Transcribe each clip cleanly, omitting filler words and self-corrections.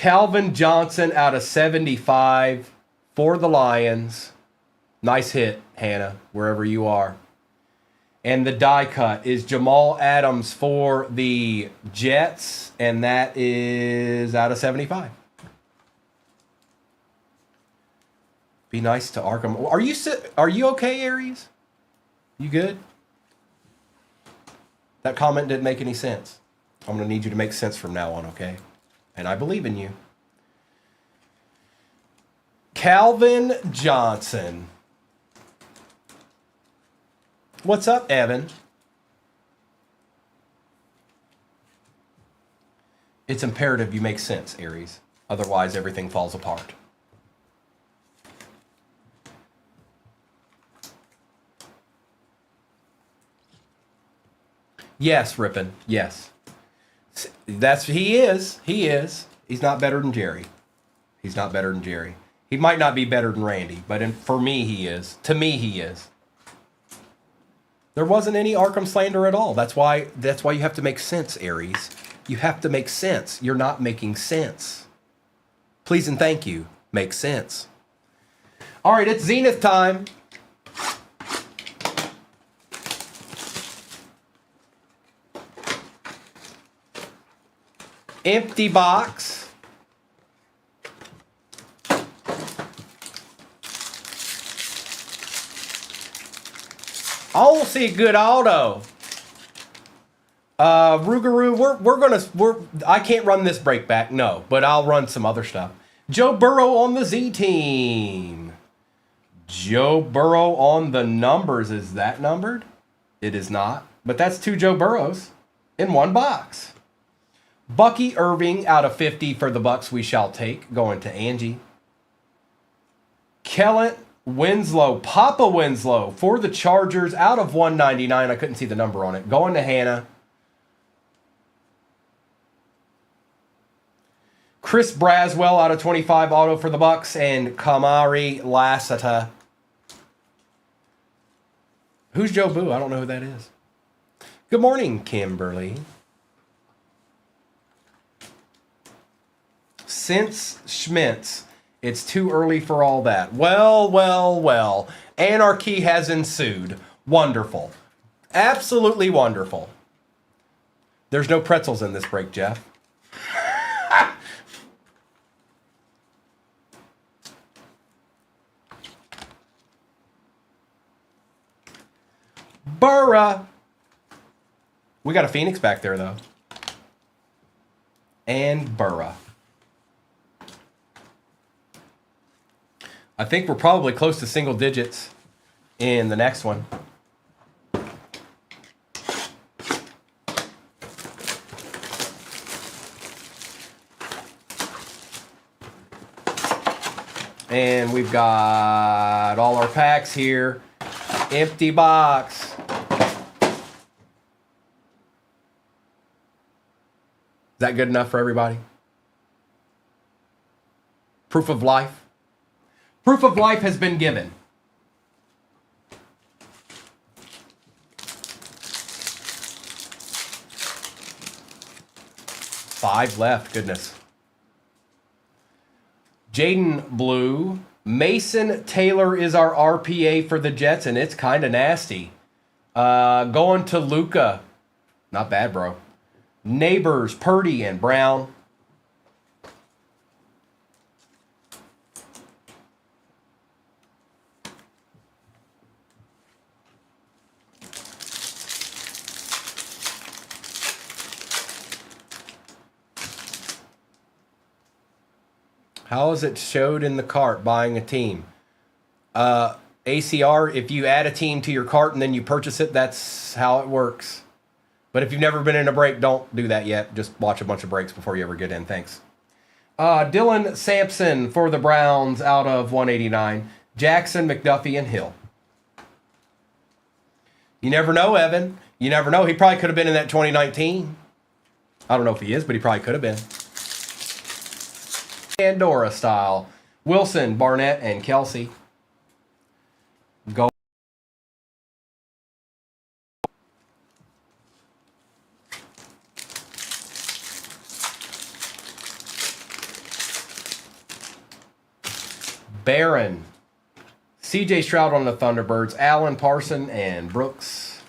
Calvin Johnson out of 75 for the Lions. Nice hit, Hannah, wherever you are. And the die cut is Jamal Adams for the Jets, and that is out of 75. Be nice to Arkham. Are you okay, Aries? You good? That comment didn't make any sense. I'm going to need you to make sense from now on, okay? And I believe in you. Calvin Johnson. What's up, Evan? It's imperative you make sense, Aries. Otherwise, everything falls apart. Yes, Rippin. Yes. He is. He's not better than Jerry. He's not better than Jerry. He might not be better than Randy, but for me, he is. To me, he is. There wasn't any Arkham slander at all. That's why you have to make sense, Aries. You have to make sense. You're not making sense. Please and thank you. Make sense. All right, it's Zenith time. Empty box. I'll see a good auto. Rougarou, I can't run this break back, no, but I'll run some other stuff. Joe Burrow on the Z team. Joe Burrow on the numbers. Is that numbered? It is not, but that's 2 Joe Burrows in one box. Bucky Irving out of 50 for the Bucks we shall take, going to Angie. Kellen Winslow, Papa Winslow for the Chargers out of 199. I couldn't see the number on it. Going to Hannah. Chris Braswell out of 25 auto for the Bucks, and Kamari Lassiter. Who's Joe Boo? I don't know who that is. Good morning, Kimberly. Since Schmitz, it's too early for all that. Well. Anarchy has ensued. Wonderful. Absolutely wonderful. There's no pretzels in this break, Jeff. Burra. We got a Phoenix back there, though. And Burra. I think we're probably close to single digits in the next one. And we've got all our packs here. Empty box. Is that good enough for everybody? Proof of life. Proof of life has been given. 5 left, goodness. Jaden Blue. Mason Taylor is our RPA for the Jets, and it's kind of nasty. Going to Luca. Not bad, bro. Neighbors, Purdy, and Brown. How is it showed in the cart buying a team? ACR, if you add a team to your cart and then you purchase it, that's how it works. But if you've never been in a break, don't do that yet. Just watch a bunch of breaks before you ever get in. Thanks. Dylan Sampson for the Browns out of 189. Jackson, McDuffie, and Hill. You never know, Evan. You never know. He probably could have been in that 2019. I don't know if he is, but he probably could have been. Pandora style. Wilson, Barnett, and Kelsey. Go. Barron. C.J. Stroud on the Thunderbirds. Allen, Parson, and Brooks.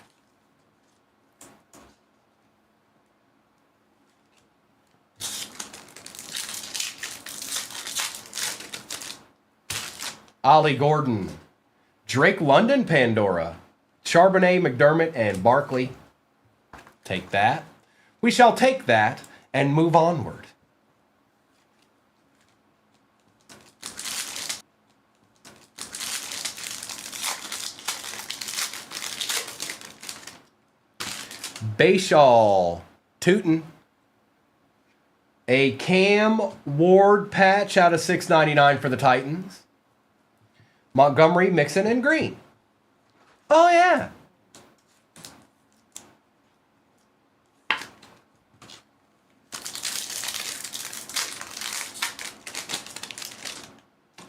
Ollie Gordon. Drake London, Pandora. Charbonnet, McDermott, and Barkley. Take that. We shall take that and move onward. Bashaw, Tootin. A Cam Ward patch out of $6.99 for the Titans. Montgomery, Mixon, and Green. Oh, yeah.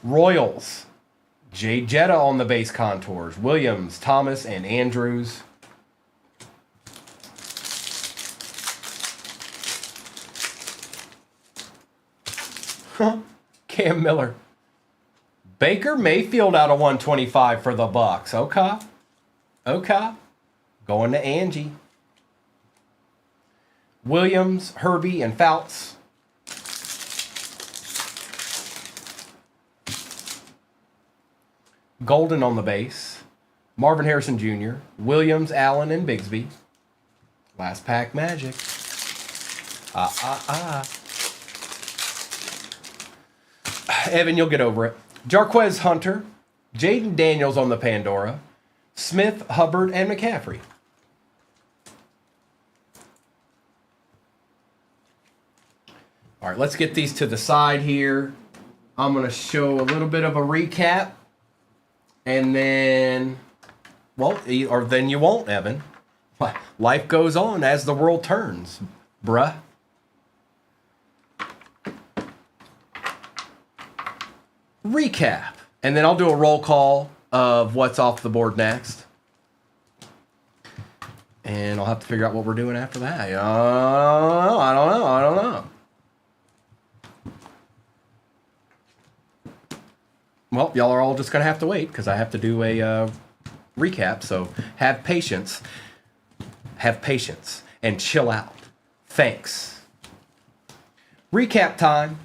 Royals. Jay Jetta on the base contours. Williams, Thomas, and Andrews. Cam Miller. Baker Mayfield out of 125 for the Bucks. Okay. Okay. Going to Angie. Williams, Herbie, and Fouts. Golden on the base. Marvin Harrison Jr., Williams, Allen, and Bigsby. Last pack magic. Evan, you'll get over it. Jarquez Hunter, Jaden Daniels on the Pandora, Smith, Hubbard, and McCaffrey. All right, let's get these to the side here. I'm going to show a little bit of a recap. And then, well, or then you won't, Evan. Life goes on as the world turns, bruh. Recap. And then I'll do a roll call of what's off the board next. And I'll have to figure out what we're doing after that. I don't know. Well, y'all are all just going to have to wait because I have to do a recap. So have patience. Have patience and chill out. Thanks. Recap time.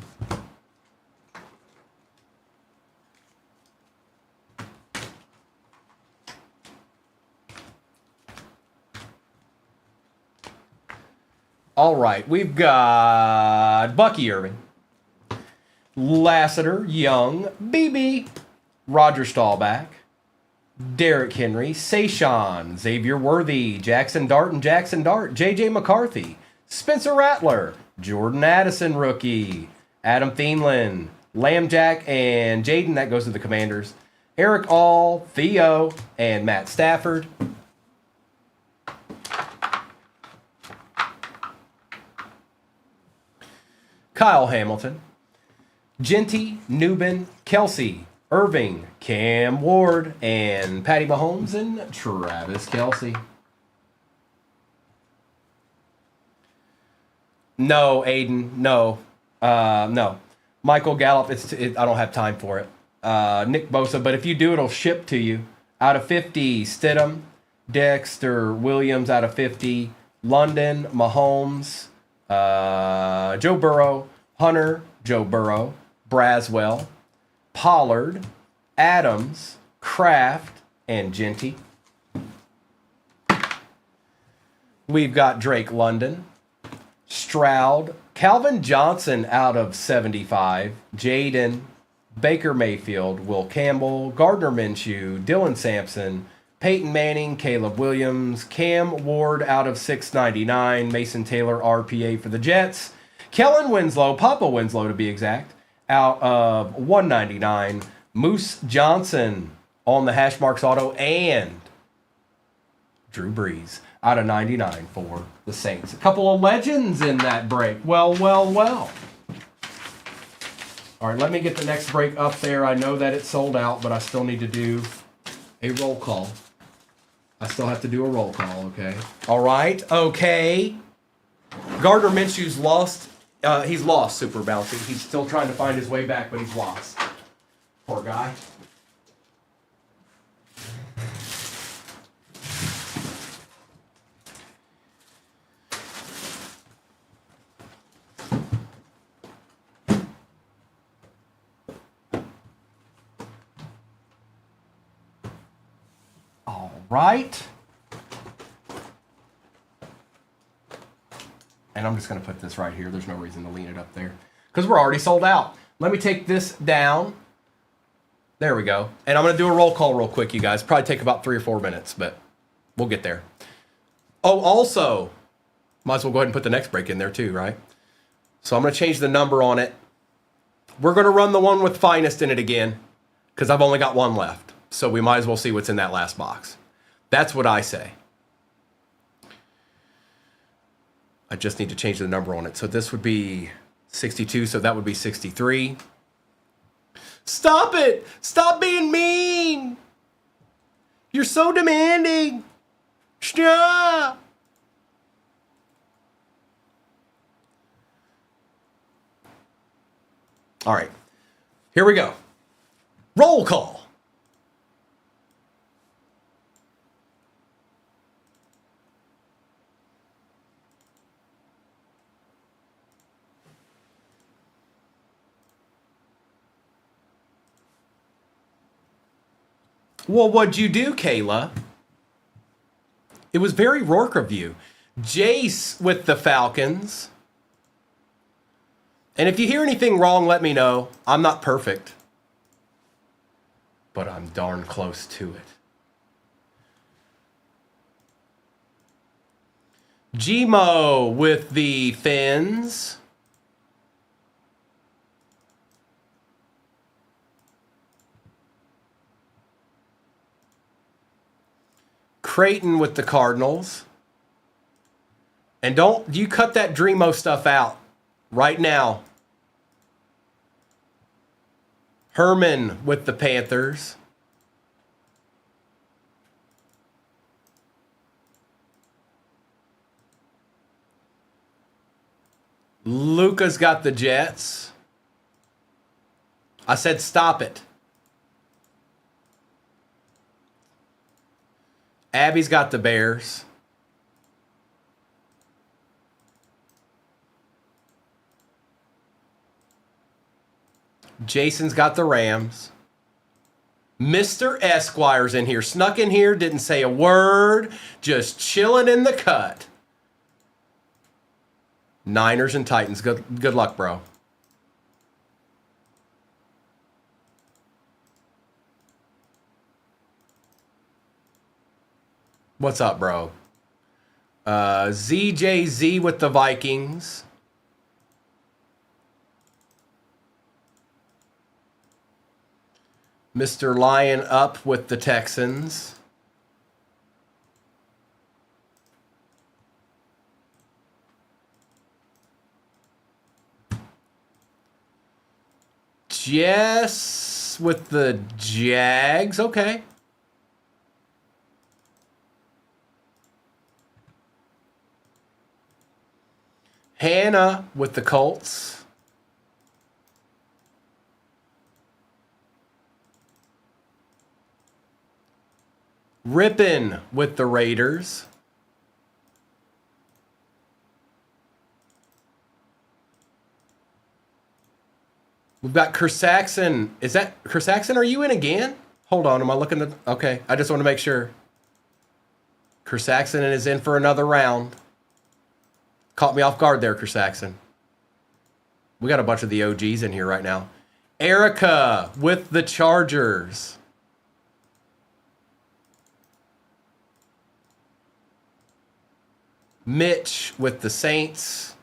All right, we've got Bucky Irving, Lassiter, Young, BB, Roger Staubach, Derrick Henry, Sayshawn, Xavier Worthy, Jackson Dart, JJ McCarthy, Spencer Rattler, Jordan Addison rookie, Adam Thielen, Lambjack, and Jaden, that goes to the Commanders, Eric All, Theo, and Matt Stafford. Kyle Hamilton, Genty, Newbin, Kelsey, Irving, Cam Ward, and Patty Mahomes and Travis Kelce. No, Aiden, no. No. Michael Gallup, I don't have time for it. Nick Bosa, but if you do, it'll ship to you. Out of 50, Stidham, Dexter Williams out of 50, London, Mahomes, Joe Burrow, Hunter, Joe Burrow, Braswell, Pollard, Adams, Kraft, and Genty. We've got Drake London, Stroud, Calvin Johnson out of 75, Jaden, Baker Mayfield, Will Campbell, Gardner Minshew, Dylan Sampson, Peyton Manning, Caleb Williams, Cam Ward out of 699, Mason Taylor RPA for the Jets, Kellen Winslow, Papa Winslow to be exact, out of 199, Moose Johnson on the hash marks auto, and Drew Brees out of 99 for the Saints. A couple of legends in that break. Well. All right, let me get the next break up there. I know that it's sold out, but I still need to do a roll call. Okay? All right, okay. Gardner Minshew's lost. He's lost, Super Bouncy. He's still trying to find his way back, but he's lost. Poor guy. All right. And I'm just going to put this right here. There's no reason to lean it up there because we're already sold out. Let me take this down. There we go. And I'm going to do a roll call real quick, you guys. Probably take about 3 or 4 minutes, but we'll get there. Oh, also, might as well go ahead and put the next break in there too, right? So I'm going to change the number on it. We're going to run the one with finest in it again because I've only got one left. So we might as well see what's in that last box. That's what I say. I just need to change the number on it. So this would be 62, so that would be 63. Stop it! Stop being mean! You're so demanding! Stop! All right, here we go. Roll call. Well, what'd you do, Kayla? It was very Rourke of you. Jace with the Falcons. And if you hear anything wrong, let me know. I'm not perfect. But I'm darn close to it. Gmo with the Fins. Creighton with the Cardinals. And don't you cut that Dreamo stuff out right now. Herman with the Panthers. Luca's got the Jets. I said stop it. Abby's got the Bears. Jason's got the Rams. Mr. Esquire's in here. Snuck in here, didn't say a word. Just chilling in the cut. Niners and Titans. Good luck, bro. What's up, bro? ZJZ with the Vikings. Mr. Lion up with the Texans. Jess with the Jags. Okay. Hannah with the Colts. Rippin with the Raiders. We've got Kersaxon. Is that Kersaxon? Are you in again? Hold on. Am I looking at? Okay. I just want to make sure. Kersaxon is in for another round. Caught me off guard there, Kersaxon. We got a bunch of the OGs in here right now. Erica with the Chargers. Mitch with the Saints.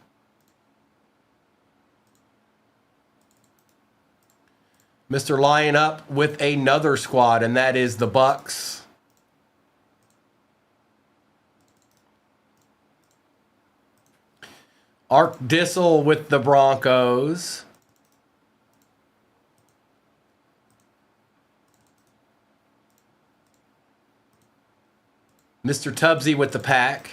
Mr. Lion up with another squad, and that is the Bucks. Ark Dissel with the Broncos. Mr. Tubbsy with the Pack.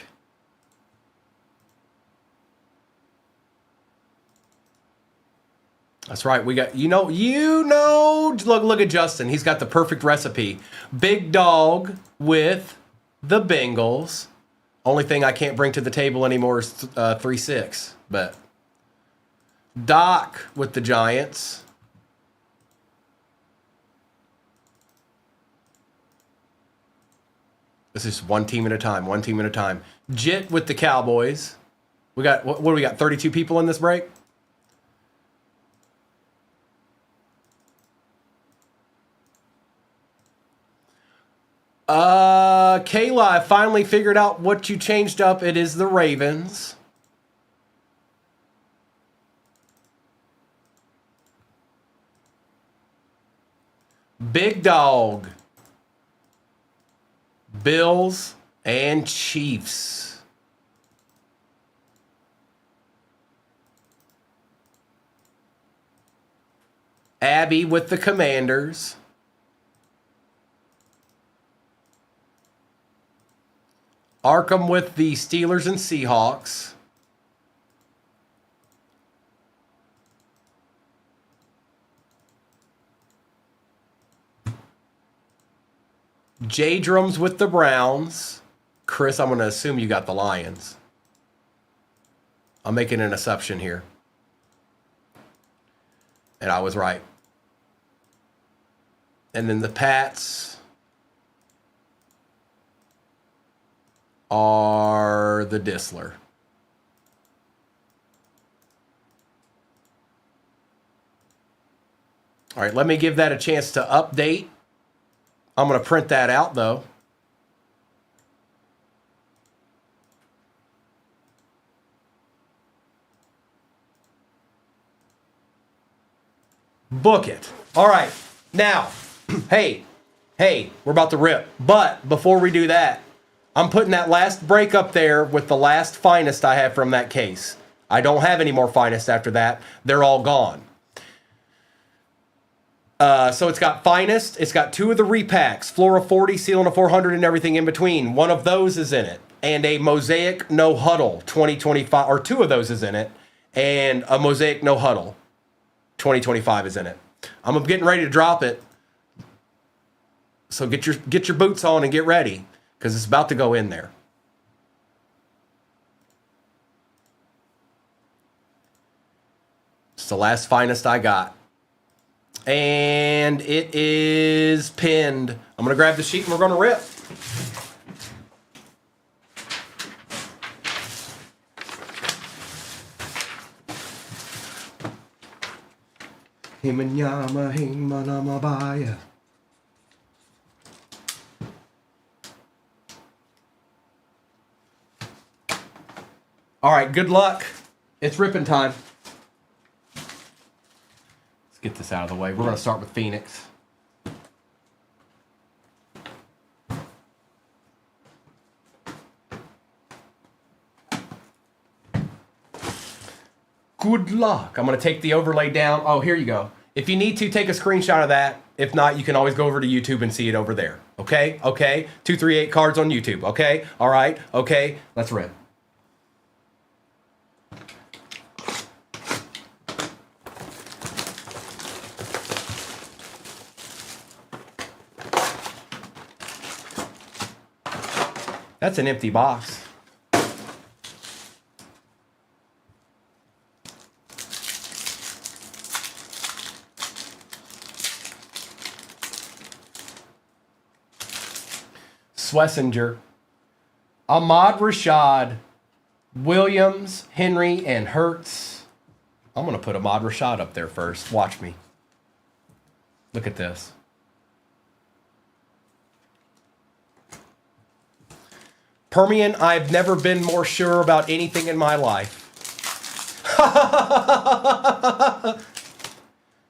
That's right. We got, look at Justin. He's got the perfect recipe. Big Dog with the Bengals. Only thing I can't bring to the table anymore is 3-6. But Doc with the Giants. This is one team at a time. Jit with the Cowboys. We got, what do we got, 32 people in this break? Kayla, I finally figured out what you changed up. It is the Ravens. Big Dog. Bills and Chiefs. Abby with the Commanders. Arkham with the Steelers and Seahawks. J Drums with the Browns. Chris, I'm going to assume you got the Lions. I'm making an assumption here. And I was right. And then the Pats are the Disler. All right, let me give that a chance to update. I'm going to print that out, though. Book it. All right. Now, hey, we're about to rip. But before we do that, I'm putting that last break up there with the last finest I have from that case. I don't have any more finest after that. They're all gone. So it's got finest. It's got 2 of the repacks, Flora 40, Sealing a 400, and everything in between. One of those is in it. And a Mosaic No Huddle 2025, or 2 of those is in it. And a Mosaic No Huddle 2025 is in it. I'm getting ready to drop it. So get your boots on and get ready, because it's about to go in there. It's the last finest I got. And it is pinned. I'm going to grab the sheet and we're going to rip. Himanyama himanamabaya. All right, good luck. It's ripping time. Get this out of the way. We're going to start with Phoenix. Good luck. I'm going to take the overlay down. Oh, here you go. If you need to, take a screenshot of that. If not, you can always go over to YouTube and see it over there. Okay? Okay? 238 cards on YouTube. Okay? All right? Okay? Let's rip. That's an empty box. Swessinger, Ahmad Rashad, Williams, Henry, and Hurts. I'm going to put Ahmad Rashad up there first. Watch me. Look at this. Permian, I've never been more sure about anything in my life.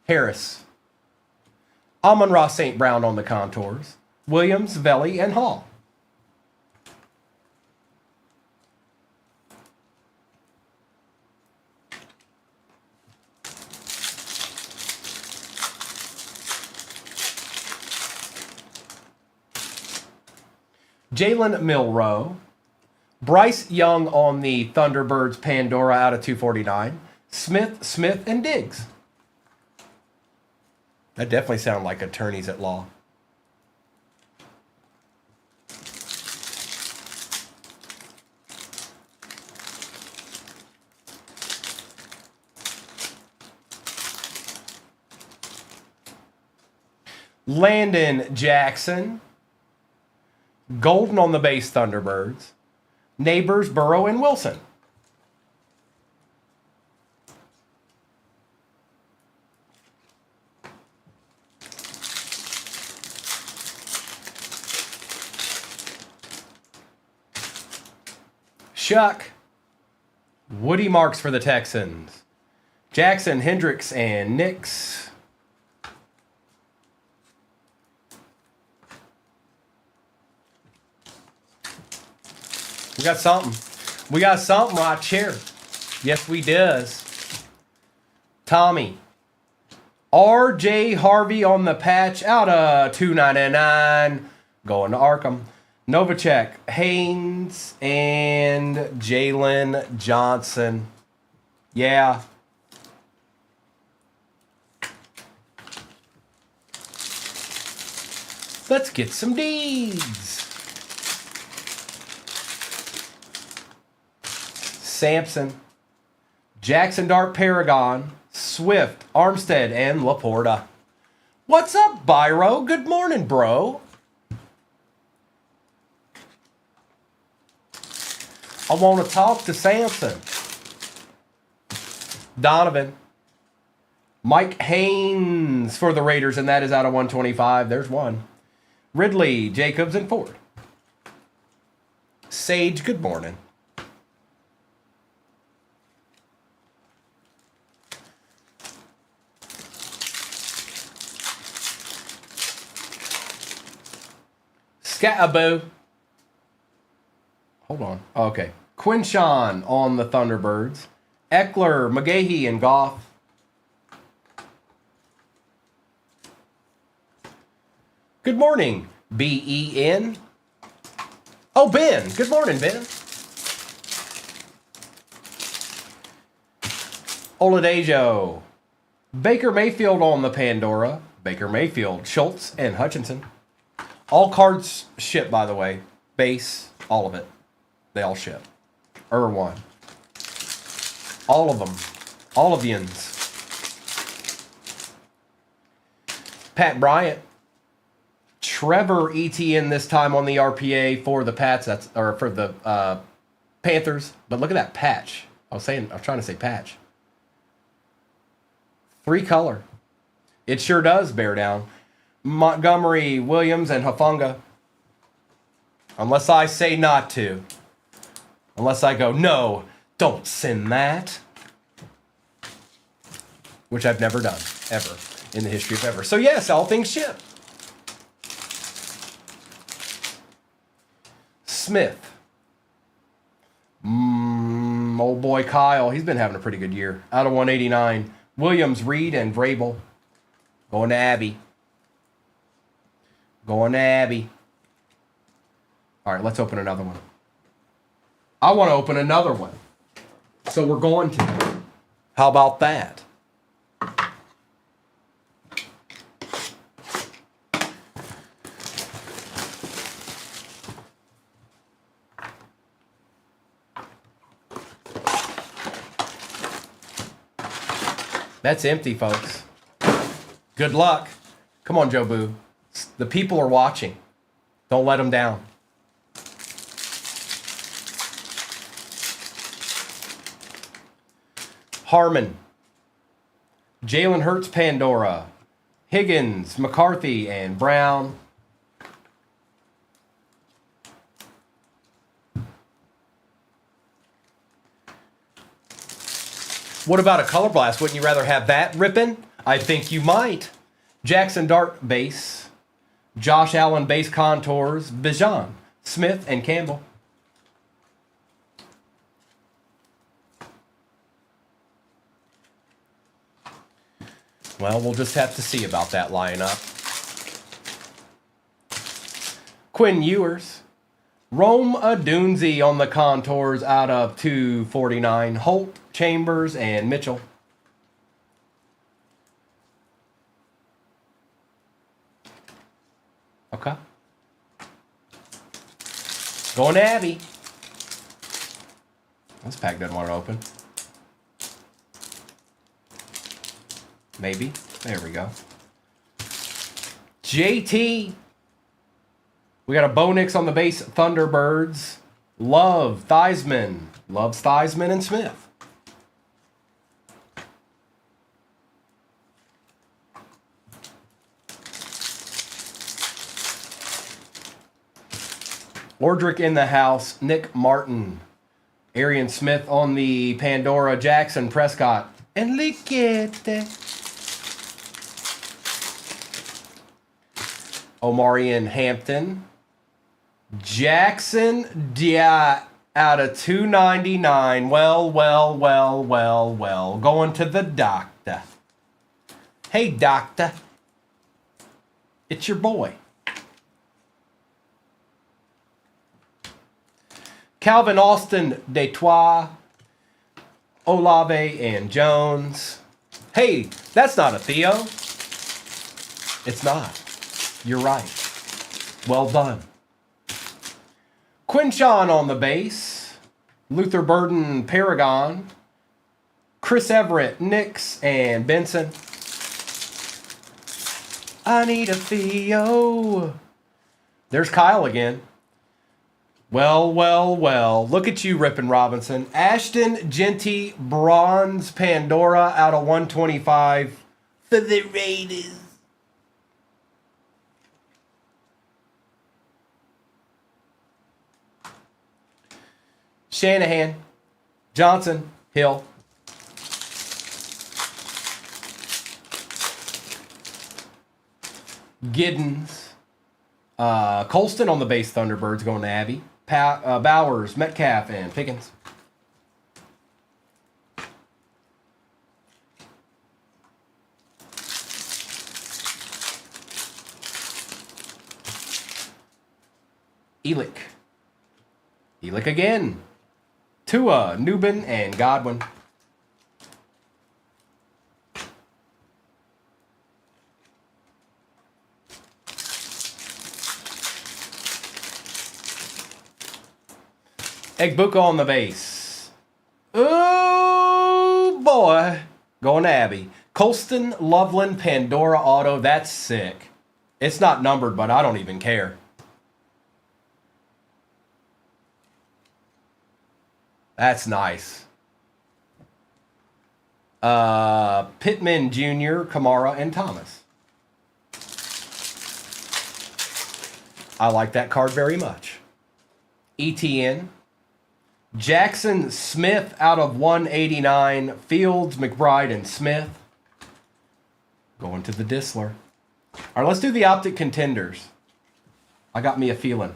Harris. Amon-Ra St. Brown on the contours. Williams, Velli, and Hall. Jalen Milroe. Bryce Young on the Thunderbirds Pandora out of 249. Smith, and Diggs. That definitely sounded like attorneys at law. Landon Jackson. Golden on the base, Thunderbirds. Neighbors, Burrow, and Wilson. Shuck. Woody marks for the Texans. Jackson, Hendricks, and Nix. We got something. We got something right here. Yes, we does. Tommy. R.J. Harvey on the patch out of $2.99. Going to Arkham. Novacek, Haynes, and Jalen Johnson. Yeah. Let's get some deeds. Sampson, Jackson Dart Paragon, Swift, Armstead, and Laporta. What's up, Byro? Good morning, bro. I want to talk to Sampson. Donovan. Mike Haynes for the Raiders, and that is out of 125. There's one. Ridley, Jacobs, and Ford. Sage, good morning. Scataboo. Hold on. Okay. Quinshawn on the Thunderbirds. Eckler, McGahee, and Goff. Good morning, B-E-N. Oh, Ben. Good morning, Ben. Oladejo. Baker Mayfield on the Pandora. Baker Mayfield, Schultz, and Hutchinson. All cards ship, by the way. Base, all of it. They all ship. One. All of them. All of the ends. Pat Bryant. Trevor Etienne this time on the RPA for the Pats. For the Panthers. But look at that patch. I was trying to say patch. 3-color. It sure does bear down. Montgomery, Williams, and Hufanga. Unless I say not to. Unless I go, no, don't send that. Which I've never done, ever, in the history of ever. So yes, all things ship. Smith. Old boy Kyle, he's been having a pretty good year. Out of 189. Williams, Reed, and Vrabel. Going to Abby. Going to Abby. All right, let's open another one. I want to open another one. So we're going to. How about that? That's empty, folks. Good luck. Come on, Joe Boo. The people are watching. Don't let them down. Harmon. Jalen Hurts, Pandora. Higgins, McCarthy, and Brown. What about a color blast? Wouldn't you rather have that ripping? I think you might. Jackson Dart base. Josh Allen base contours. Bijan, Smith, and Campbell. Well, we'll just have to see about that lineup. Quinn Ewers. Rome Adunzi on the contours out of 249. Holt, Chambers, and Mitchell. Okay. Going to Abby. This pack doesn't want to open. Maybe. There we go. JT. We got a Bonix on the base. Thunderbirds. Love. Theismann. Loves Theismann and Smith. Ordrick in the house. Nick Martin. Arian Smith on the Pandora. Jackson Prescott. And Liquete. Omarion Hampton. Jackson Dia out of 299. Well. Going to the doctor. Hey, doctor. It's your boy. Calvin Austin Detroit. Olave and Jones. Hey, that's not a Theo. It's not. You're right. Well done. Quinshawn on the base. Luther Burden, Paragon. Chris Everett, Nix, and Benson. I need a Theo. There's Kyle again. Well. Look at you, Rippin' Robinson. Ashton Genty, Bronze Pandora out of 125 for the Raiders. Shanahan, Johnson, Hill. Giddens. Colston on the base, Thunderbirds going to Abby. Bowers, Metcalf, and Pickens. Elick again. Tua, Newbin, and Godwin. Egbuka on the base. Oh, boy. Going to Abby. Colston, Loveland, Pandora Auto. That's sick. It's not numbered, but I don't even care. That's nice. Pittman Jr., Kamara, and Thomas. I like that card very much. ETN. Jackson Smith out of 189. Fields, McBride, and Smith. Going to the Disler. All right, let's do the Optic Contenders. I got me a feeling.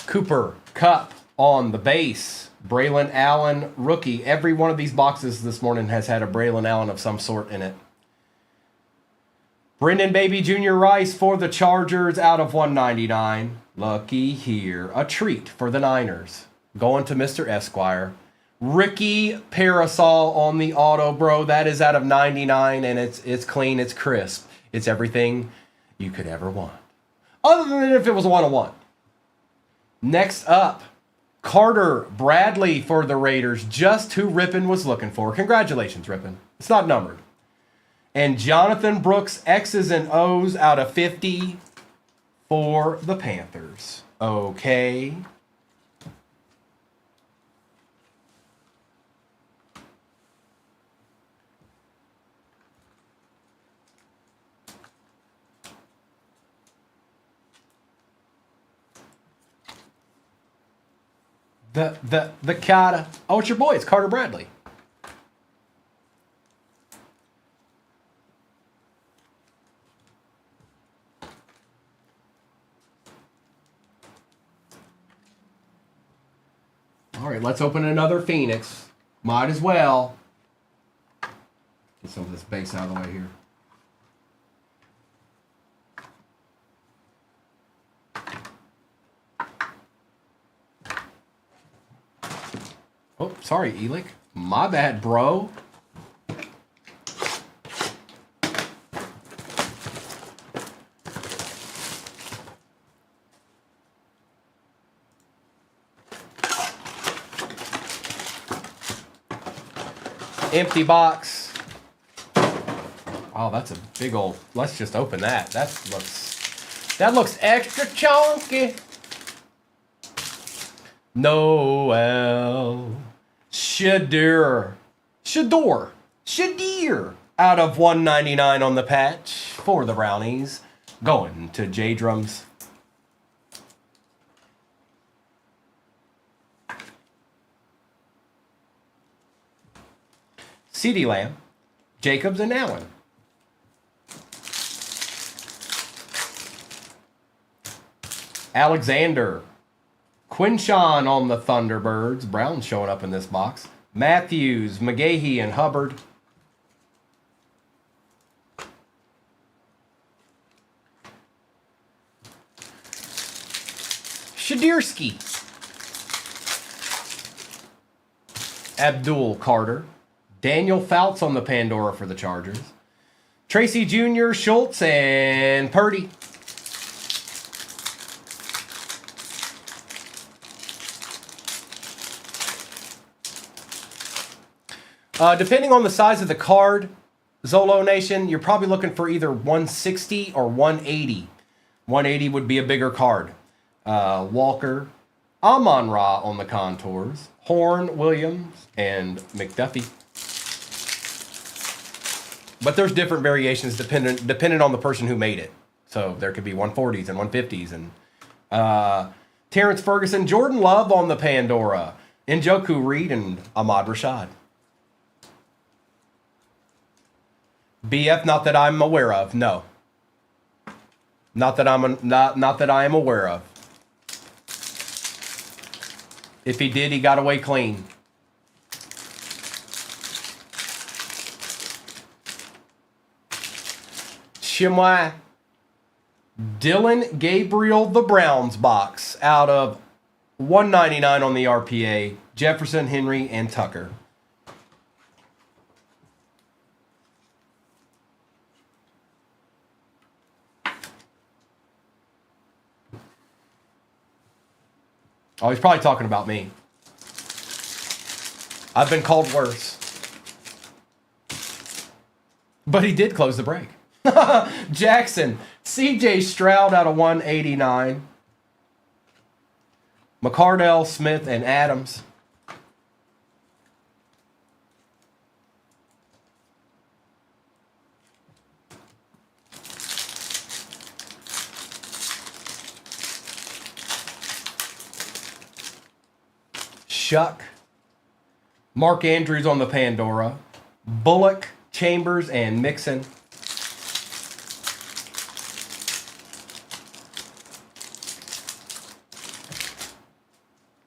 Cooper, Cup on the base. Braylon Allen, rookie. Every one of these boxes this morning has had a Braylon Allen of some sort in it. Brendan Baby Jr. Rice for the Chargers out of 199. Lucky here. A treat for the Niners. Going to Mr. Esquire. Ricky Parasol on the auto, bro. That is out of 99, and it's clean, it's crisp. It's everything you could ever want. Other than if it was a 1-on-1. Next up, Carter Bradley for the Raiders. Just who Rippin was looking for. Congratulations, Rippin. It's not numbered. And Jonathan Brooks, X's and O's out of 50 for the Panthers. Okay. The Carter. Oh, it's your boy. It's Carter Bradley. All right, let's open another Phoenix. Might as well. Get some of this base out of the way here. Oh, sorry, Elick. My bad, bro. Empty box. Oh, that's a big old. Let's just open that. That looks extra chunky. Noel Shadir out of 199 on the patch for the Brownies. Going to J Drums. CeeDee Lamb, Jacobs, and Allen. Alexander. Quinshawn on the Thunderbirds. Brown showing up in this box. Matthews, McGahee, and Hubbard. Shadirski. Abdul Carter. Daniel Fouts on the Pandora for the Chargers. Tracy Jr., Schultz, and Purdy. Depending on the size of the card, Zolo Nation, you're probably looking for either 160 or 180. 180 would be a bigger card. Walker, Amon-Ra on the contours, Horn, Williams, and McDuffie. But there's different variations dependent on the person who made it. So there could be 140s and 150s. And Terrence Ferguson, Jordan Love on the Pandora, Njoku Reed, and Ahmad Rashad. BF, not that I'm aware of. No. Not that I am aware of. If he did, he got away clean. Shimwa. Dylan Gabriel, the Browns box out of 199 on the RPA. Jefferson, Henry, and Tucker. Oh, he's probably talking about me. I've been called worse. But he did close the break. Jackson. CJ Stroud out of 189. McCardell, Smith, and Adams. Shuck. Mark Andrews on the Pandora. Bullock, Chambers, and Mixon.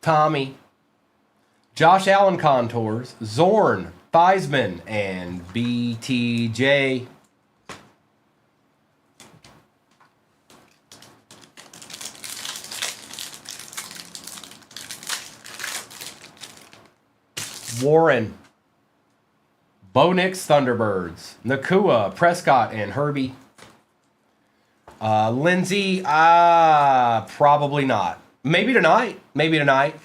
Tommy. Josh Allen contours. Zorn, Theismann, and BTJ. Warren. Bo Nix, Thunderbirds. Nakua, Prescott, and Herbie. Lindsey, probably not. Maybe tonight. Maybe tonight.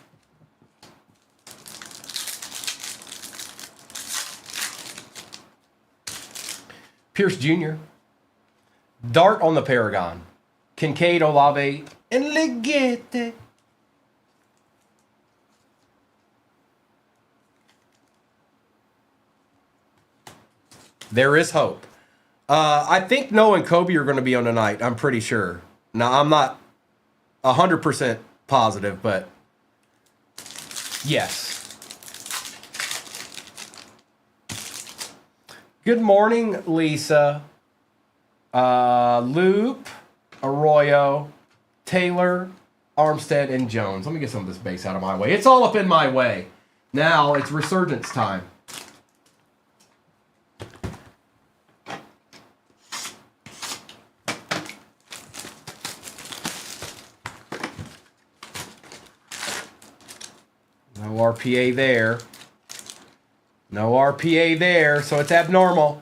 Pierce Jr. Dart on the Paragon. Kincaid, Olave, and Legette. There is hope. I think Noah and Kobe are going to be on tonight. I'm pretty sure. Now, I'm not 100% positive, but yes. Good morning, Lisa. Loop, Arroyo, Taylor, Armstead, and Jones. Let me get some of this base out of my way. It's all up in my way. Now it's resurgence time. RPA there. No RPA there, so it's abnormal.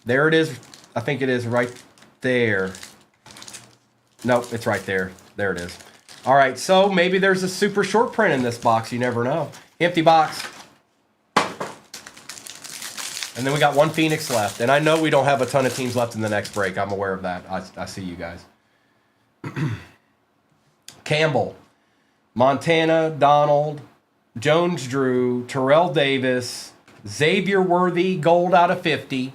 There it is. I think it is right there. Nope, it's right there. There it is. All right, so maybe there's a super short print in this box. You never know. Empty box. And then we got one Phoenix left. And I know we don't have a ton of teams left in the next break. I'm aware of that. I see you guys. Campbell, Montana, Donald, Jones Drew, Terrell Davis, Xavier Worthy, gold out of 50,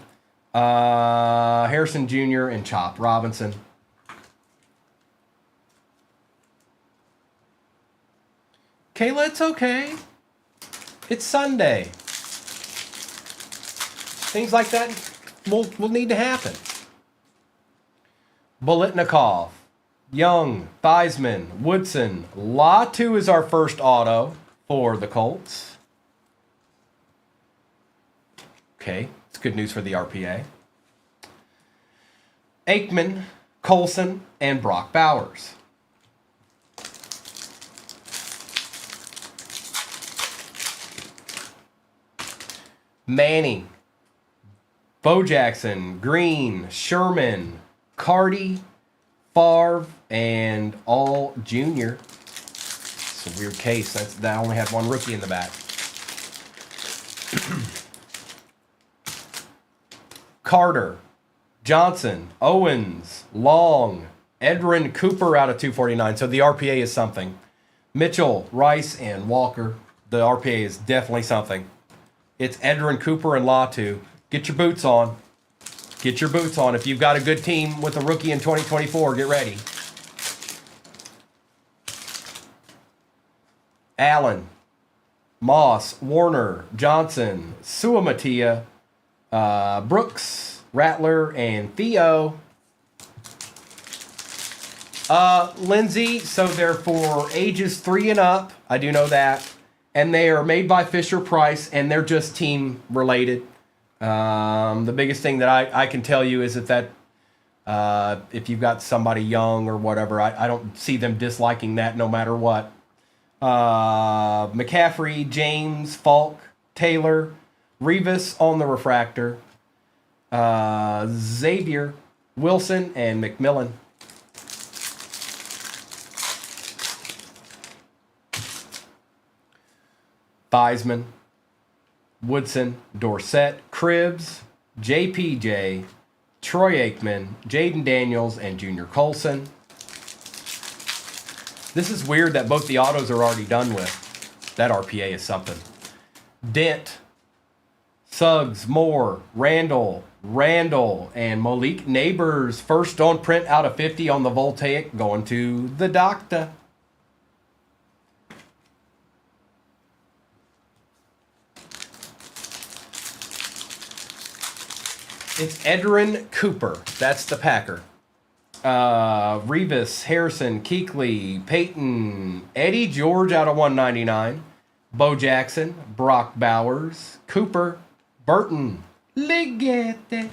Harrison Jr., and Chop Robinson. Kayla, it's okay. It's Sunday. Things like that will need to happen. Bolitnikov, Young, Theismann, Woodson. Latu is our first auto for the Colts. Okay, it's good news for the RPA. Aikman, Colson, and Brock Bowers. Manning, Bo Jackson, Green, Sherman, Cardi, Favre, and All Jr. It's a weird case. That only had one rookie in the back. Carter, Johnson, Owens, Long, Edrin Cooper out of 249. So the RPA is something. Mitchell, Rice, and Walker. The RPA is definitely something. It's Edrin Cooper and Latu. Get your boots on. Get your boots on. If you've got a good team with a rookie in 2024, get ready. Allen, Moss, Warner, Johnson, Suamatia, Brooks, Rattler, and Theo. Lindsay, so they're for ages 3 and up. I do know that. And they are made by Fisher Price, and they're just team related. The biggest thing that I can tell you is that if you've got somebody young or whatever, I don't see them disliking that no matter what. McCaffrey, James, Falk, Taylor, Revis on the refractor, Xavier, Wilson, and McMillan. Theismann, Woodson, Dorsett, Cribbs, JPJ, Troy Aikman, Jaden Daniels, and Junior Colson. This is weird that both the autos are already done with. That RPA is something. Dent, Suggs, Moore, Randall, and Malik Neighbors. First on print out of 50 on the Voltaic, going to the doctor. It's Edrin Cooper. That's the Packer. Revis, Harrison, Kuechly, Peyton, Eddie George out of 199. Bo Jackson, Brock Bowers, Cooper, Burton, Ligette.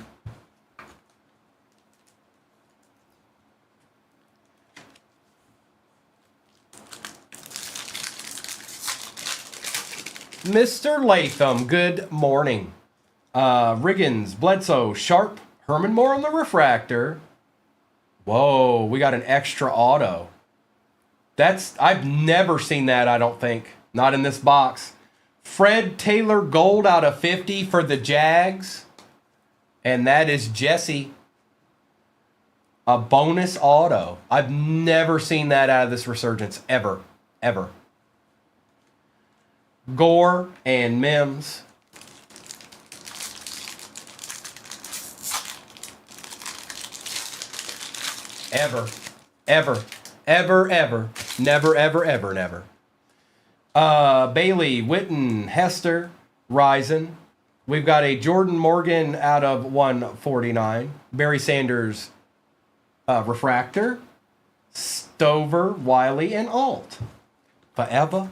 Mr. Latham, good morning. Riggins, Bledsoe, Sharp, Herman Moore on the refractor. Whoa, we got an extra auto. I've never seen that, I don't think. Not in this box. Fred Taylor gold out of 50 for the Jags. And that is Jesse. A bonus auto. I've never seen that out of this resurgence, ever. Gore and Mims. Ever. Never. Bailey, Witten, Hester, Risen. We've got a Jordan Morgan out of 149. Barry Sanders, refractor. Stover, Wiley, and Alt. Forever.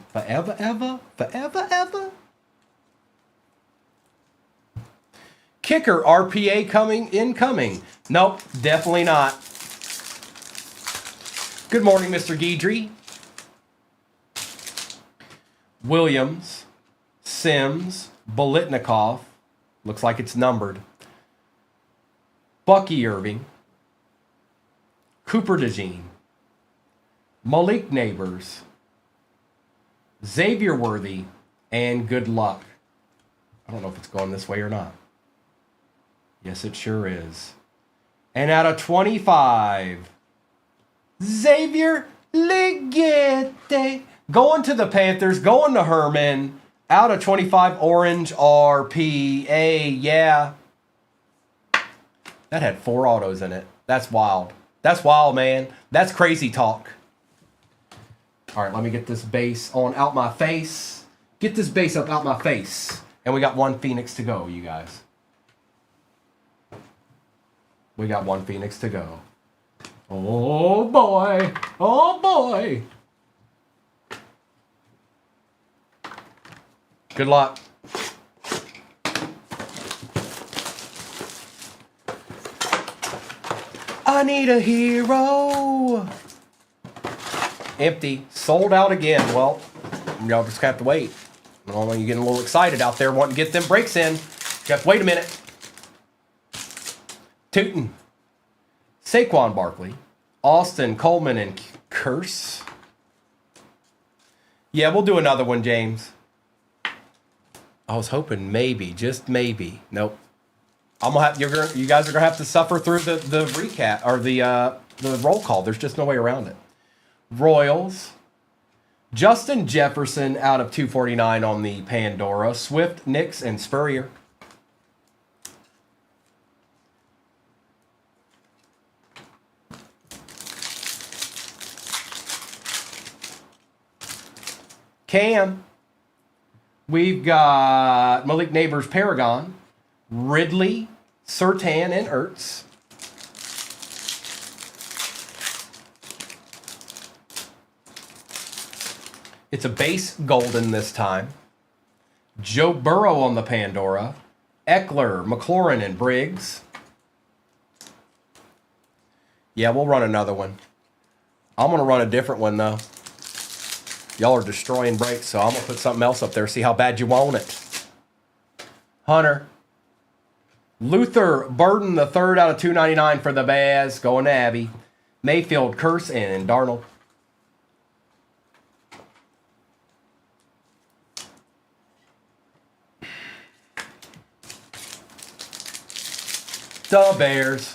Kicker, RPA incoming. Nope, definitely not. Good morning, Mr. Guidry. Williams, Sims, Bolitnikov, looks like it's numbered, Bucky Irving, Cooper DeJean, Malik Neighbors, Xavier Worthy, and Good Luck. I don't know if it's going this way or not. Yes, it sure is. And out of 25, Xavier Legette. Going to the Panthers, going to Herman. Out of 25, Orange RPA. Yeah. That had 4 autos in it. That's wild. That's wild, man. That's crazy talk. All right, let me get this base on out my face. Get this base up out my face. And we got 1 Phoenix to go, you guys. We got 1 Phoenix to go. Oh, boy. Oh, boy. Good luck. I need a hero. Empty. Sold out again. Well, y'all just have to wait. Well, you're getting a little excited out there wanting to get them breaks in. Just wait a minute. Tootin. Saquon Barkley. Austin Coleman and Curse. Yeah, we'll do another one, James. I was hoping maybe, just maybe. Nope. I'm gonna have you guys are gonna have to suffer through the recap or the roll call. There's just no way around it. Royals. Justin Jefferson out of 249 on the Pandora. Swift, Nix, and Spurrier. Cam. We've got Malik Neighbors Paragon, Ridley, Surtain, and Ertz. It's a base golden this time. Joe Burrow on the Pandora, Eckler, McLaurin, and Briggs. Yeah, we'll run another one. I'm going to run a different one, though. Y'all are destroying breaks, so I'm going to put something else up there. See how bad you want it. Hunter. Luther Burden, the third out of 299 for the Bears. Going to Abby. Mayfield, Curse, and Darnold. The Bears.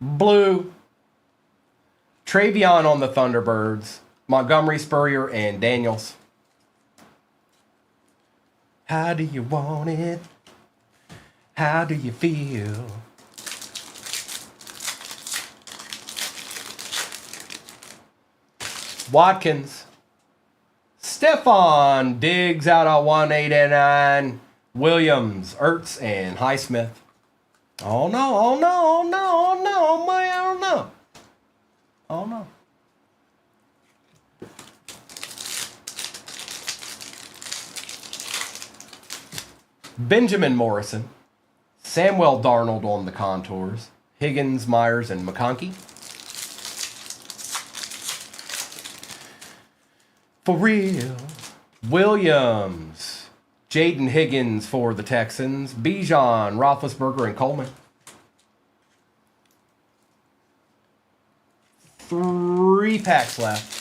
Blue. Travion on the Thunderbirds. Montgomery, Spurrier, and Daniels. How do you want it? How do you feel? Watkins. Stephon Diggs out of 189. Williams, Ertz, and Highsmith. Oh no, oh no, oh no, oh no, man, oh no. Oh no. Benjamin Morrison. Samuel Darnold on the contours. Higgins, Myers, and McConkey. For real. Williams. Jaden Higgins for the Texans. Bijan, Roethlisberger, and Coleman. 3 packs left.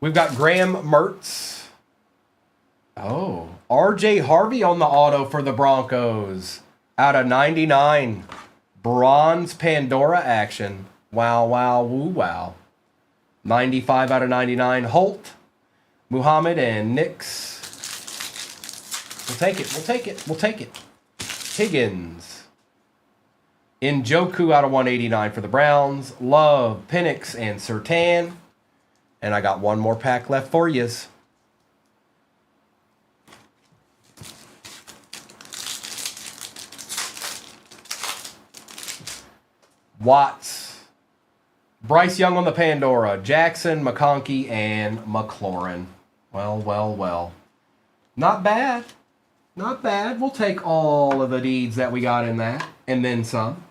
We've got Graham Mertz. Oh, RJ Harvey on the auto for the Broncos. Out of 99. Bronze Pandora action. Wow, wow, woo, wow. 95 out of 99. Holt, Muhammad, and Nix. We'll take it. We'll take it. We'll take it. Higgins. Njoku out of 189 for the Browns. Love, Penix, and Surtain. And I got one more pack left for yous. Watts. Bryce Young on the Pandora. Jackson, McConkey, and McLaurin. Well, well, well. Not bad. Not bad. We'll take all of the deeds that we got in that. And then some.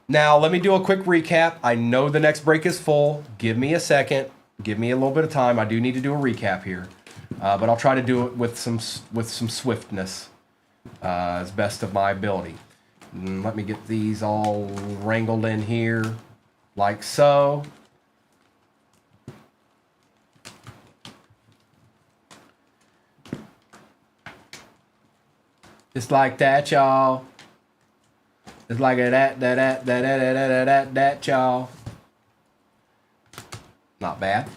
Now, let me do a quick recap. I know the next break is full. Give me a second. Give me a little bit of time. I do need to do a recap here. But I'll try to do it with some swiftness as best of my ability. Let me get these all wrangled in here like so. Just like that, y'all. Just like that, y'all. Not bad.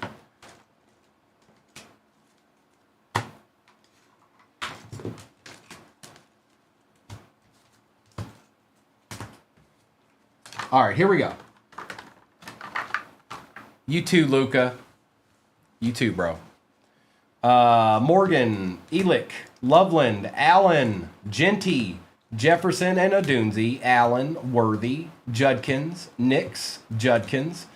All right, here we go. You too, Luca. You too, bro. Morgan, Elick, Loveland, Allen, Genty, Jefferson and Odunzi, Allen, Worthy, Judkins, Nix, Judkins,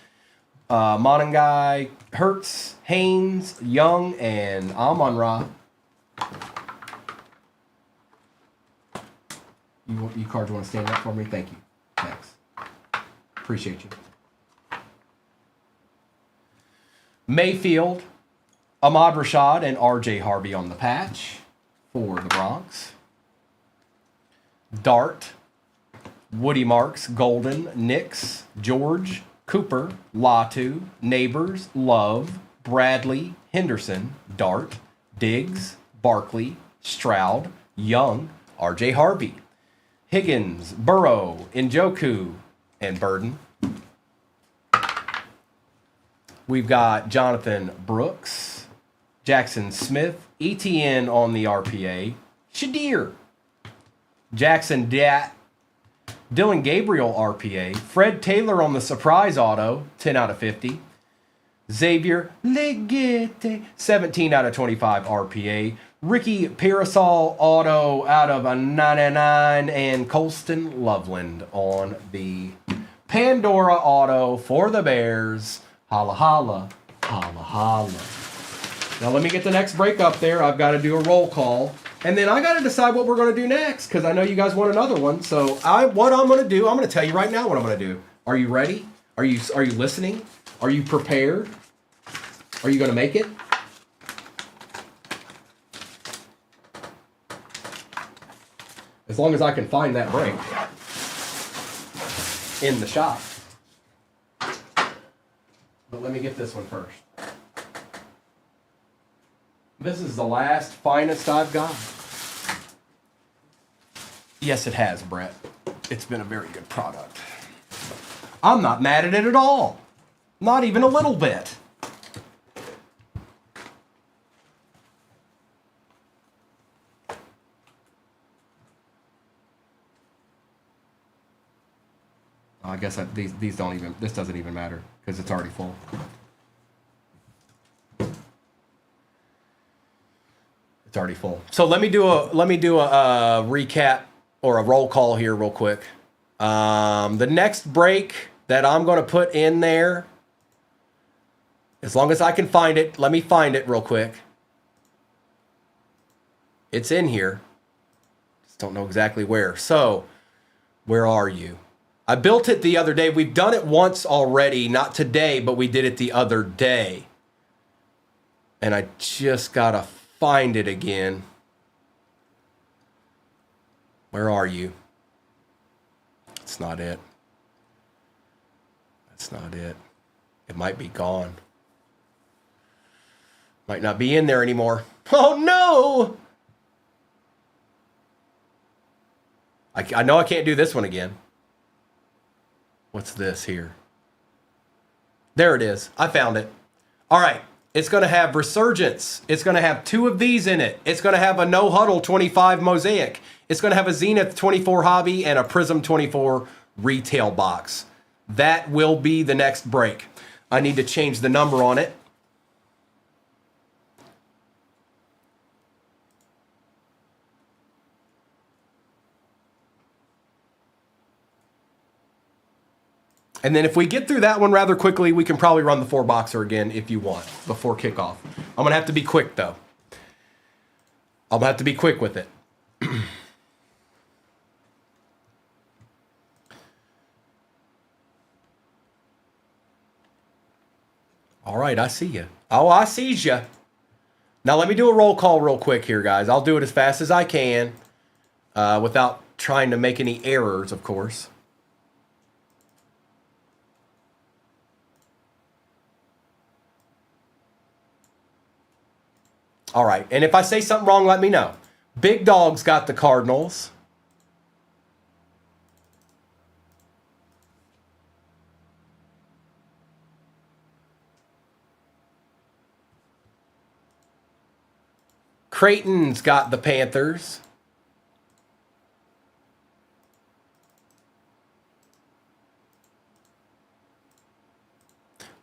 Monangai, Hertz, Haynes, Young, and Amon-Ra. You cards want to stand up for me? Thank you. Thanks. Appreciate you. Mayfield, Ahmad Rashad, and R.J. Harvey on the patch for the Bronx. Dart, Woody Marks, Golden, Nix, George, Cooper, Latu, Neighbors, Love, Bradley, Henderson, Dart, Diggs, Barkley, Stroud, Young, R.J. Harvey, Higgins, Burrow, Njoku, and Burden. We've got Jonathan Brooks, Jackson Smith, ETN on the RPA, Shadir, Jackson Dat, Dylan Gabriel RPA, Fred Taylor on the surprise auto, 10 out of 50, Xavier Legete, 17 out of 25 RPA, Ricky Parasol auto out of a 99, and Colston Loveland on the Pandora auto for the Bears. Holla, holla, holla, holla. Now let me get the next break up there. I've got to do a roll call. And then I got to decide what we're going to do next because I know you guys want another one. So what I'm going to do, I'm going to tell you right now what I'm going to do. Are you ready? Are you listening? Are you prepared? Are you going to make it? As long as I can find that break in the shop. But let me get this one first. This is the last finest I've got. Yes, it has, Brett. It's been a very good product. I'm not mad at it at all. Not even a little bit. I guess these don't even, this doesn't even matter because it's already full. It's already full. So let me do a recap or a roll call here real quick. The next break that I'm going to put in there, as long as I can find it, let me find it real quick. It's in here. Just don't know exactly where. So, where are you? I built it the other day. We've done it once already, not today, but we did it the other day. And I just got to find it again. Where are you? It's not it. That's not it. It might be gone. Might not be in there anymore. Oh no! I know I can't do this one again. What's this here? There it is. I found it. All right. It's going to have Resurgence. It's going to have 2 of these in it. It's going to have a No Huddle 25 Mosaic. It's going to have a Zenith 24 Hobby and a Prism 24 retail box. That will be the next break. I need to change the number on it. And then if we get through that one rather quickly, we can probably run the 4-boxer again if you want before kickoff. I'm going to have to be quick, though. I'm going to have to be quick with it. All right, I see you. Oh, I sees you. Now let me do a roll call real quick here, guys. I'll do it as fast as I can without trying to make any errors, of course. All right, and if I say something wrong, let me know. Big Dog's got the Cardinals. Creighton's got the Panthers.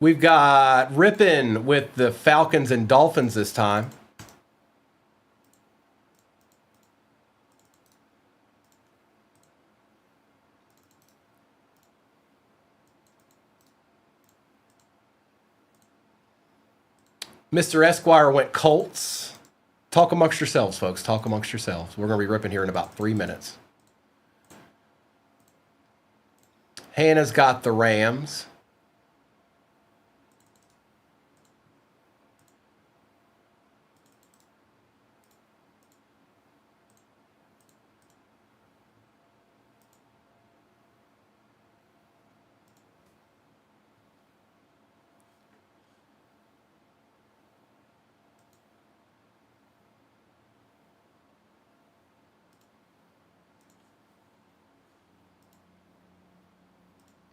We've got Rippin with the Falcons and Dolphins this time. Mr. Esquire went Colts. Talk amongst yourselves, folks. Talk amongst yourselves. We're going to be ripping here in about 3 minutes. Hannah's got the Rams.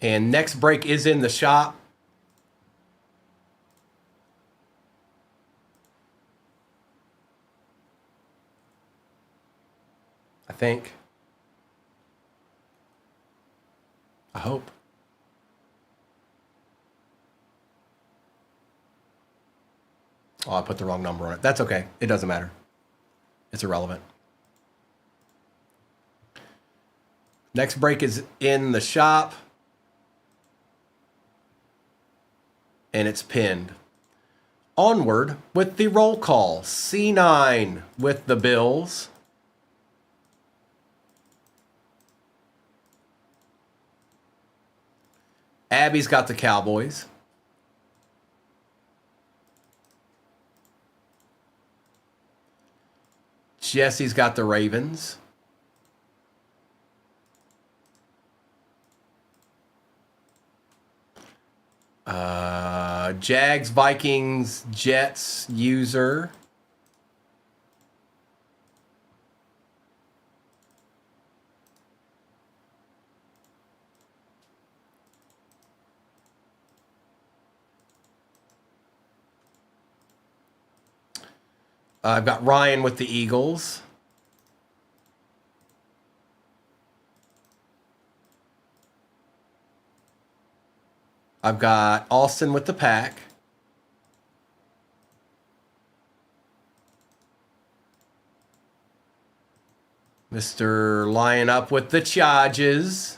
And next break is in the shop. I think. I hope. Oh, I put the wrong number on it. That's okay. It doesn't matter. It's irrelevant. Next break is in the shop. And it's pinned. Onward with the roll call. C9 with the Bills. Abby's got the Cowboys. Jesse's got the Ravens. Jags, Vikings, Jets, user. I've got Ryan with the Eagles. I've got Austin with the Pack. Mr. Lion up with the Charges.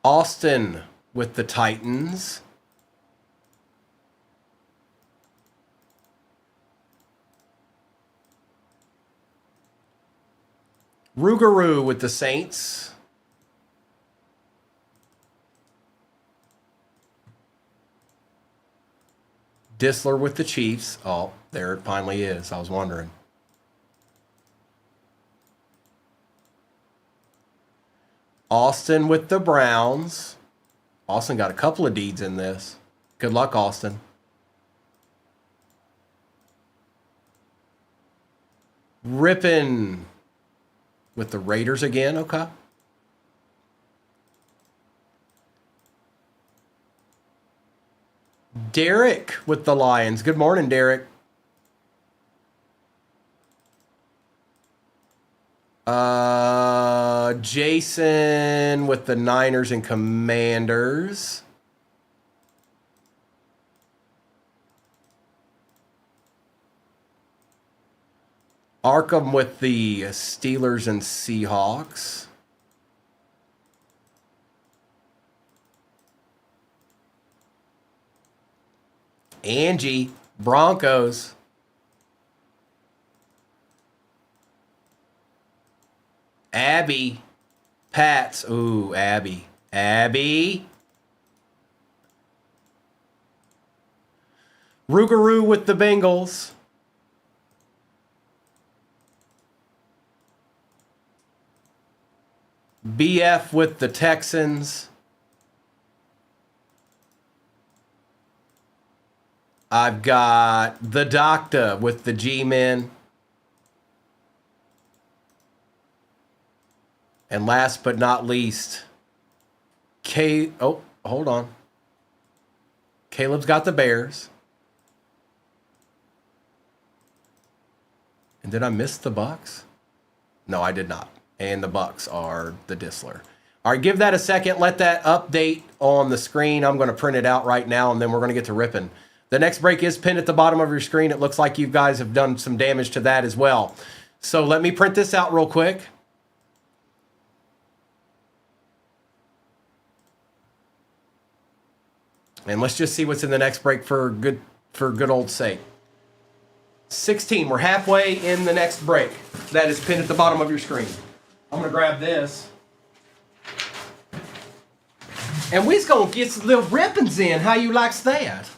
Austin with the Titans. Rougarou with the Saints. Disler with the Chiefs. Oh, there it finally is. I was wondering. Austin with the Browns. Austin got a couple of deeds in this. Good luck, Austin. Rippin with the Raiders again. Okay. Derek with the Lions. Good morning, Derek. Jason with the Niners and Commanders. Arkham with the Steelers and Seahawks. Angie, Broncos. Abby, Pats. Ooh, Abby. Abby. Rougarou with the Bengals. BF with the Texans. I've got the Doctor with the G-Men. And last but not least, oh, hold on. Caleb's got the Bears. And did I miss the Bucks? No, I did not. And the Bucks are the Disler. All right, give that a second. Let that update on the screen. I'm going to print it out right now, and then we're going to get to ripping. The next break is pinned at the bottom of your screen. It looks like you guys have done some damage to that as well. So let me print this out real quick. And let's just see what's in the next break for good old sake. 16. We're halfway in the next break. That is pinned at the bottom of your screen. I'm going to grab this. And we's going to get some little rippings in. How you likes that?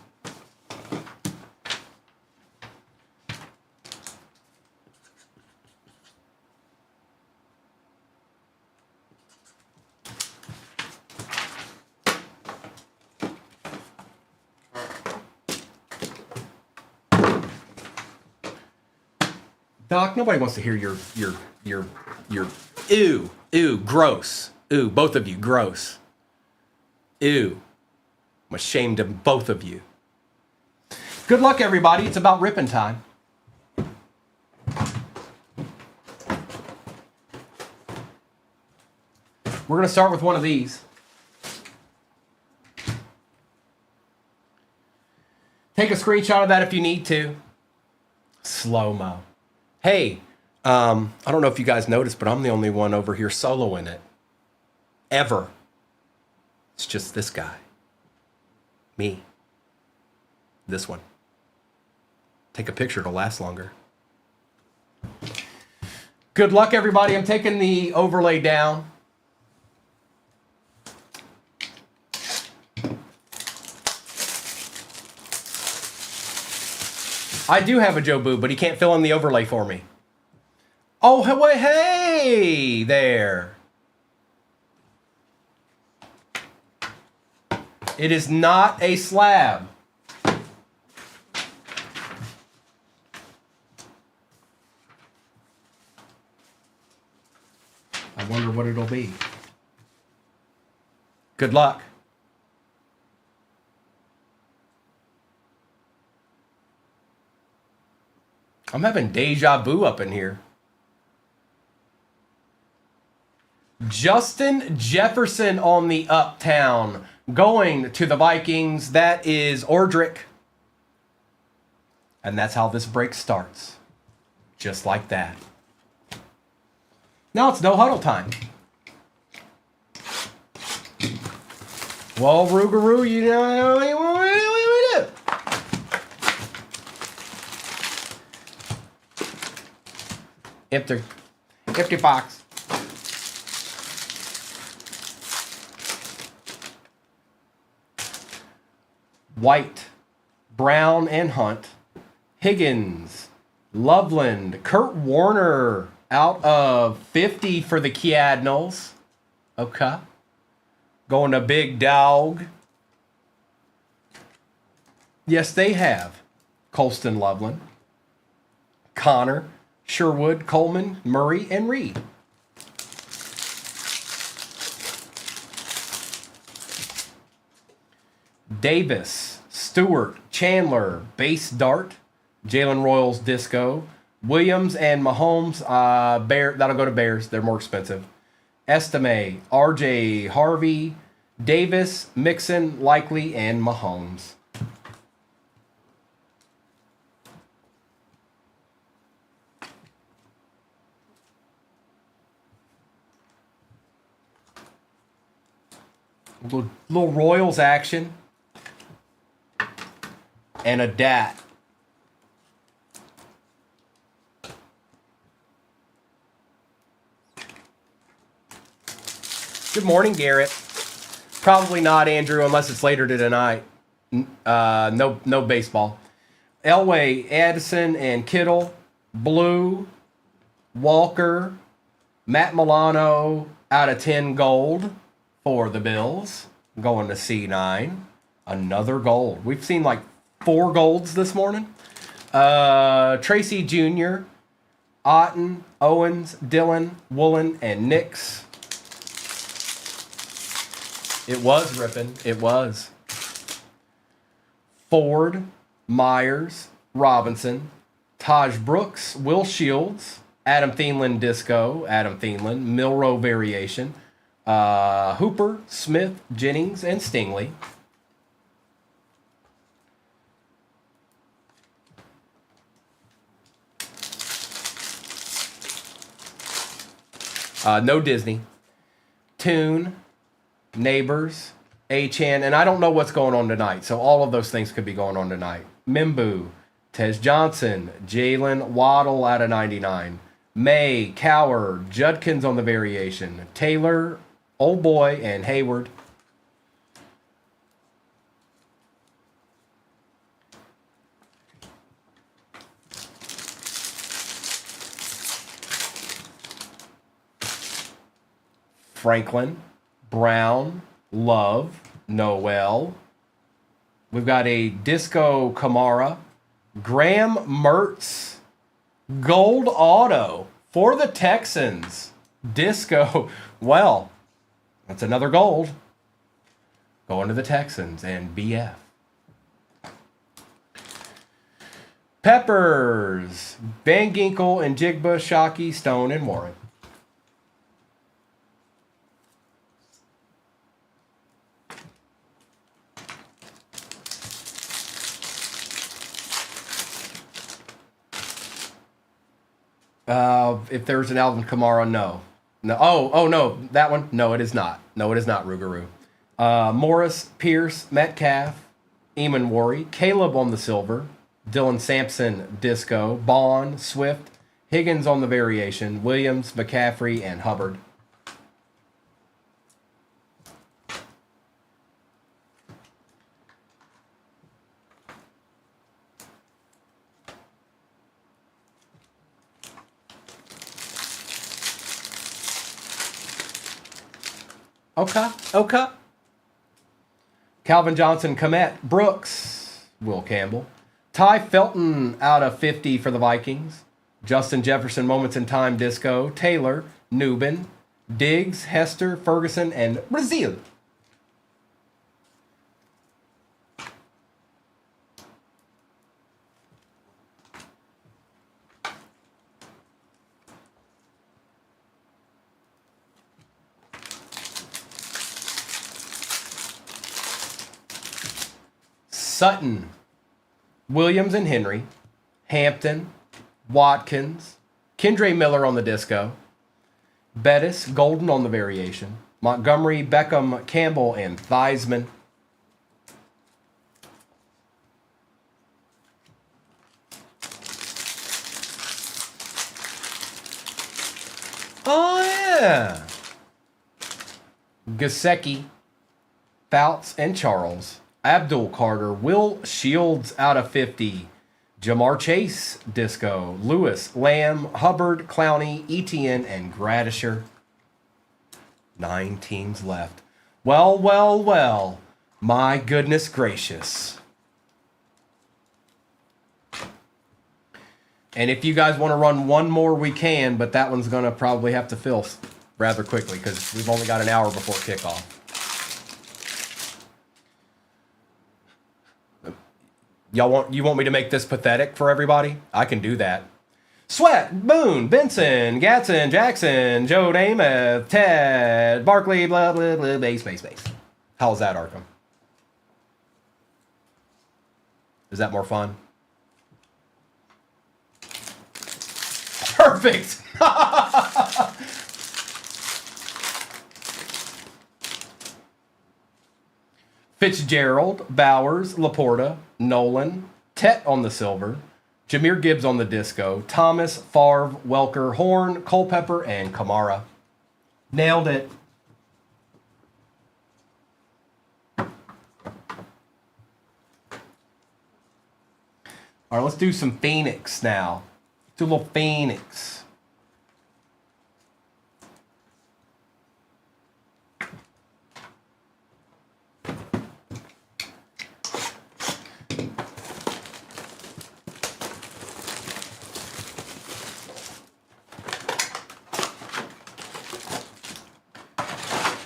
Doc, nobody wants to hear your ew, gross. Ew, both of you, gross. Ew. I'm ashamed of both of you. Good luck, everybody. It's about ripping time. We're going to start with one of these. Take a screenshot of that if you need to. Slow-mo. Hey, I don't know if you guys noticed, but I'm the only one over here soloing it. Ever. It's just this guy. Me. This one. Take a picture, it'll last longer. Good luck, everybody. I'm taking the overlay down. I do have a Joe Boo, but he can't fill in the overlay for me. Oh, hey there. It is not a slab. I wonder what it'll be. Good luck. I'm having deja vu up in here. Justin Jefferson on the Uptown. Going to the Vikings. That is Ordrick. And that's how this break starts. Just like that. Now it's no huddle time. Well, Rougarou, you know what you want to do. Empty box. White, Brown, and Hunt. Higgins, Loveland, Kurt Warner out of 50 for the Cardinals. Okay. Going to Big Dog. Yes, they have Colston, Loveland, Connor, Sherwood, Coleman, Murray, and Reed. Davis, Stewart, Chandler, Base Dart, Jalen Royals, Disco, Williams and Mahomes, that'll go to Bears. They're more expensive. Estime, RJ, Harvey, Davis, Mixon, Likely, and Mahomes. Little Royals action. And a dat. Good morning, Garrett. Probably not, Andrew, unless it's later tonight. No baseball. Elway, Addison, and Kittle. Blue, Walker, Matt Milano out of 10 gold for the Bills. Going to C9. Another gold. We've seen like 4 golds this morning. Tracy Jr., Otten, Owens, Dylan, Woolen, and Nix. It was ripping. It was. Ford, Myers, Robinson, Taj Brooks, Will Shields, Adam Thielen Disco, Adam Thielen, Milrow Variation, Hooper, Smith, Jennings, and Stingley. No Disney. Toon, Neighbors, Achan, and I don't know what's going on tonight, so all of those things could be going on tonight. Mimbu, Tez Johnson, Jalen Waddle out of 99, May, Cower, Judkins on the variation, Taylor, Old Boy, and Hayward. Franklin, Brown, Love, Noel. We've got a Disco Kamara, Graham Mertz, gold auto for the Texans. Disco. Well, that's another gold going to the Texans and BF. Peppers, Van Ginkel and Jigba, Shockey, Stone, and Warren. If there's an Alvin Kamara, no. Oh, no, that one? No, it is not. No, it is not Rougarou. Morris, Pierce, Metcalf, Eamon Worry, Caleb on the silver, Dylan Sampson, Disco, Bond, Swift, Higgins on the variation, Williams, McCaffrey, and Hubbard. Okay. Calvin Johnson, Komet, Brooks, Will Campbell. Ty Felton out of 50 for the Vikings. Justin Jefferson, Moments in Time, Disco. Taylor, Newbin, Diggs, Hester, Ferguson, and Brazil. Sutton, Williams and Henry, Hampton, Watkins, Kendre Miller on the Disco, Bettis, Golden on the variation, Montgomery, Beckham, Campbell, and Theismann. Oh, yeah. Gasecki, Fouts, and Charles. Abdul Carter, Will Shields out of 50. Jamar Chase, Disco. Lewis, Lamb, Hubbard, Clowney, Etienne, and Gradisher. 9 teams left. Well. My goodness gracious. And if you guys want to run one more, we can, but that one's going to probably have to fill rather quickly because we've only got an hour before kickoff. You want me to make this pathetic for everybody? I can do that. Sweat, Boone, Benson, Gatson, Jackson, Joe Namath, Ted, Barkley, blah, blah, blah, base. How's that, Arkham? Is that more fun? Perfect! Fitzgerald, Bowers, Laporta, Nolan, Tet on the silver, Jahmyr Gibbs on the Disco, Thomas, Favre, Welker, Horn, Culpepper, and Kamara. Nailed it. All right, let's do some Phoenix now. Do a little Phoenix.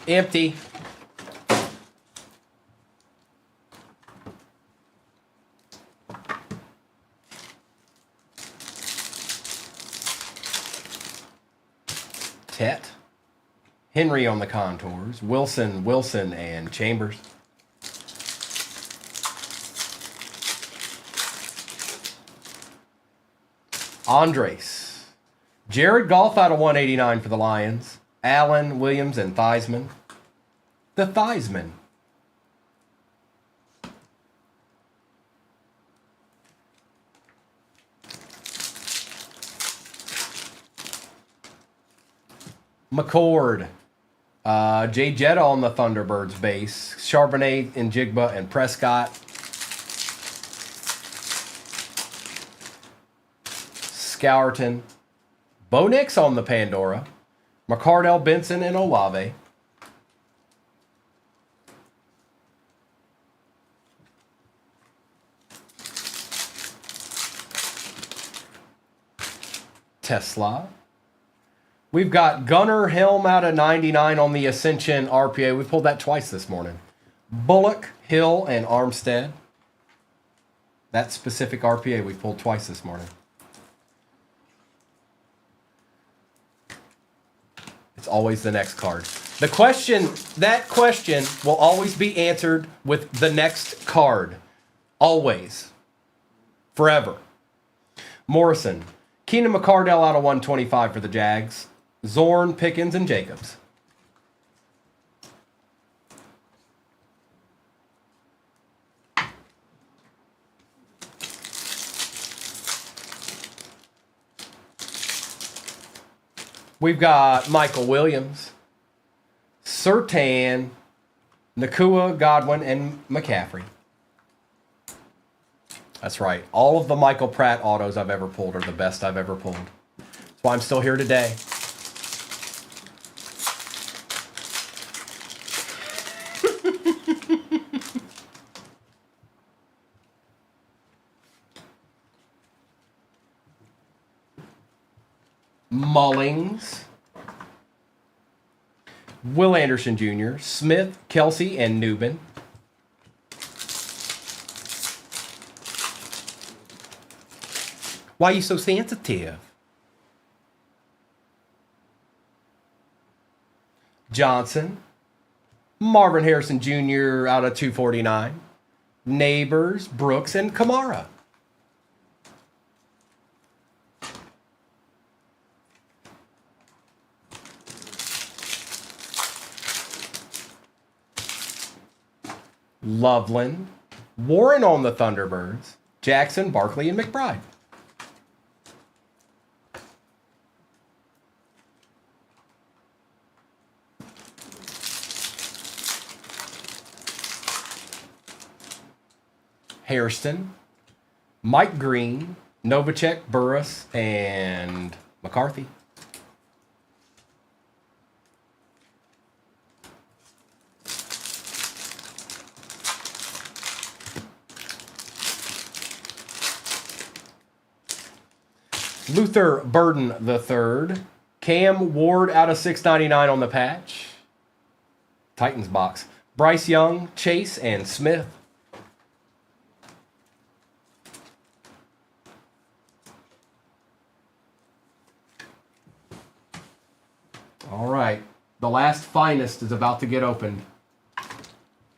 Empty. Tet. Henry on the contours. Wilson, and Chambers. Andres. Jared Goff out of 189 for the Lions. Allen, Williams, and Theismann. The Theismann. McCord. Jay Jetta on the Thunderbirds base. Charbonnet, Njigba, and Prescott. Scourton. Bo Nix on the Pandora. McCardell, Benson, and Olave. Tesla. We've got Gunnar Helm out of 99 on the Ascension RPA. We pulled that twice this morning. Bullock, Hill, and Armstead. That specific RPA we pulled twice this morning. It's always the next card. That question will always be answered with the next card. Always. Forever. Morrison. Keenan McCardell out of 125 for the Jags. Zorn, Pickens, and Jacobs. We've got Michael Williams, Surtain, Nakua, Godwin, and McCaffrey. That's right. All of the Michael Pratt autos I've ever pulled are the best I've ever pulled. That's why I'm still here today. Mullings. Will Anderson Jr., Smith, Kelsey, and Newman. Why are you so sensitive? Johnson. Marvin Harrison Jr. out of 249. Neighbors, Brooks, and Kamara. Loveland. Warren on the Thunderbirds. Jackson, Barkley, and McBride. Hairston, Mike Green, Novacek, Burris, and McCarthy. Luther Burden III. Cam Ward out of 699 on the patch. Titans box. Bryce Young, Chase, and Smith. All right. The last finest is about to get opened.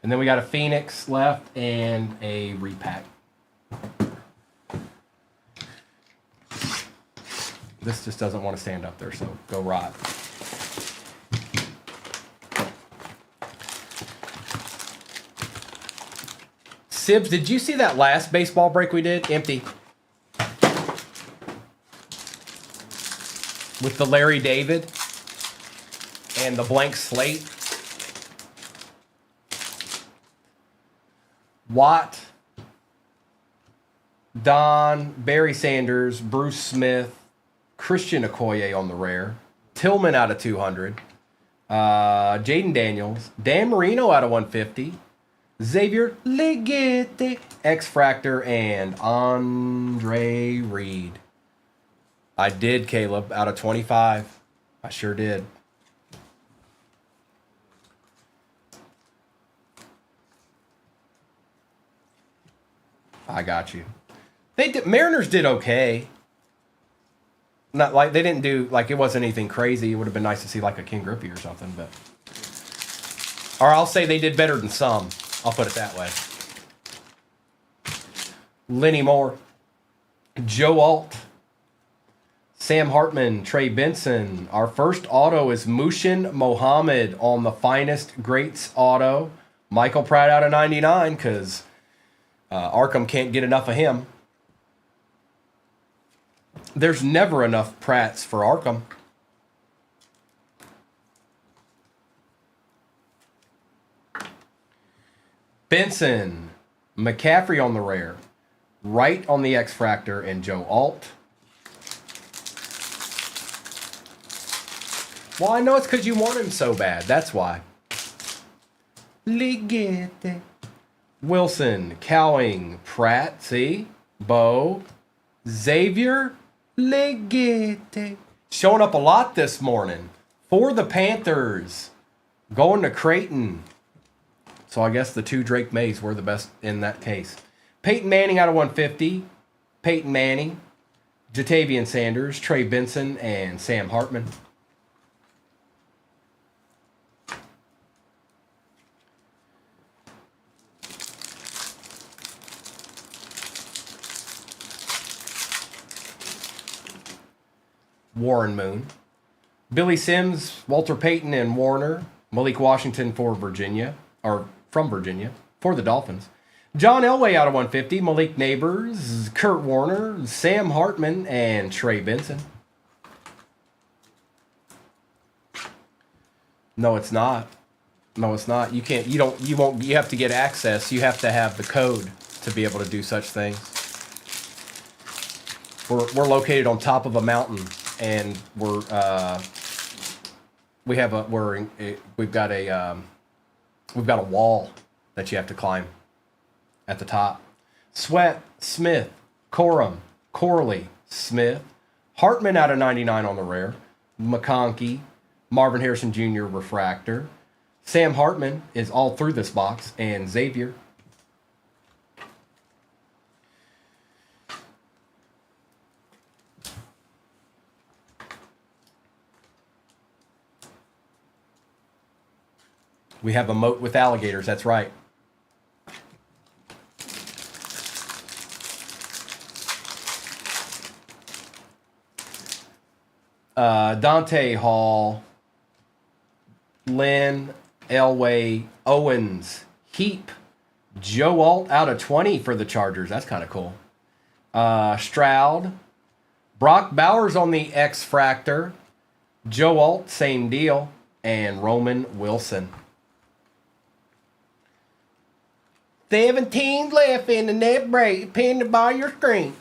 And then we got a Phoenix left and a repack. This just doesn't want to stand up there, so go rot. Sibs, did you see that last baseball break we did? Empty. With the Larry David and the blank slate. Watt. Don, Barry Sanders, Bruce Smith, Christian Okoye on the rare. Tillman out of 200. Jaden Daniels. Dan Marino out of 150. Xavier Legette, X-Fractor, and Andre Reed. I did, Caleb, out of 25. I sure did. I got you. Mariners did okay. Not like they didn't do like it wasn't anything crazy. It would have been nice to see like a King Griffey or something, but or I'll say they did better than some. I'll put it that way. Lenny Moore, Joe Alt, Sam Hartman, Trey Benson. Our first auto is Mushin Mohammed on the Finest Greats auto. Michael Pratt out of 99 because Arkham can't get enough of him. There's never enough Pratts for Arkham. Benson, McCaffrey on the rare, Wright on the X-Fractor, and Joe Alt. Well, I know it's because you want him so bad. That's why. Ligette. Wilson, Cowing, Pratt, see? Bo, Xavier, Legette. Showing up a lot this morning for the Panthers. Going to Creighton. So I guess the two Drake Mays were the best in that case. Peyton Manning out of 150. Peyton Manning, Jatavian Sanders, Trey Benson, and Sam Hartman. Warren Moon, Billy Sims, Walter Payton, and Warner. Malik Washington for Virginia, or from Virginia, for the Dolphins. John Elway out of 150. Malik Neighbors, Kurt Warner, Sam Hartman, and Trey Benson. No, it's not. No, it's not. You can't. You won't. You have to get access. You have to have the code to be able to do such things. We're located on top of a mountain. And we've got a wall that you have to climb at the top. Sweat, Smith, Corum, Corley, Smith, Hartman out of 99 on the rare, McConkey, Marvin Harrison Jr. refractor, Sam Hartman is all through this box, and Xavier. We have a moat with alligators, that's right. Dante Hall, Lynn, Elway, Owens, Heap, Joe Alt out of 20 for the Chargers. That's kind of cool. Stroud, Brock Bowers on the X-Fractor, Joe Alt, same deal, and Roman Wilson. 17 left in the net break, pinned to by your screen.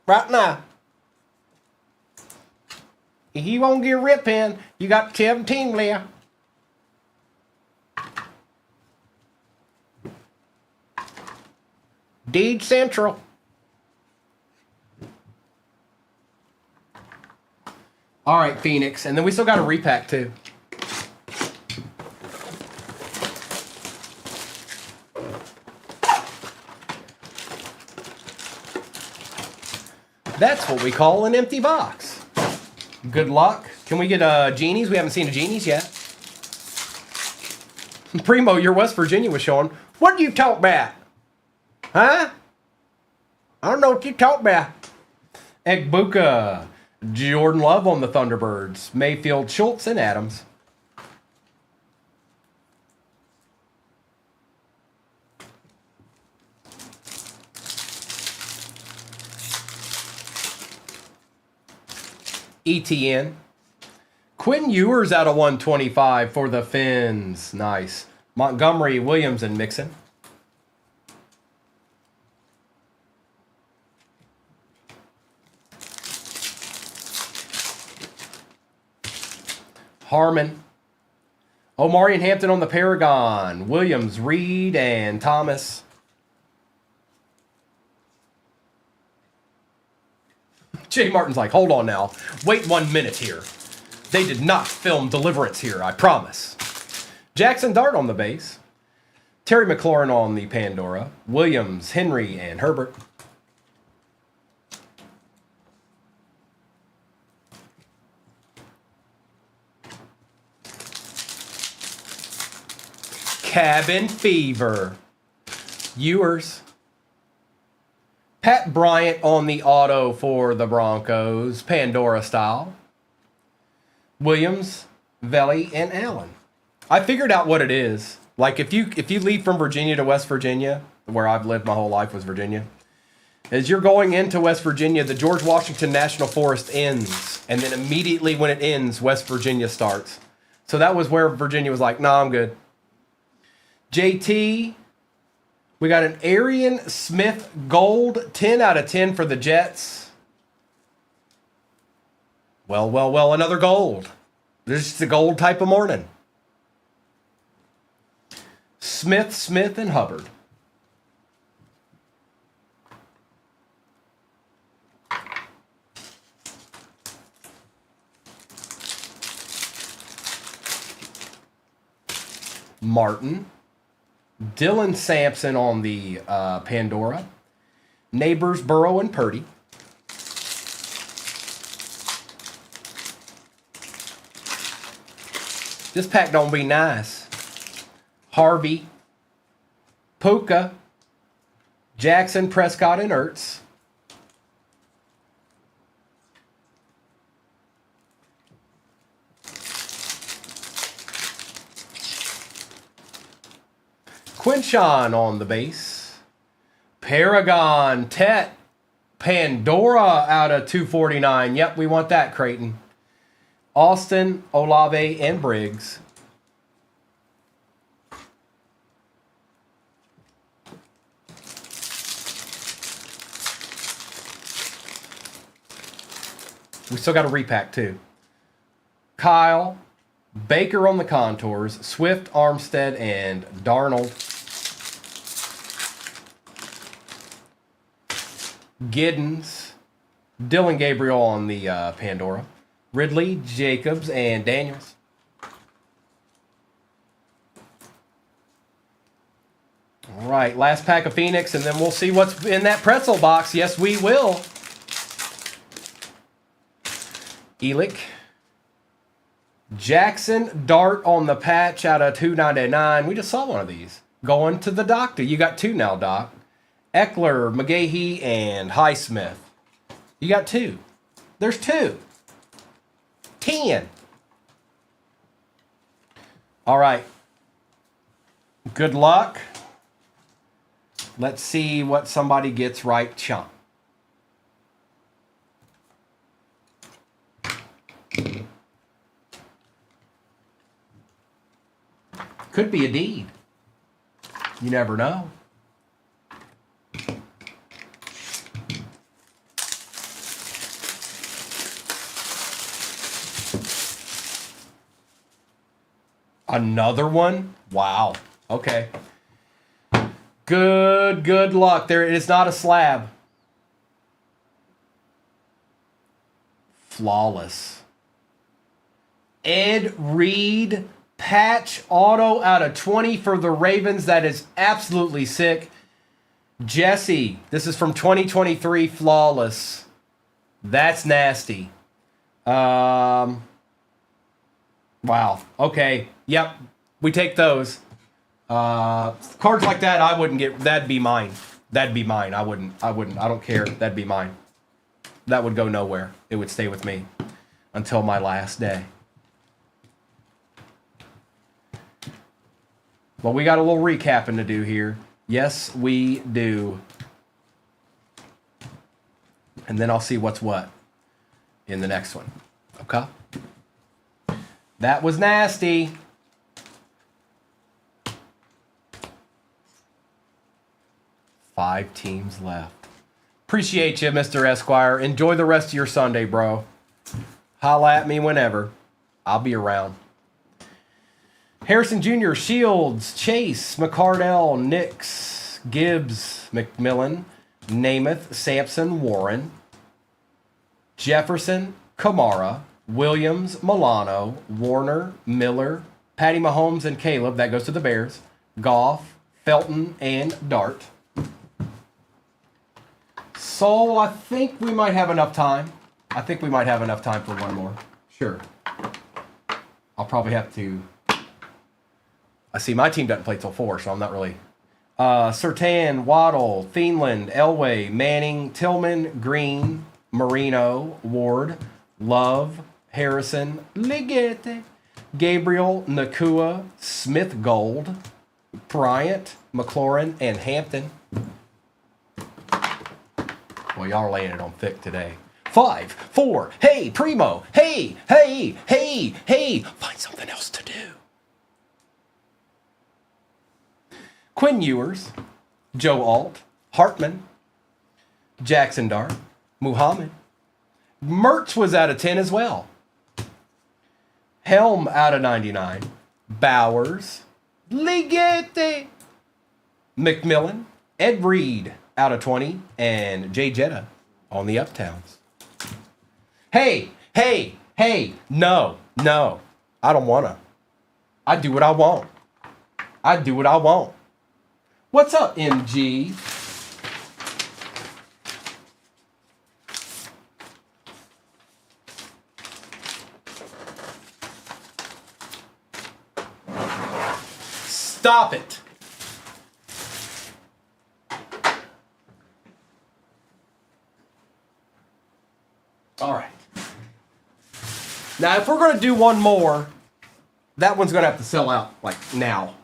Right now. If you won't get rip in, you got 17 left. Deed Central. All right, Phoenix. And then we still got a repack, too. That's what we call an empty box. Good luck. Can we get Genies? We haven't seen a Genies yet. Primo, your West Virginia was showing. What do you talk about? Huh? I don't know what you talk about. Ekbuka, Jordan Love on the Thunderbirds, Mayfield, Schultz, and Adams. ETN. Quinn Ewers out of 125 for the Finns. Nice. Montgomery, Williams, and Mixon. Harmon. Omari and Hampton on the Paragon. Williams, Reed, and Thomas. Jay Martin's like, hold on now. Wait 1 minute here. They did not film Deliverance here, I promise. Jackson Dart on the base. Terry McLaurin on the Pandora. Williams, Henry, and Herbert. Cabin Fever. Ewers. Pat Bryant on the auto for the Broncos, Pandora style. Williams, Velli, and Allen. I figured out what it is. Like if you leave from Virginia to West Virginia, where I've lived my whole life was Virginia, as you're going into West Virginia, the George Washington National Forest ends, and then immediately when it ends, West Virginia starts. So that was where Virginia was like, nah, I'm good. JT, we got an Arian Smith Gold, 10 out of 10 for the Jets. Well, another gold. This is the gold type of morning. Smith, and Hubbard. Martin. Dylan Sampson on the Pandora. Neighbors, Burrow, and Purdy. This pack don't be nice. Harvey. Puka. Jackson, Prescott, and Ertz. Quinshon on the base. Paragon, Tet, Pandora out of 249. Yep, we want that, Creighton. Austin, Olave, and Briggs. We still got a repack, too. Kyle, Baker on the contours, Swift, Armstead, and Darnold. Giddens, Dylan Gabriel on the Pandora. Ridley, Jacobs, and Daniels. All right, last pack of Phoenix, and then we'll see what's in that pretzel box. Yes, we will. Elick. Jackson Dart on the patch out of 299. We just saw one of these. Going to the doctor. You got two now, Doc. Eckler, McGahee, and Highsmith. You got two. There's two. 10. All right. Good luck. Let's see what somebody gets right, chump. Could be a deed. You never know. Another one? Wow. Okay. Good luck. There it is, not a slab. Flawless. Ed Reed patch auto out of 20 for the Ravens. That is absolutely sick. Jesse, this is from 2023, flawless. That's nasty. Wow. Okay. Yep. We take those. Cards like that, I wouldn't get. That'd be mine. That'd be mine. I wouldn't. I don't care. That'd be mine. That would go nowhere. It would stay with me until my last day. Well, we got a little recapping to do here. Yes, we do. And then I'll see what's what in the next one. Okay? That was nasty. Five teams left. Appreciate you, Mr. Esquire. Enjoy the rest of your Sunday, bro. Holla at me whenever. I'll be around. Harrison Jr., Shields, Chase, McCardell, Nix, Gibbs, McMillan, Namath, Sampson, Warren, Jefferson, Kamara, Williams, Milano, Warner, Miller, Patty Mahomes, and Caleb. That goes to the Bears. Goff, Felton, and Dart. So I think we might have enough time. I think we might have enough time for one more. Sure. I'll probably have to... I see my team doesn't play till 4, so I'm not really... Surtain, Waddle, Thienland, Elway, Manning, Tillman, Green, Marino, Ward, Love, Harrison, Ligette, Gabriel, Nakua, Smith Gold, Bryant, McLaurin, and Hampton. Well, y'all are laying it on thick today. 5, 4, hey, Primo, hey, hey, hey, hey, find something else to do. Quinn Ewers, Joe Alt, Hartman, Jackson Dart, Muhammad. Mertz was out of 10 as well. Helm out of 99. Bowers, Ligette, McMillan, Ed Reed out of 20, and Jay Jetta on the Uptowns. Hey, hey, hey, no, no, I don't want to. I do what I want. I do what I want. What's up, MG? Stop it. All right. Now, if we're going to do one more, that one's going to have to sell out, like, now.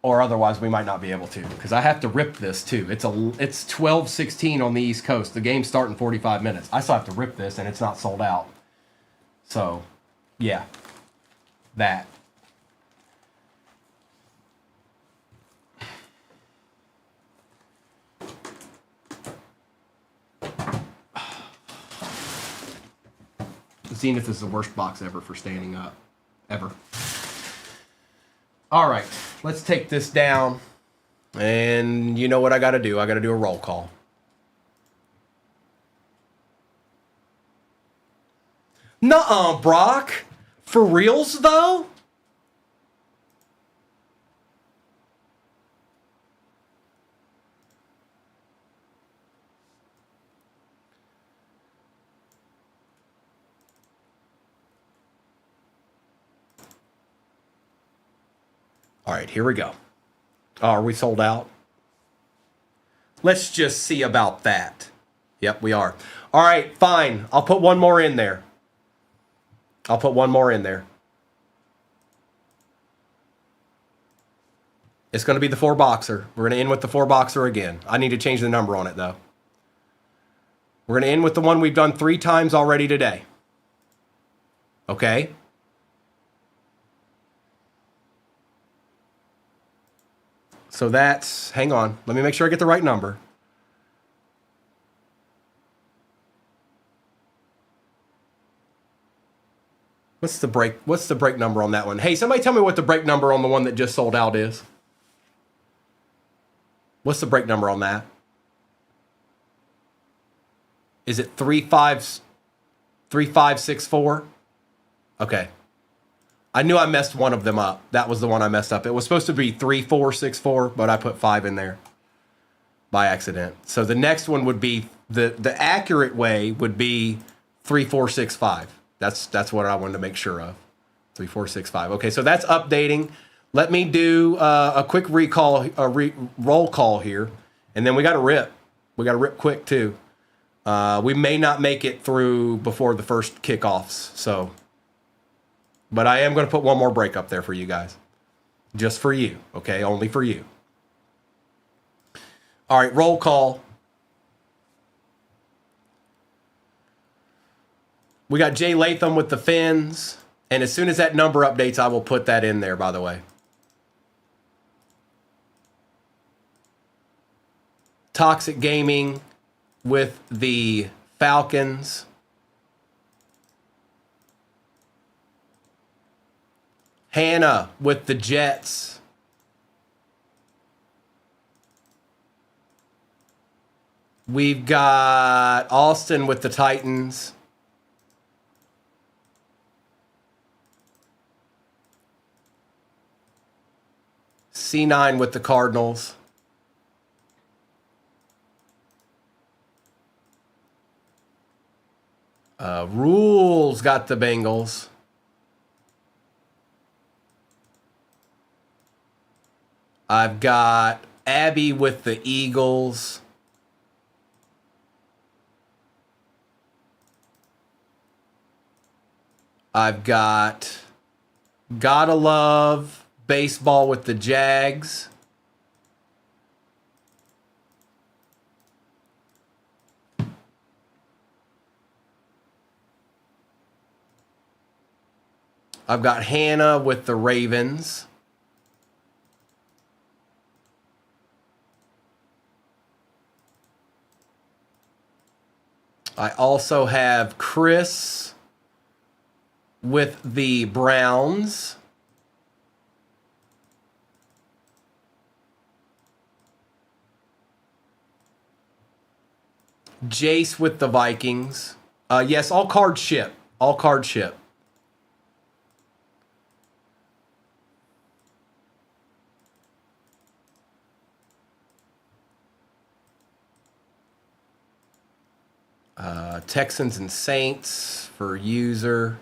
Or otherwise, we might not be able to, because I have to rip this, too. It's 12:16 on the East Coast. The game's starting in 45 minutes. I still have to rip this, and it's not sold out. So, yeah. That. Zenith is the worst box ever for standing up. Ever. All right. Let's take this down. And you know what I got to do? I got to do a roll call. Nuh-uh, Brock. For reals, though? All right, here we go. Oh, are we sold out? Let's just see about that. Yep, we are. All right, fine. I'll put one more in there. I'll put one more in there. It's going to be the 4-boxer. We're going to end with the 4-boxer again. I need to change the number on it, though. We're going to end with the one we've done 3 times already today. Okay? So that's, hang on, let me make sure I get the right number. What's the break number on that one? Hey, somebody tell me what the break number on the one that just sold out is. What's the break number on that? Is it 3564? Okay. I knew I messed one of them up. That was the one I messed up. It was supposed to be 3464, but I put 5 in there by accident. So the next one would be, the accurate way would be 3465. That's what I wanted to make sure of. 3465. Okay, so that's updating. Let me do a quick roll call here, and then we got to rip. We got to rip quick too. We may not make it through before the first kickoffs, so. But I am going to put one more break up there for you guys. Just for you, okay? Only for you. All right, roll call. We got Jay Latham with the fins. And as soon as that number updates, I will put that in there, by the way. Toxic Gaming with the Falcons. Hannah with the Jets. We've got Austin with the Titans. C9 with the Cardinals. Rules got the Bengals. I've got Abby with the Eagles. I've got Gotta Love Baseball with the Jags. I've got Hannah with the Ravens. I also have Chris with the Browns. Jace with the Vikings. Yes, all cards ship. All cards ship. Texans and Saints for user.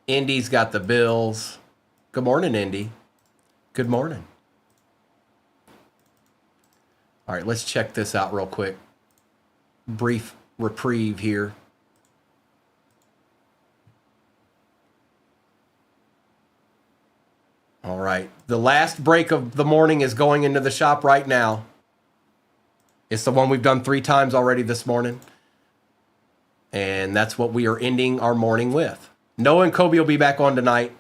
Indy's got the Bills. Good morning, Indy. Good morning. All right, let's check this out real quick. Brief reprieve here. All right, the last break of the morning is going into the shop right now. It's the one we've done 3 times already this morning. And that's what we are ending our morning with. Noah and Kobe will be back on tonight.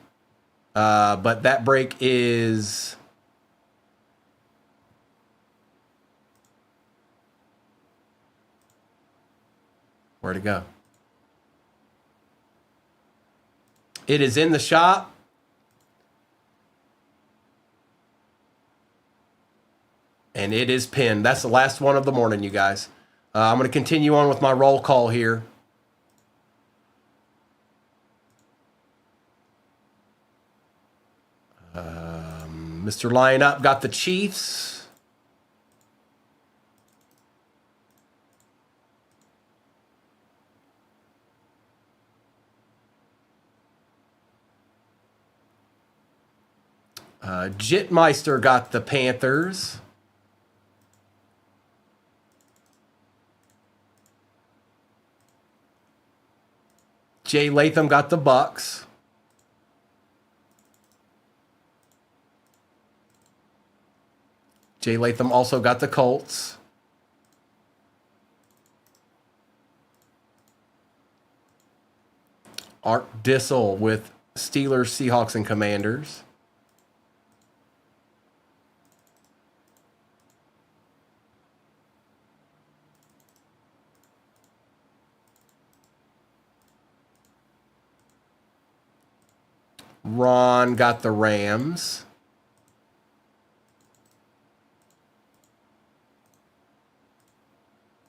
But that break is... Where'd it go? It is in the shop. And it is pinned. That's the last one of the morning, you guys. I'm going to continue on with my roll call here. Mr. Line Up got the Chiefs. Jitmeister got the Panthers. Jay Latham got the Bucks. Jay Latham also got the Colts. Art Dissel with Steelers, Seahawks, and Commanders. Ron got the Rams.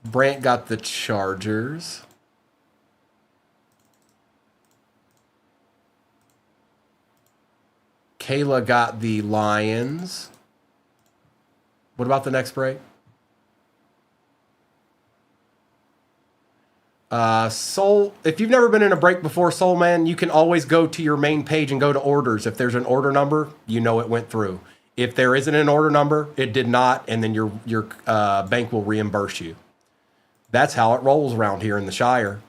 Brant got the Chargers. Kayla got the Lions. What about the next break? Soul, if you've never been in a break before, Soul Man, you can always go to your main page and go to orders. If there's an order number, you know it went through. If there isn't an order number, it did not, and then your bank will reimburse you. That's how it rolls around here in the Shire.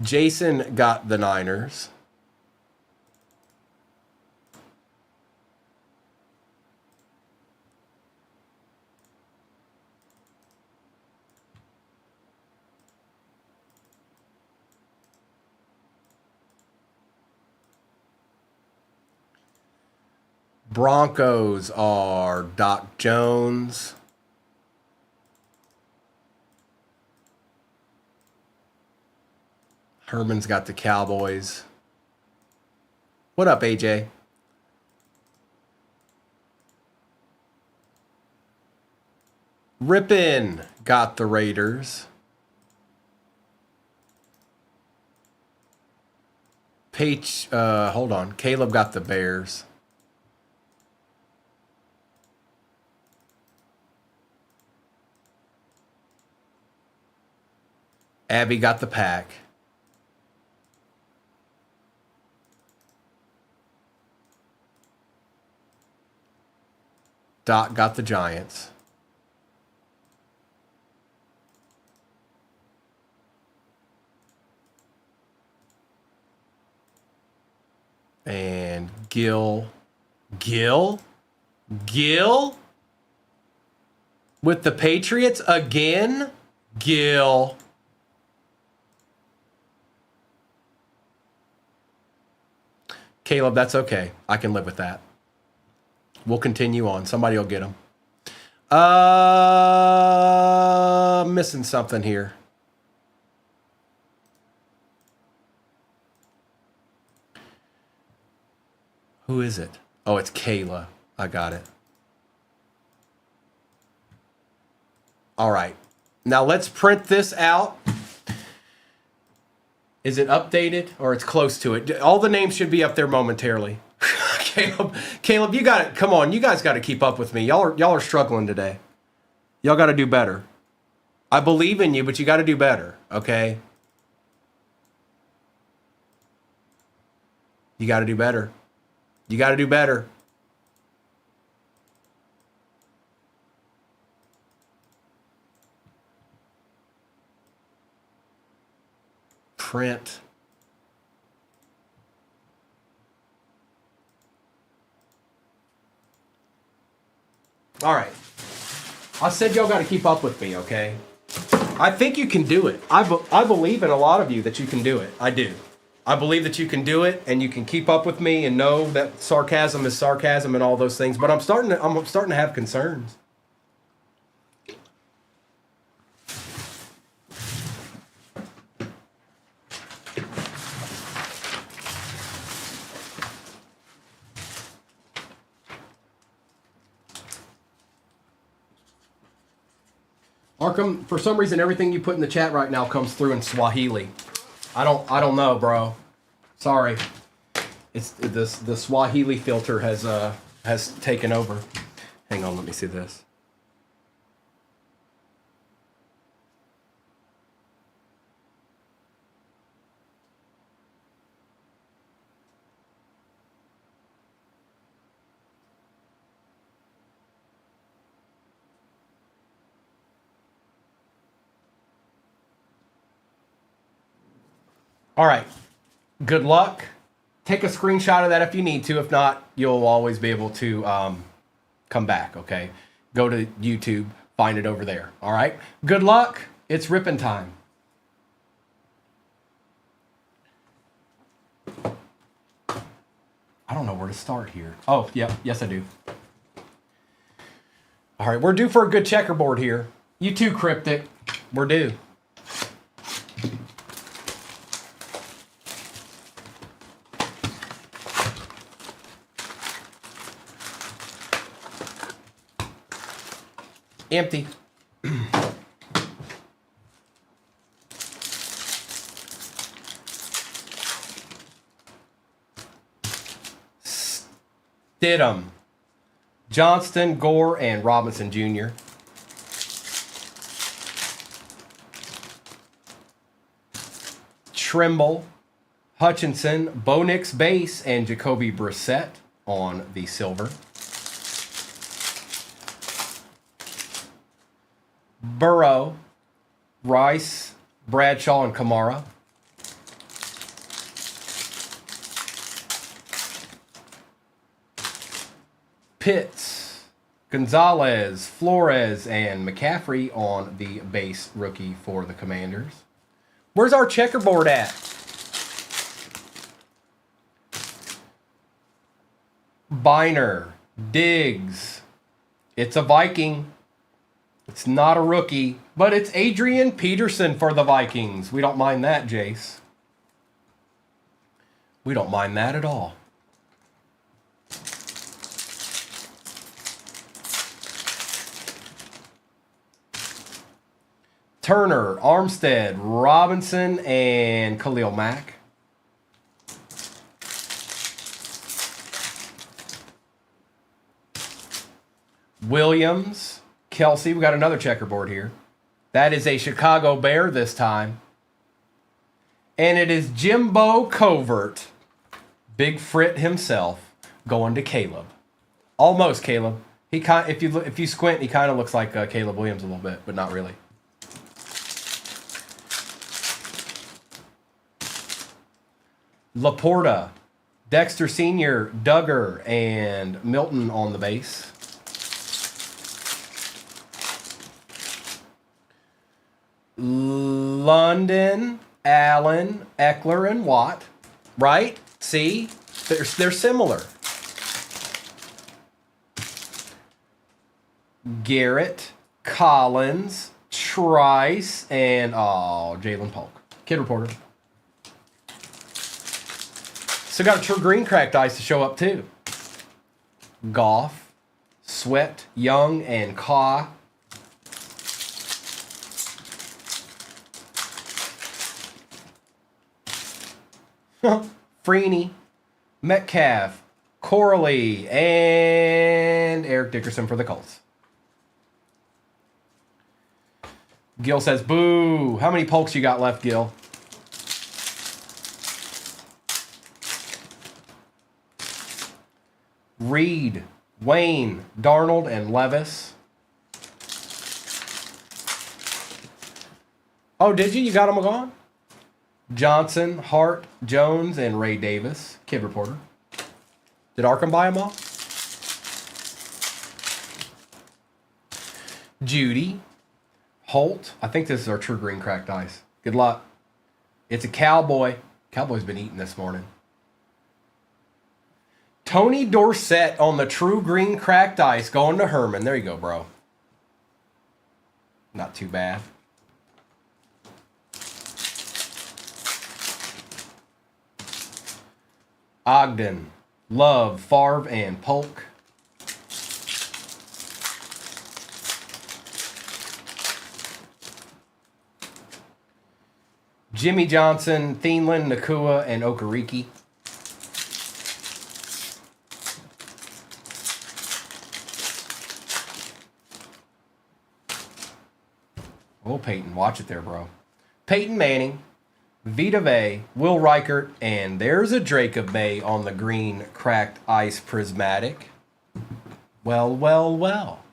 Jason got the Niners. Broncos are Doc Jones. Herman's got the Cowboys. What up, AJ? Rippin got the Raiders. Hold on. Caleb got the Bears. Abby got the Pack. Doc got the Giants. And Gil with the Patriots again. Gil. Caleb, that's okay. I can live with that. We'll continue on. Somebody will get them. Missing something here. Who is it? Oh, it's Kayla. I got it. All right. Now let's print this out. Is it updated or it's close to it? All the names should be up there momentarily. Caleb, you got it. Come on, you guys got to keep up with me. Y'all are struggling today. Y'all got to do better. I believe in you, but you got to do better, okay? You got to do better. You got to do better. Print. All right. I said y'all got to keep up with me, okay? I think you can do it. I believe in a lot of you that you can do it. I do. I believe that you can do it and you can keep up with me and know that sarcasm is sarcasm and all those things. But I'm starting to have concerns. Arkham, for some reason, everything you put in the chat right now comes through in Swahili. I don't know, bro. Sorry. It's the Swahili filter has taken over. Hang on, let me see this. All right. Good luck. Take a screenshot of that if you need to. If not, you'll always be able to come back, okay? Go to YouTube, find it over there. All right? Good luck. It's ripping time. I don't know where to start here. Oh, yeah. Yes, I do. All right. We're due for a good checkerboard here. You too, Cryptic. We're due. Empty. Stidham, Johnston, Gore, and Robinson Jr. Trimble, Hutchinson, Bo Nix base, and Jacoby Brissett on the silver. Burrow, Rice, Bradshaw, and Kamara. Pitts, Gonzalez, Flores, and McCaffrey on the base rookie for the Commanders. Where's our checkerboard at? Biner, Diggs. It's a Viking. It's not a rookie, but it's Adrian Peterson for the Vikings. We don't mind that, Jace. We don't mind that at all. Turner, Armstead, Robinson, and Khalil Mack. Williams, Kelsey. We got another checkerboard here. That is a Chicago Bear this time. And it is Jimbo Covert, Big Frit himself, going to Caleb. Almost Caleb. He if you squint, he kind of looks like Caleb Williams a little bit, but not really. Laporta, Dexter Sr., Duggar, and Milton on the base. London, Allen, Eckler, and Watt. Right? See? They're similar. Garrett, Collins, Trice, and Jalen Polk. Kid Reporter. So got a True Green cracked ice to show up too. Goff, Sweat, Young, and Kaw. Freeney, Metcalf, Corley, and Eric Dickerson for the Colts. Gil says, boo. How many Polks you got left, Gil? Reed, Wayne, Darnold, and Levis. Oh, did you? You got them gone? Johnson, Hart, Jones, and Ray Davis. Kid Reporter. Did Arkham buy them all? Judy, Holt. I think this is our True Green cracked ice. Good luck. It's a Cowboy. Cowboy's been eating this morning. Tony Dorsett on the True Green cracked ice going to Herman. There you go, bro. Not too bad. Ogden, Love, Favre, and Polk. Jimmy Johnson, Thielen, Nakua, and Okereke. Oh, Peyton, watch it there, bro. Peyton Manning, Vita Vea, Will Reichert, and there's a Drake of May on the green cracked ice prismatic. Well, well, well.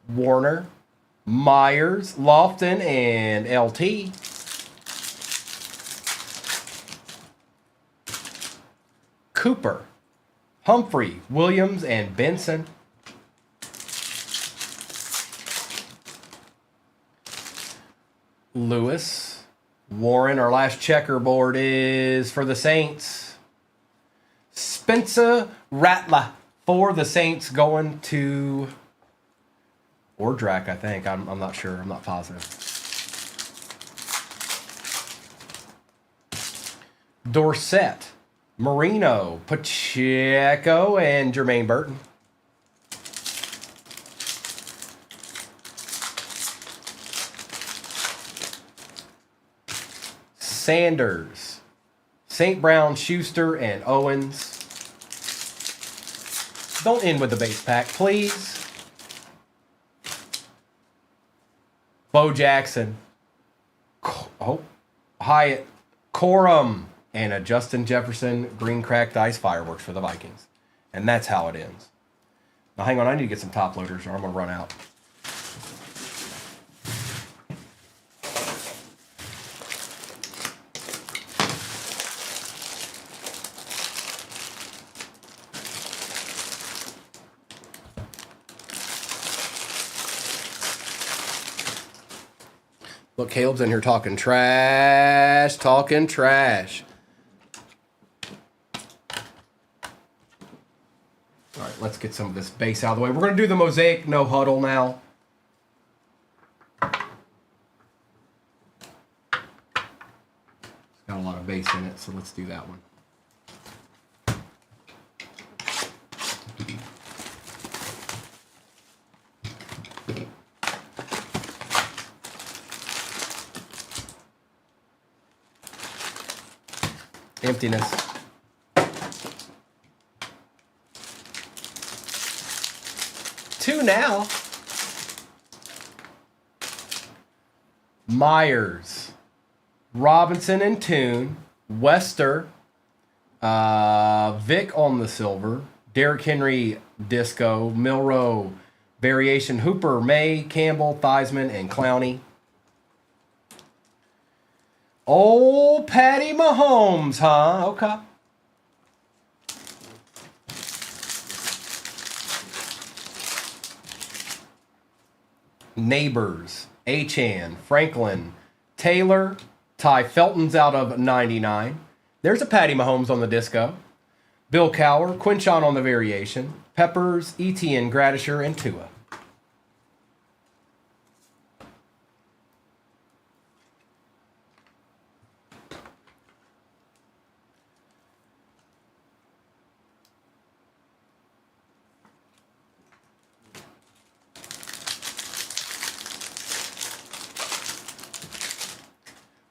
Warner, Myers, Lofton, and LT. Cooper, Humphrey, Williams, and Benson. Lewis, Warren. Our last checkerboard is for the Saints. Spencer Rattler for the Saints going to Ordrak, I think. I'm not sure. I'm not positive. Dorsett, Marino, Pacheco, and Jermaine Burton. Sanders, St. Brown, Schuster, and Owens. Don't end with the base pack, please. Bo Jackson, Hyatt, Corum, and a Justin Jefferson green cracked ice fireworks for the Vikings. And that's how it ends. Now hang on, I need to get some top loaders or I'm going to run out. Look, Caleb's in here talking trash, talking trash. All right, let's get some of this base out of the way. We're going to do the Mosaic no huddle now. Let's do that one. Emptiness. Two now. Myers, Robinson and Toon, Wester, Vic on the silver, Derrick Henry disco, Milrow variation, Hooper, May, Campbell, Theismann, and Clowney. Old Patty Mahomes, huh? Okay. Neighbors, Achan, Franklin, Taylor, Ty Felton's out of 99. There's a Patty Mahomes on the disco. Bill Cowher, Quinchon on the variation, Peppers, Etienne, Gradisher, and Tua.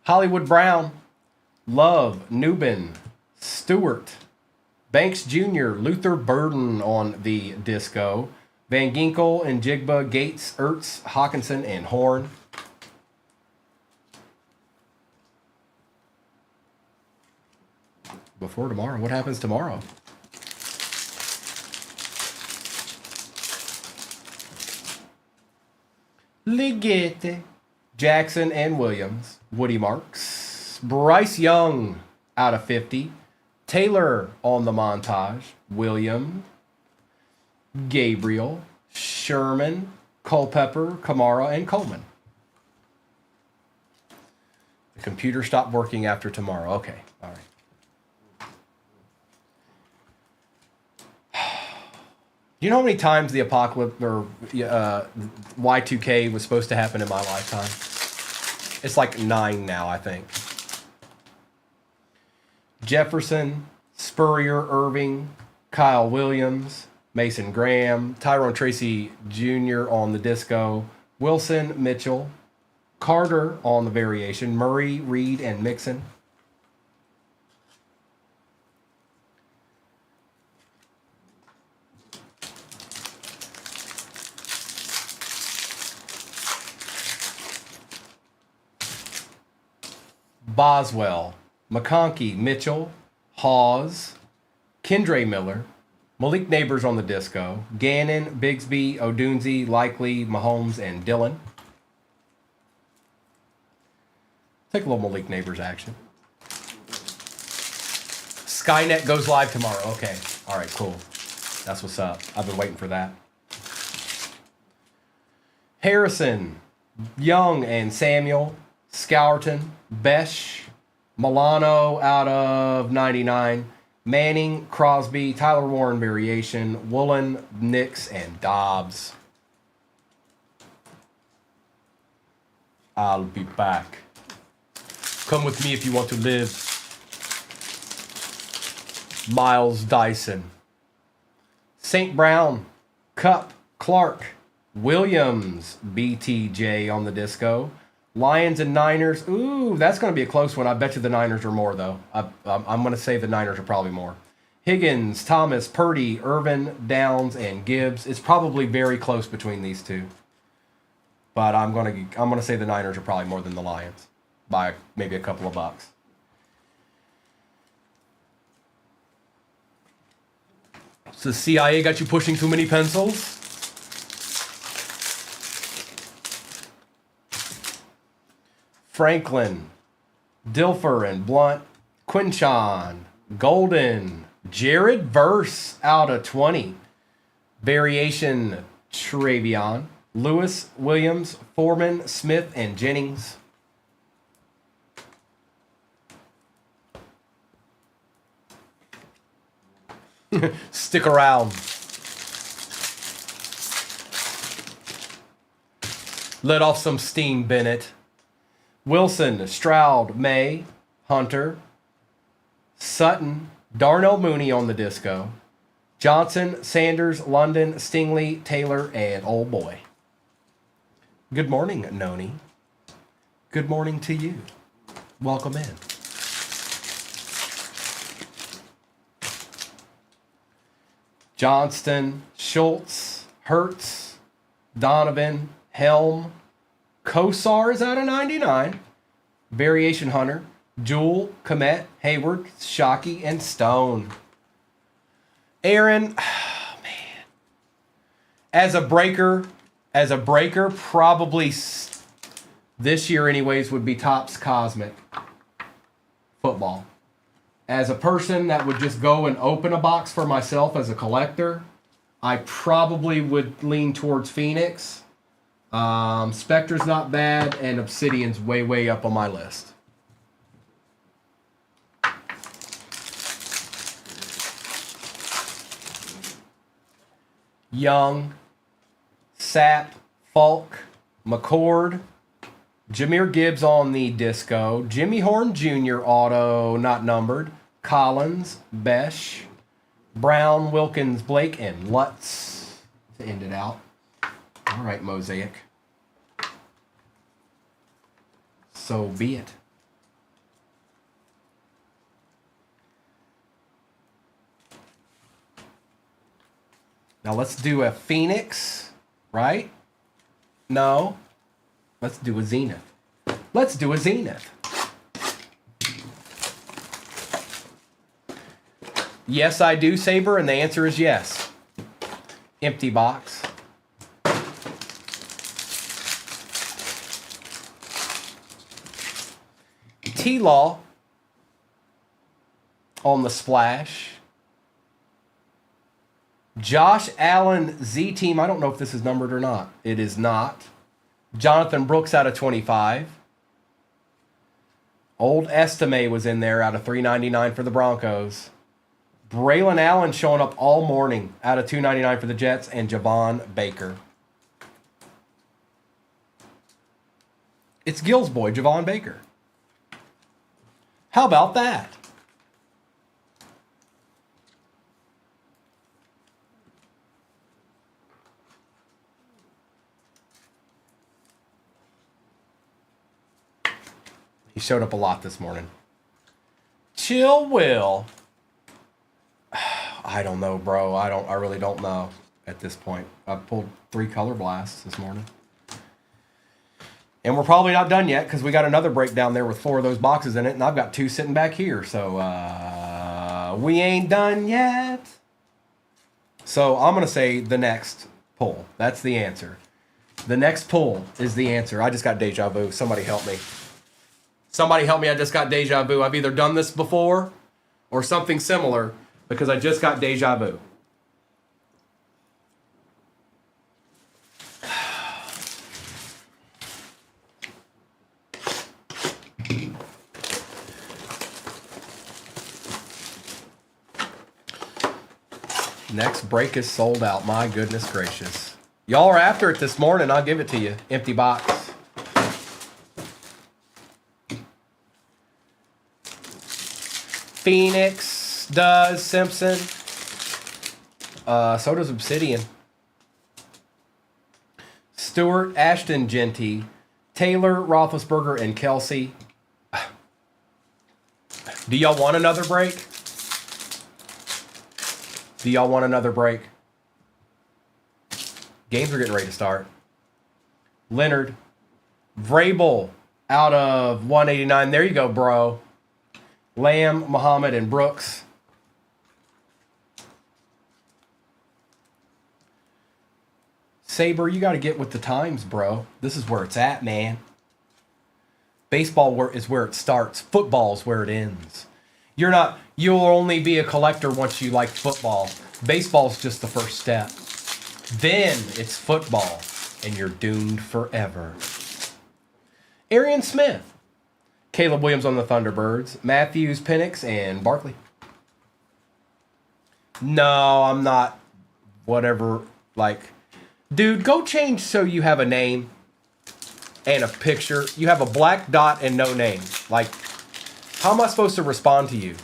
Hollywood Brown, Love, Newbin, Stewart, Banks Jr., Luther Burden on the disco, Van Ginkel and Jigba, Gates, Ertz, Hawkinson, and Horn. Before tomorrow, what happens tomorrow? Ligete, Jackson and Williams, Woody Marks, Bryce Young out of 50, Taylor on the montage, William, Gabriel, Sherman, Culpepper, Kamara, and Coleman. The computer stopped working after tomorrow. Okay, all right. You know how many times the apocalypse or Y2K was supposed to happen in my lifetime? It's like 9 now, I think. Jefferson, Spurrier, Irving, Kyle Williams, Mason Graham, Tyrone Tracy Jr. on the disco, Wilson, Mitchell, Carter on the variation, Murray, Reed, and Mixon. Boswell, McConkey, Mitchell, Hawes, Kendre Miller, Malik Neighbors on the disco, Gannon, Bigsby, Odunze, Likely, Mahomes, and Dillon. Take a little Malik Neighbors action. Skynet goes live tomorrow. Okay. All right, cool. That's what's up. I've been waiting for that. Harrison, Young and Samuel, Scourton, Besh, Milano out of 99, Manning, Crosby, Tyler Warren variation, Woolen, Nix, and Dobbs. I'll be back. Come with me if you want to live. Miles Dyson. St. Brown, Cup, Clark, Williams, BTJ on the disco. Lions and Niners. Ooh, that's going to be a close one. I bet you the Niners are more, though. I'm going to say the Niners are probably more. Higgins, Thomas, Purdy, Irvin, Downs, and Gibbs. It's probably very close between these two. But I'm going to say the Niners are probably more than the Lions by maybe a couple of bucks. So the CIA got you pushing too many pencils? Franklin, Dilfer and Blunt, Quinchon, Golden, Jared Verse out of 20, variation Travion, Lewis, Williams, Foreman, Smith, and Jennings. Stick around. Let off some steam, Bennett. Wilson, Stroud, May, Hunter, Sutton, Darnell Mooney on the disco. Johnson, Sanders, London, Stingley, Taylor, and old boy. Good morning, Noni. Good morning to you. Welcome in. Johnston, Schultz, Hertz, Donovan, Helm, Kosar is out of 99. Variation Hunter, Jewel, Komet, Hayward, Shockey, and Stone. Aaron, oh man. As a breaker, probably this year anyways would be Topps Cosmic Football. As a person that would just go and open a box for myself as a collector, I probably would lean towards Phoenix. Spectre's not bad, and Obsidian's way, way up on my list. Young, Sapp, Falk, McCord, Jahmyr Gibbs on the disco, Jimmy Horn Jr. auto, not numbered, Collins, Besh, Brown, Wilkins, Blake, and Lutz to end it out. All right, Mosaic. So be it. Now let's do a Phoenix, right? No. Let's do a Zenith. Let's do a Zenith. Yes, I do, Saber, and the answer is yes. Empty box. T-Law on the splash. Josh Allen Z-Team. I don't know if this is numbered or not. It is not. Jonathan Brooks out of 25. Old Estime was in there out of 399 for the Broncos. Braylon Allen showing up all morning out of 299 for the Jets, and Javon Baker. It's Gil's boy, Javon Baker. How about that? He showed up a lot this morning. Chill Will. I don't know, bro. I really don't know at this point. I pulled 3 color blasts this morning. And we're probably not done yet because we got another break down there with 4 of those boxes in it, and I've got 2 sitting back here. So we ain't done yet. So I'm going to say the next pull. That's the answer. The next pull is the answer. I just got deja vu. Somebody help me. Somebody help me. I just got deja vu. I've either done this before or something similar because I just got deja vu. Next break is sold out. My goodness gracious. Y'all are after it this morning. I'll give it to you. Empty box. Phoenix does Simpson. So does Obsidian. Stewart, Ashton, Genty, Taylor, Roethlisberger, and Kelsey. Do y'all want another break? Do y'all want another break? Games are getting ready to start. Leonard, Vrabel out of 189. There you go, bro. Lamb, Muhammad, and Brooks. Saber, you got to get with the times, bro. This is where it's at, man. Baseball is where it starts. Football is where it ends. You'll only be a collector once you like football. Baseball's just the first step. Then it's football, and you're doomed forever. Arian Smith. Caleb Williams on the Thunderbirds. Matthews, Penix, and Barkley. No, I'm not. Whatever. Like, dude, go change so you have a name and a picture. You have a black dot and no name. Like, how am I supposed to respond to you?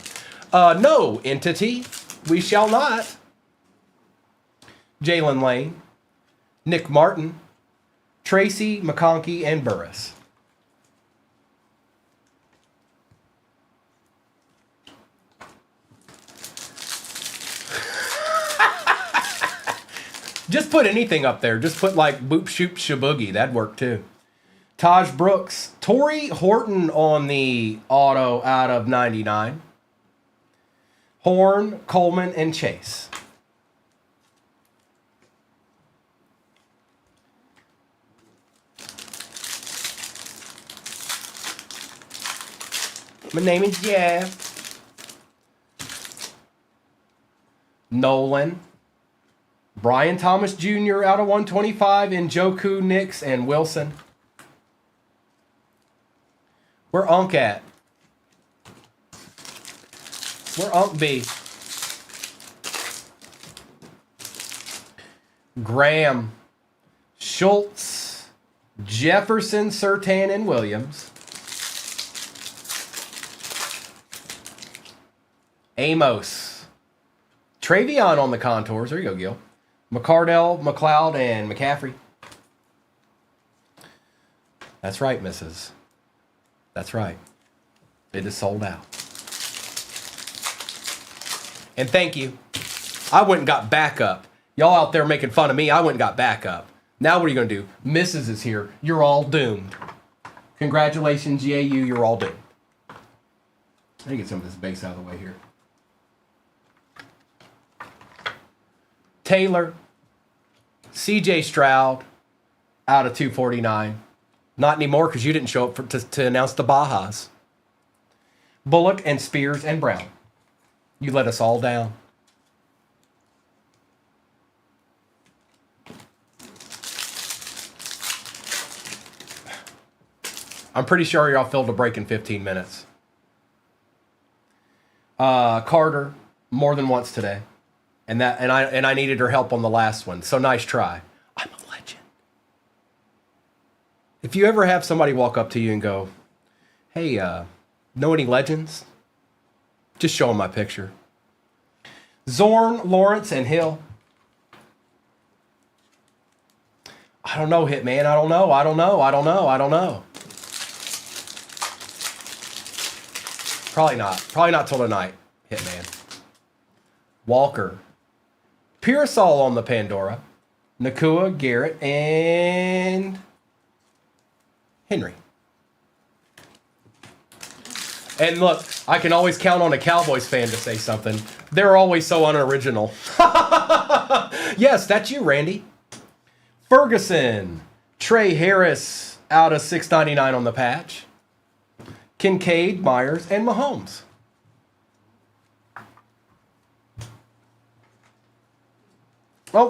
No, entity. We shall not. Jalen Lane, Nick Martin, Tracy McConkey, and Burris. Just put anything up there. Just put like Boop Shoop Shaboogie. That'd work too. Taj Brooks. Torrey Horton on the auto out of 99. Horn, Coleman, and Chase. My name is Jeff. Nolan. Brian Thomas Jr. out of 125 in Joku, Nix, and Wilson. Where Unk at? Where Unk B? Graham, Schultz, Jefferson, Surtain, and Williams. Amos. Travion on the contours. There you go, Gil. McCardell, McLeod, and McCaffrey. That's right, missus. That's right. It is sold out. And thank you. I went and got backup. Y'all out there making fun of me, I went and got backup. Now what are you going to do? Mrs. is here. You're all doomed. Congratulations, GAU. You're all doomed. Let me get some of this base out of the way here. Taylor, CJ Stroud, out of 249. Not anymore because you didn't show up to announce the Bajas. Bullock and Spears and Brown. You let us all down. I'm pretty sure y'all filled a break in 15 minutes. Carter, more than once today. And I needed her help on the last one. So nice try. I'm a legend. If you ever have somebody walk up to you and go, hey, know any legends? Just show them my picture. Zorn, Lawrence, and Hill. I don't know, Hitman. I don't know. Probably not till tonight, Hitman. Walker. Pearsall on the Pandora. Nakua, Garrett, and Henry. And look, I can always count on a Cowboys fan to say something. They're always so unoriginal. Yes, that's you, Randy. Ferguson. Trey Harris out of 699 on the patch. Kincaid, Myers, and Mahomes. Oh,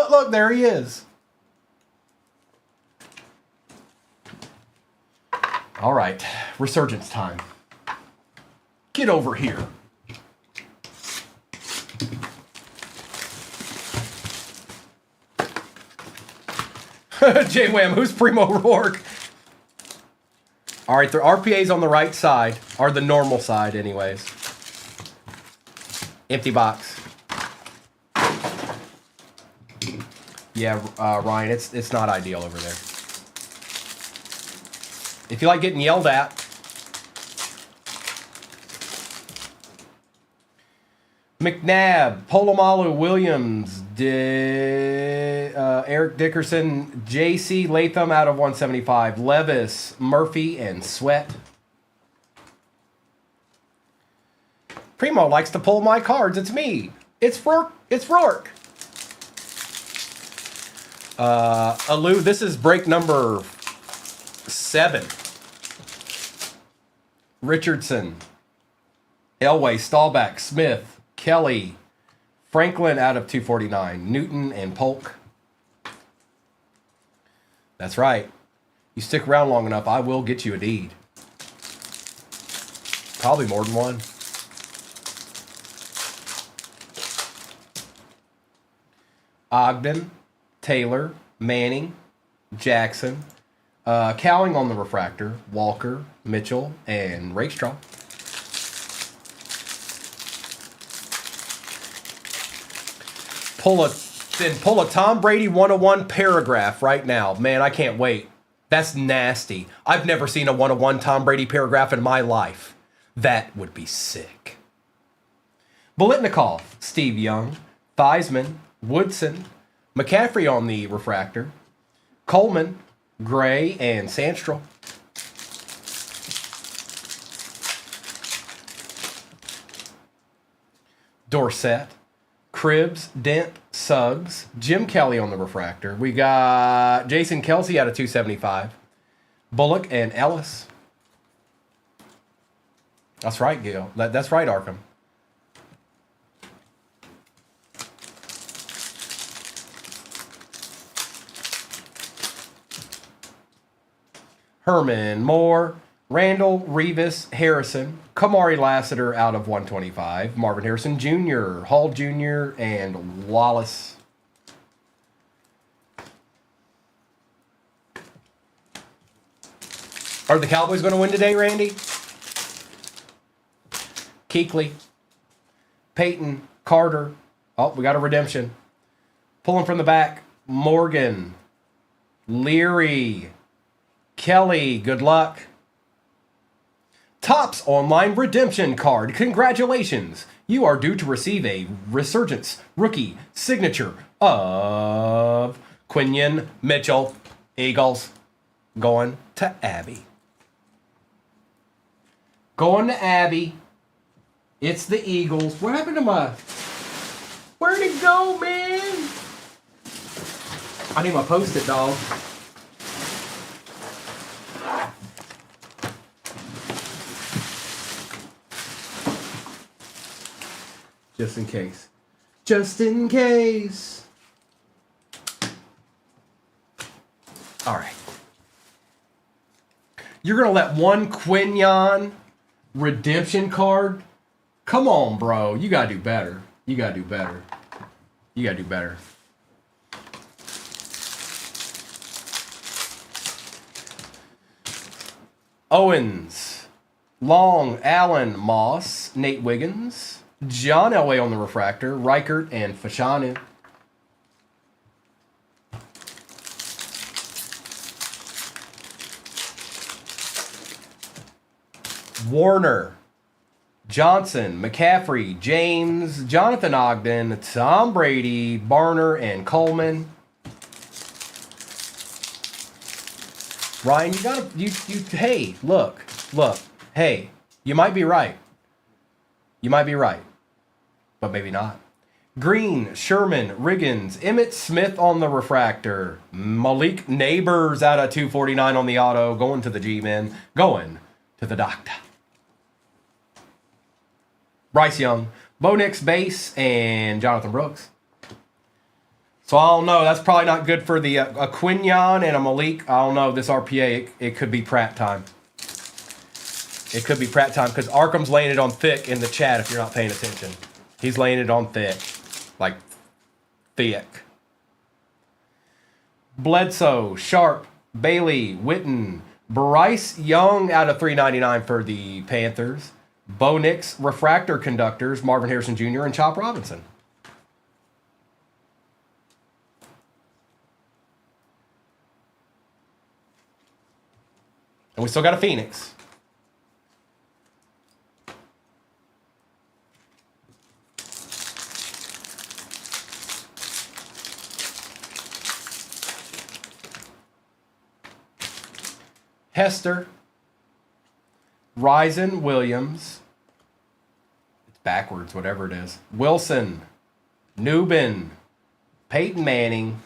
look, there he is. All right, resurgence time. Get over here. J-Wham, who's Primo Rourke? All right, the RPAs on the right side are the normal side anyways. Empty box. Yeah, Ryan, it's not ideal over there. If you like getting yelled at, McNabb, Polomalu, Williams, Eric Dickerson, JC Latham out of 175, Levis, Murphy, and Sweat. Primo likes to pull my cards. It's me. It's Rourke. Alou, this is break number 7. Richardson, Elway, Stahlback, Smith, Kelly, Franklin out of 249, Newton, and Polk. That's right. You stick around long enough, I will get you a deed. Probably more than one. Ogden, Taylor, Manning, Jackson, Cowling on the refractor, Walker, Mitchell, and Rakestraw. Pull a Tom Brady 101 paragraph right now. Man, I can't wait. That's nasty. I've never seen a 101 Tom Brady paragraph in my life. That would be sick. Bolitnikov, Steve Young, Theismann, Woodson, McCaffrey on the refractor, Coleman, Gray, and Sandstrom. Dorsett, Cribbs, Dent, Suggs, Jim Kelly on the refractor. We got Jason Kelsey out of 275. Bullock and Ellis. That's right, Gil. That's right, Arkham. Herman, Moore, Randall, Revis, Harrison, Kamari Lassiter out of 125, Marvin Harrison Jr., Hall Jr., and Wallace. Are the Cowboys going to win today, Randy? Kuechly, Peyton, Carter. Oh, we got a redemption. Pulling from the back, Morgan, Leary, Kelly, good luck. Topps Online Redemption Card. Congratulations. You are due to receive a Resurgence rookie signature of Quinion Mitchell. Eagles. Going to Abby. Going to Abby. It's the Eagles. What happened to my... Where'd it go, man? I need my Post-it, dog. Just in case. Just in case. All right. You're going to let one Quinion redemption card? Come on, bro. You got to do better. You got to do better. You got to do better. Owens, Long, Allen, Moss, Nate Wiggins, John Elway on the refractor, Reichert, and Fashanu. Warner, Johnson, McCaffrey, James, Jonathan Ogden, Tom Brady, Barner, and Coleman. Ryan, you gotta, hey, look, hey, you might be right. You might be right, but maybe not. Green, Sherman, Riggins, Emmett Smith on the refractor, Malik Neighbors out of 249 on the auto, going to the G-Men, going to the doctor. Bryce Young, Bo Nix base, and Jonathan Brooks. So I don't know. That's probably not good for the a Quinion and a Malik. I don't know. This RPA, it could be Pratt time. It could be Pratt time because Arkham's laying it on thick in the chat if you're not paying attention. He's laying it on thick. Like, thick. Bledsoe, Sharp, Bailey, Witten, Bryce Young out of 399 for the Panthers. Bo Nix, refractor conductors, Marvin Harrison Jr. and Chop Robinson. And we still got a Phoenix. Hester, Ryzen Williams, it's backwards, whatever it is, Wilson, Newbin, Peyton Manning,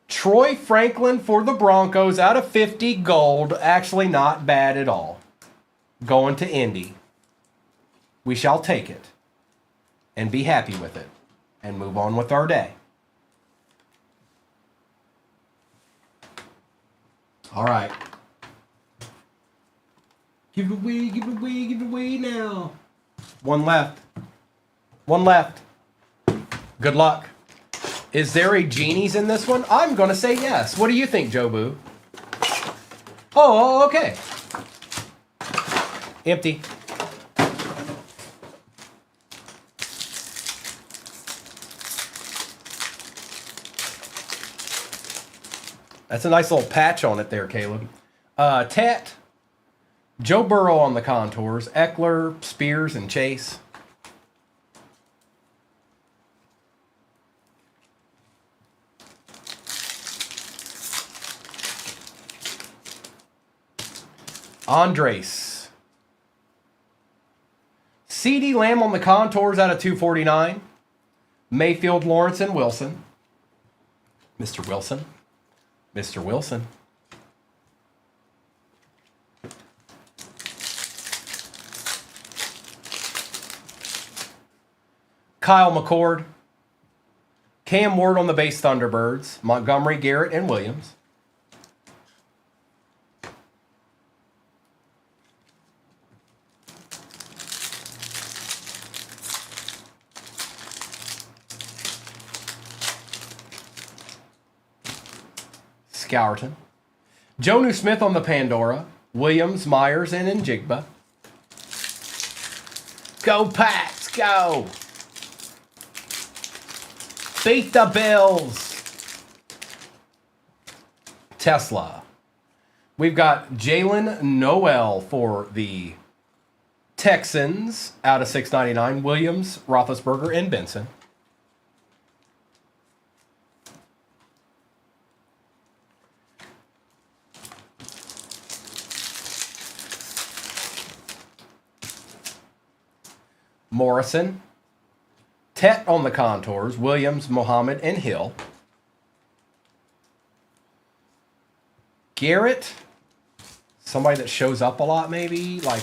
Troy Franklin for the Broncos out of 50 gold, actually not bad at all, going to Indy. We shall take it and be happy with it and move on with our day. All right. Give it away, give it away, give it away now. One left. One left. Good luck. Is there a Genie's in this one? I'm going to say yes. What do you think, Jobu? Oh, okay. Empty. That's a nice little patch on it there, Caleb. Tet, Joe Burrow on the contours, Eckler, Spears, and Chase. Andres. CeeDee Lamb on the contours out of 249. Mayfield, Lawrence, and Wilson. Mr. Wilson. Mr. Wilson. Kyle McCord. Cam Ward on the base Thunderbirds. Montgomery, Garrett, and Williams. Scourton. Jonnu Smith on the Pandora. Williams, Myers, and Njigba. Go Pats, go! Beat the Bills! Tesla. We've got Jalen Noel for the Texans out of 699. Williams, Roethlisberger, and Benson. Morrison. Tet on the contours. Williams, Muhammad, and Hill. Garrett. Somebody that shows up a lot, maybe. Like,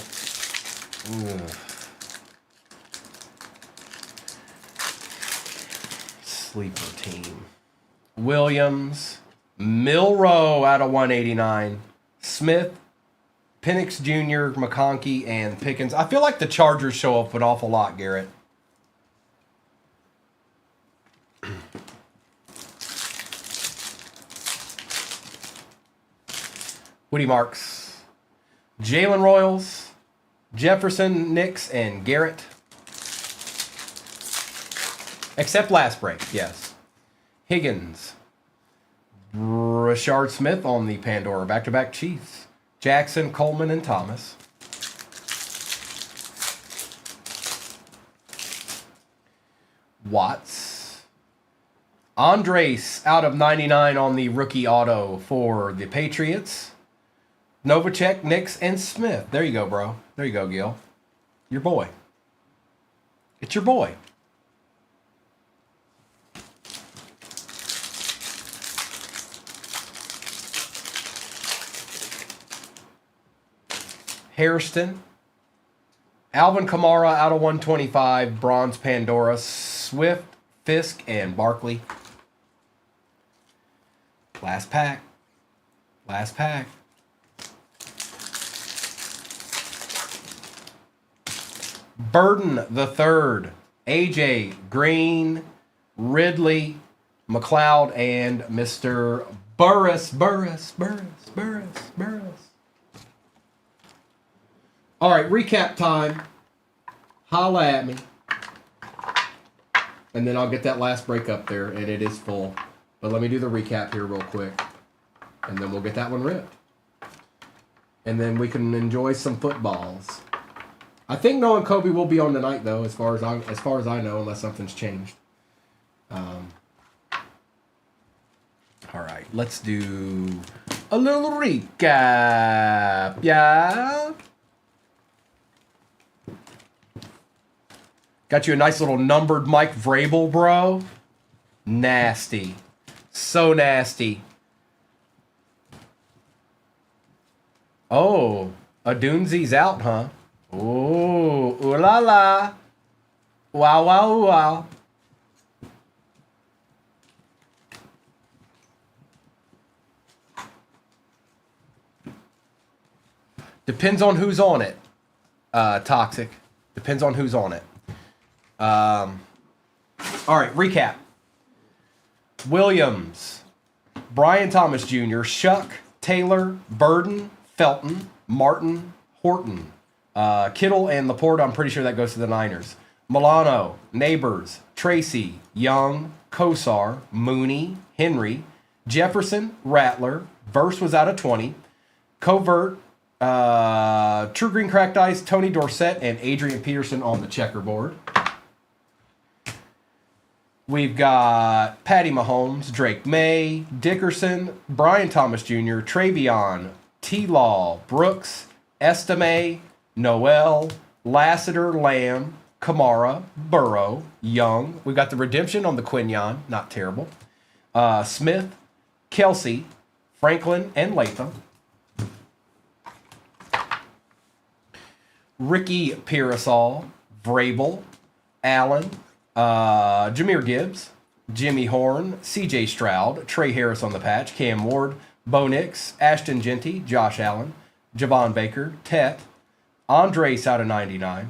sleeper team. Williams. Milrow out of 189. Smith. Penix Jr., McConkey, and Pickens. I feel like the Chargers show up an awful lot, Garrett. Woody Marks. Jalen Royals. Jefferson, Nix, and Garrett. Except last break, yes. Higgins. Rashard Smith on the Pandora. Back-to-back Chiefs. Jackson, Coleman, and Thomas. Watts. Andres out of 99 on the rookie auto for the Patriots. Novacek, Nix, and Smith. There you go, bro. There you go, Gil. Your boy. It's your boy. Hairston. Alvin Kamara out of 125. Bronze Pandora. Swift, Fisk, and Barkley. Last pack. Last pack. Burden the third. AJ, Green, Ridley, McLeod, and Mr. Burris. All right, recap time. Holla at me. And then I'll get that last break up there, and it is full. But let me do the recap here real quick. And then we'll get that one ripped. And then we can enjoy some footballs. I think Noah and Kobe will be on tonight, though, as far as I know, unless something's changed. All right, let's do a little recap. Yeah. Got you a nice little numbered Mike Vrabel, bro. Nasty. So nasty. Oh, Adunzi's out, huh? Ooh, ooh la la. Wow, wow, wow. Depends on who's on it. Toxic. Depends on who's on it. All right, recap. Williams, Brian Thomas Jr., Shuck, Taylor, Burden, Felton, Martin, Horton, Kittle, and Laporte. I'm pretty sure that goes to the Niners. Milano, Neighbors, Tracy, Young, Kosar, Mooney, Henry, Jefferson, Rattler. Verse was out of 20. Covert, True Green Cracked Ice, Tony Dorsett, and Adrian Peterson on the checkerboard. We've got Patty Mahomes, Drake May, Dickerson, Brian Thomas Jr., Travion, T-Law, Brooks, Estime, Noel, Lassiter, Lamb, Kamara, Burrow, Young. We've got the redemption on the Quinyon, not terrible. Smith, Kelsey, Franklin, and Latham. Ricky Pearsall, Vrabel, Allen, Jameer Gibbs, Jimmy Horn, CJ Stroud, Trey Harris on the patch, Cam Ward, Bo Nix, Ashton Genty, Josh Allen, Javon Baker, Tet, Andres out of 99.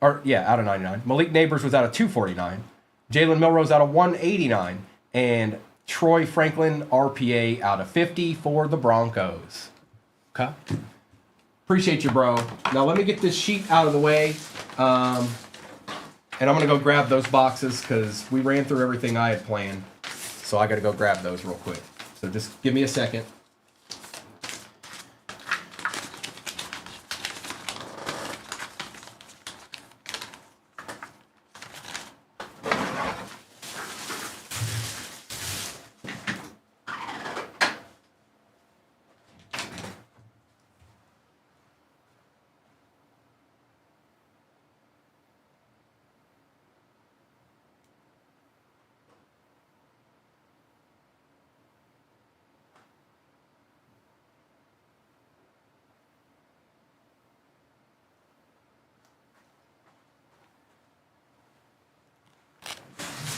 Out of 99. Malik Neighbors was out of 249. Jalen Milrose out of 189. And Troy Franklin RPA out of 50 for the Broncos. Okay. Appreciate you, bro. Now let me get this sheet out of the way. And I'm going to go grab those boxes because we ran through everything I had planned. So I got to go grab those real quick. So just give me a second.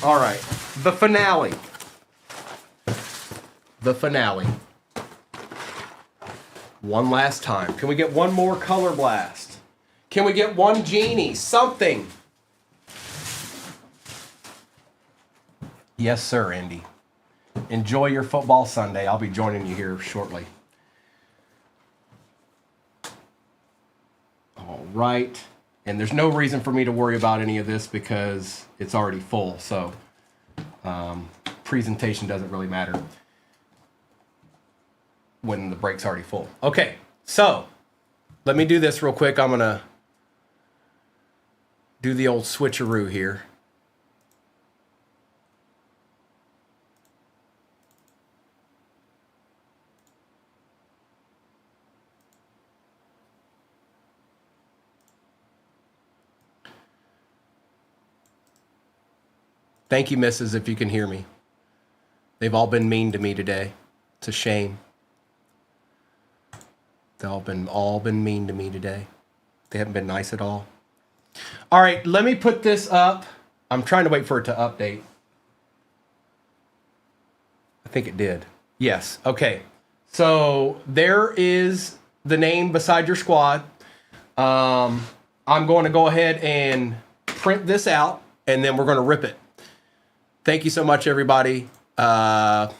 All right, the finale. The finale. One last time. Can we get one more color blast? Can we get one genie? Something. Yes, sir, Andy. Enjoy your football Sunday. I'll be joining you here shortly. All right. And there's no reason for me to worry about any of this because it's already full. So presentation doesn't really matter when the break's already full. Okay, so let me do this real quick. I'm going to do the old switcheroo here. Thank you, missus, if you can hear me. They've all been mean to me today. It's a shame. They've all been mean to me today. They haven't been nice at all. All right, let me put this up. I'm trying to wait for it to update. I think it did. Yes, okay. So there is the name beside your squad. I'm going to go ahead and print this out, and then we're going to rip it. Thank you so much, everybody. I'll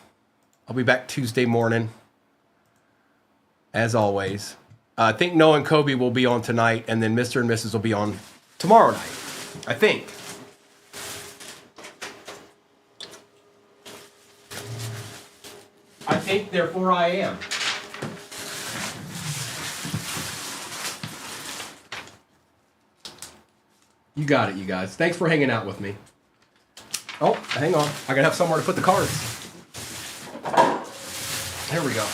be back Tuesday morning, as always. I think Noah and Kobe will be on tonight, and then Mr. and Mrs. will be on tomorrow night, I think. I think, therefore I am. You got it, you guys. Thanks for hanging out with me. Oh, hang on. I gotta have somewhere to put the cards. There we go.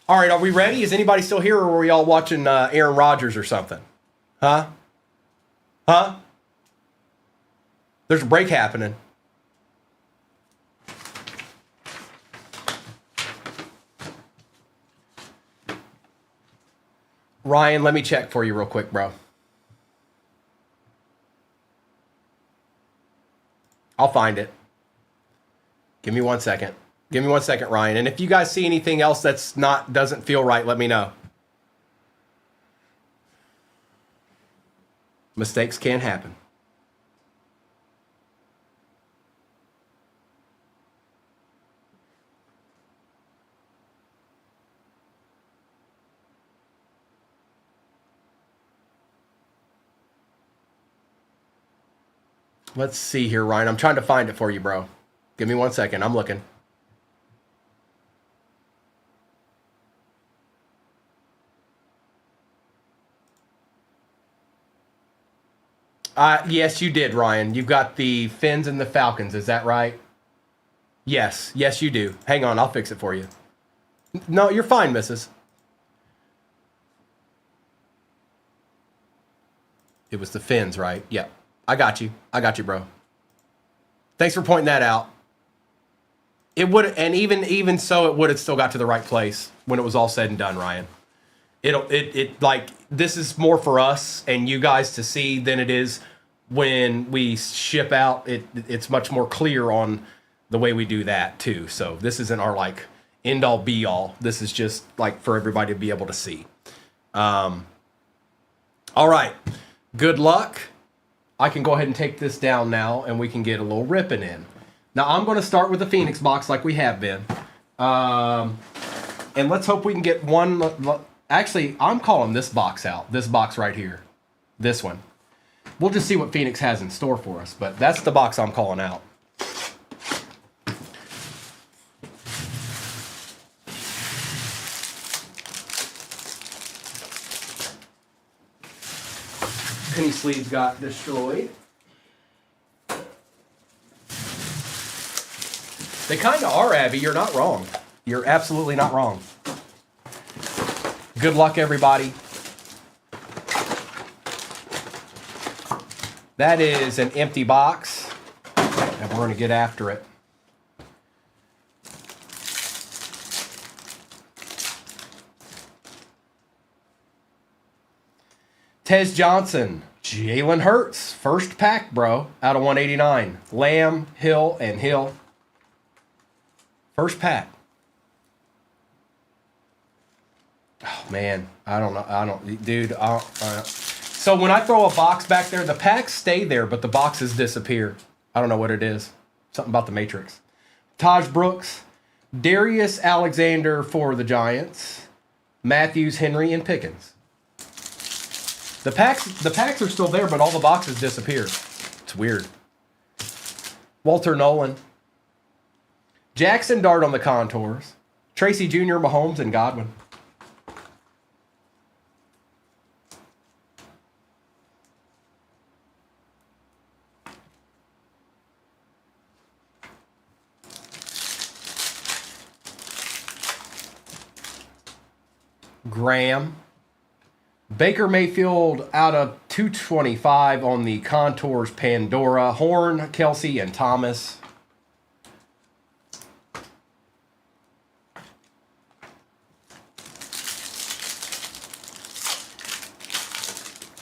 All right, are we ready? Is anybody still here, or are we all watching Aaron Rodgers or something? Huh? Huh? There's a break happening. Ryan, let me check for you real quick, bro. I'll find it. Give me 1 second. Give me 1 second, Ryan. And if you guys see anything else doesn't feel right, let me know. Mistakes can happen. Let's see here, Ryan. I'm trying to find it for you, bro. Give me 1 second. I'm looking. Yes, you did, Ryan. You've got the Finns and the Falcons. Is that right? Yes. Yes, you do. Hang on. I'll fix it for you. No, you're fine, missus. It was the Finns, right? Yeah. I got you. I got you, bro. Thanks for pointing that out. It would, and even so, it would have still got to the right place when it was all said and done, Ryan. It like, this is more for us and you guys to see than it is when we ship out. It's much more clear on the way we do that too. So this isn't our like end all be all. This is just like for everybody to be able to see. All right. Good luck. I can go ahead and take this down now and we can get a little ripping in. Now I'm going to start with the Phoenix box like we have been. And let's hope we can get one. Actually, I'm calling this box out. This box right here. This one. We'll just see what Phoenix has in store for us. But that's the box I'm calling out. Penny sleeves got destroyed. They kind of are, Abby. You're not wrong. You're absolutely not wrong. Good luck, everybody. That is an empty box, and we're going to get after it. Tez Johnson, Jalen Hurts, first pack, bro, out of 189. Lamb, Hill, and Hill. First pack. Oh, man. I don't know. Dude. So when I throw a box back there, the packs stay there, but the boxes disappear. I don't know what it is. Something about the Matrix. Taj Brooks. Darius Alexander for the Giants. Matthews, Henry, and Pickens. The packs are still there, but all the boxes disappear. It's weird. Walter Nolan. Jackson Dart on the contours. Tracy Jr., Mahomes, and Godwin. Graham. Baker Mayfield out of 225 on the contours. Pandora. Horn, Kelsey, and Thomas.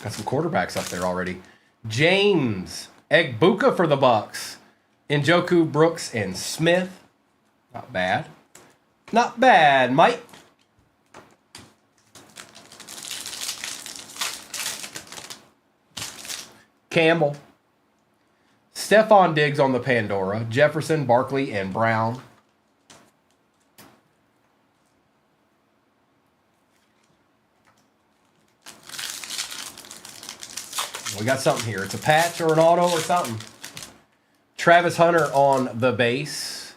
Got some quarterbacks up there already. James Egbuka for the Bucks. Njoku, Brooks, and Smith. Not bad. Not bad, Mike. Campbell. Stephon Diggs on the Pandora. Jefferson, Barkley, and Brown. We got something here. It's a patch or an auto or something. Travis Hunter on the base.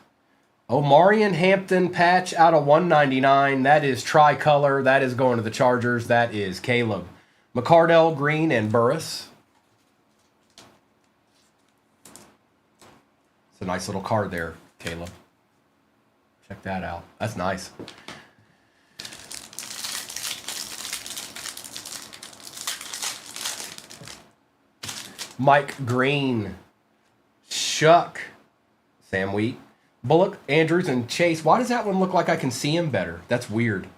Omarion Hampton patch out of 199. That is tricolor. That is going to the Chargers. That is Caleb. McCardell, Green, and Burris. It's a nice little card there, Caleb. Check that out. That's nice. Mike Green, Shuck, Sam Wheat, Bullock, Andrews, and Chase. Why does that one look like I can see him better? That's weird.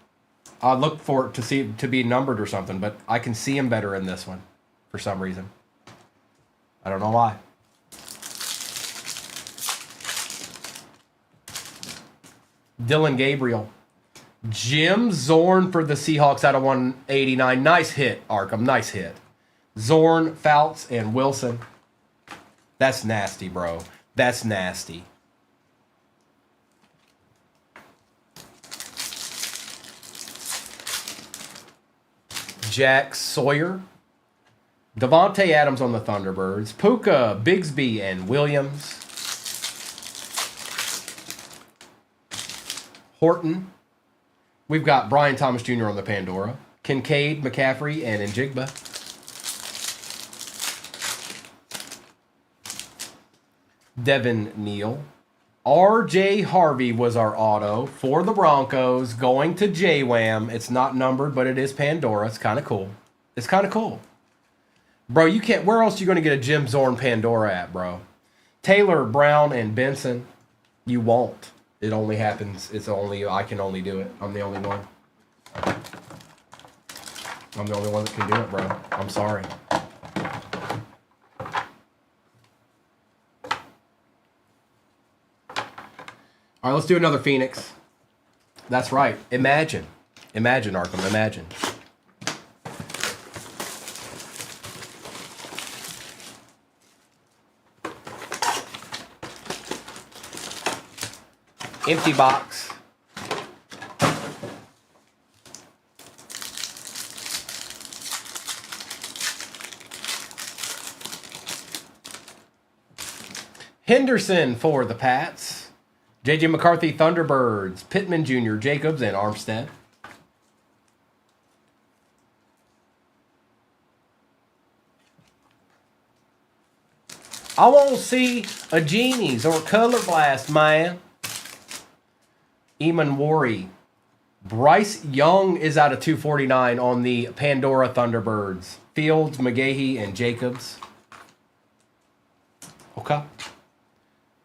I look for it to be numbered or something, but I can see him better in this one for some reason. I don't know why. Dylan Gabriel. Jim Zorn for the Seahawks out of 189. Nice hit, Arkham. Nice hit. Zorn, Fouts, and Wilson. That's nasty, bro. That's nasty. Jack Sawyer. Devontae Adams on the Thunderbirds. Puka, Bigsby, and Williams. Horton. We've got Brian Thomas Jr. on the Pandora. Kincaid, McCaffrey, and Njigba. Devin Neal. R.J. Harvey was our auto for the Broncos, going to J-Wham. It's not numbered, but it is Pandora. It's kind of cool. It's kind of cool. Bro, you can't... Where else are you going to get a Jim Zorn Pandora at, bro? Taylor, Brown, and Benson. You won't. It only happens... It's only... I can only do it. I'm the only one. I'm the only one that can do it, bro. I'm sorry. All right, let's do another Phoenix. That's right. Imagine. Imagine, Arkham. Imagine. Empty box. Henderson for the Pats. J.J. McCarthy, Thunderbirds. Pittman Jr., Jacobs, and Armstead. I won't see a Genies or Color Blast, man. Eamon Worry. Bryce Young is out of 249 on the Pandora Thunderbirds. Fields, McGahee, and Jacobs. Okay.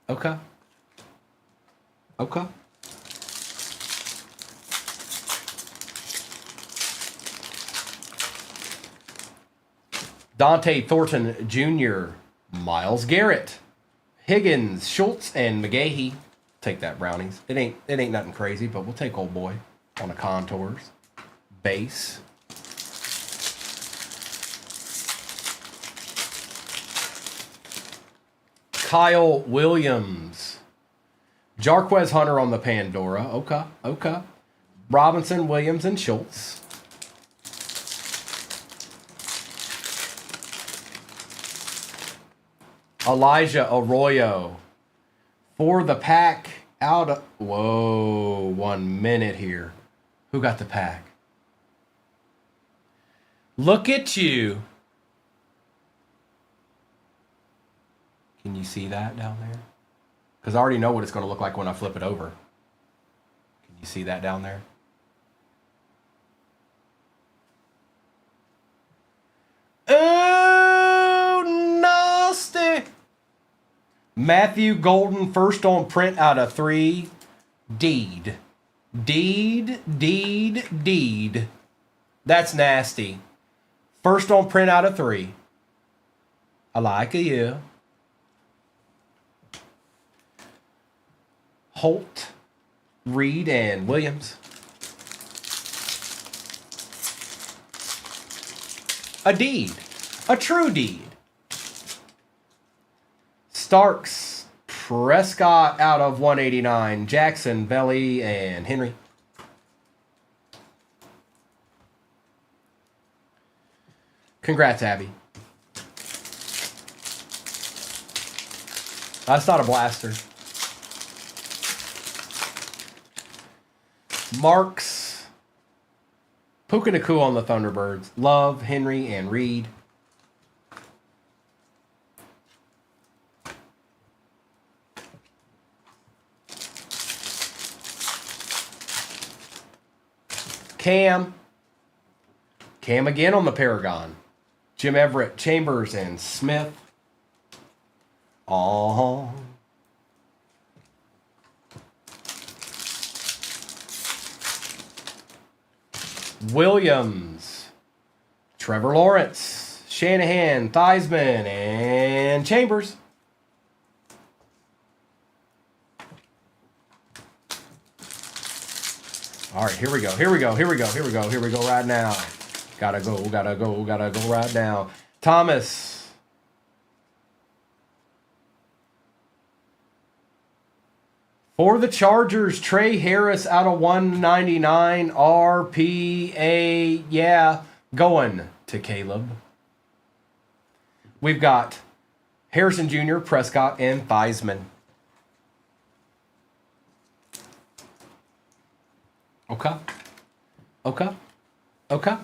Okay. Okay. Dante Thornton Jr., Myles Garrett, Higgins, Schultz, and McGahee. Take that, Brownies. It ain't nothing crazy, but we'll take old boy on the contours. Base. Kyle Williams. Jarquez Hunter on the Pandora. Okay, okay. Robinson, Williams, and Schultz. Elijah Arroyo. For the pack out of... Whoa, 1 minute here. Who got the pack? Look at you. Can you see that down there? Because I already know what it's going to look like when I flip it over. Can you see that down there? Oh, nasty. Matthew Golden, first on print out of 3. Deed. That's nasty. First on print out of 3. I like you. Holt, Reed, and Williams. A deed. A true deed. Starks, Prescott out of 189. Jackson, Belly, and Henry. Congrats, Abby. That's not a blaster. Marks. Puka Nakua on the Thunderbirds. Love, Henry, and Reed. Cam. Cam again on the Paragon. Jim Everett, Chambers, and Smith. Aww. Williams, Trevor Lawrence, Shanahan, Theismann, and Chambers. All right, here we go right now. Gotta go right now. Thomas. For the Chargers, Trey Harris out of 199. RPA. Yeah, going to Caleb. We've got Harrison Jr., Prescott, and Theismann. Okay. Okay. Okay.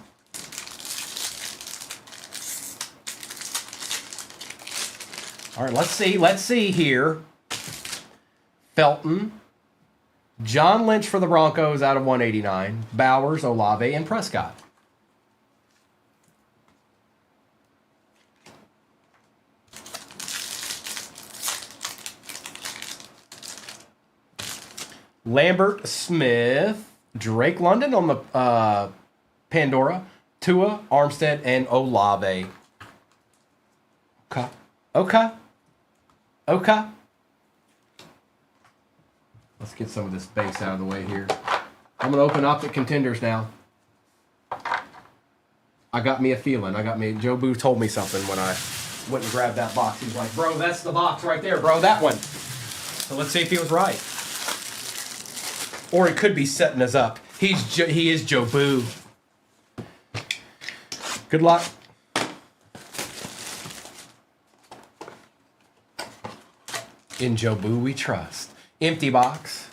All right, let's see. Let's see here. Felton. John Lynch for the Broncos out of 189. Bowers, Olave, and Prescott. Lambert, Smith, Drake London on the Pandora, Tua, Armstead, and Olave. Okay. Let's get some of this base out of the way here. I'm going to open up the contenders now. I got me a feeling. Joe Boo told me something when I went and grabbed that box. He's like, bro, that's the box right there, bro, that one. So let's see if he was right. Or he could be setting us up. He is Joe Boo. Good luck. In Joe Boo we trust. Empty box.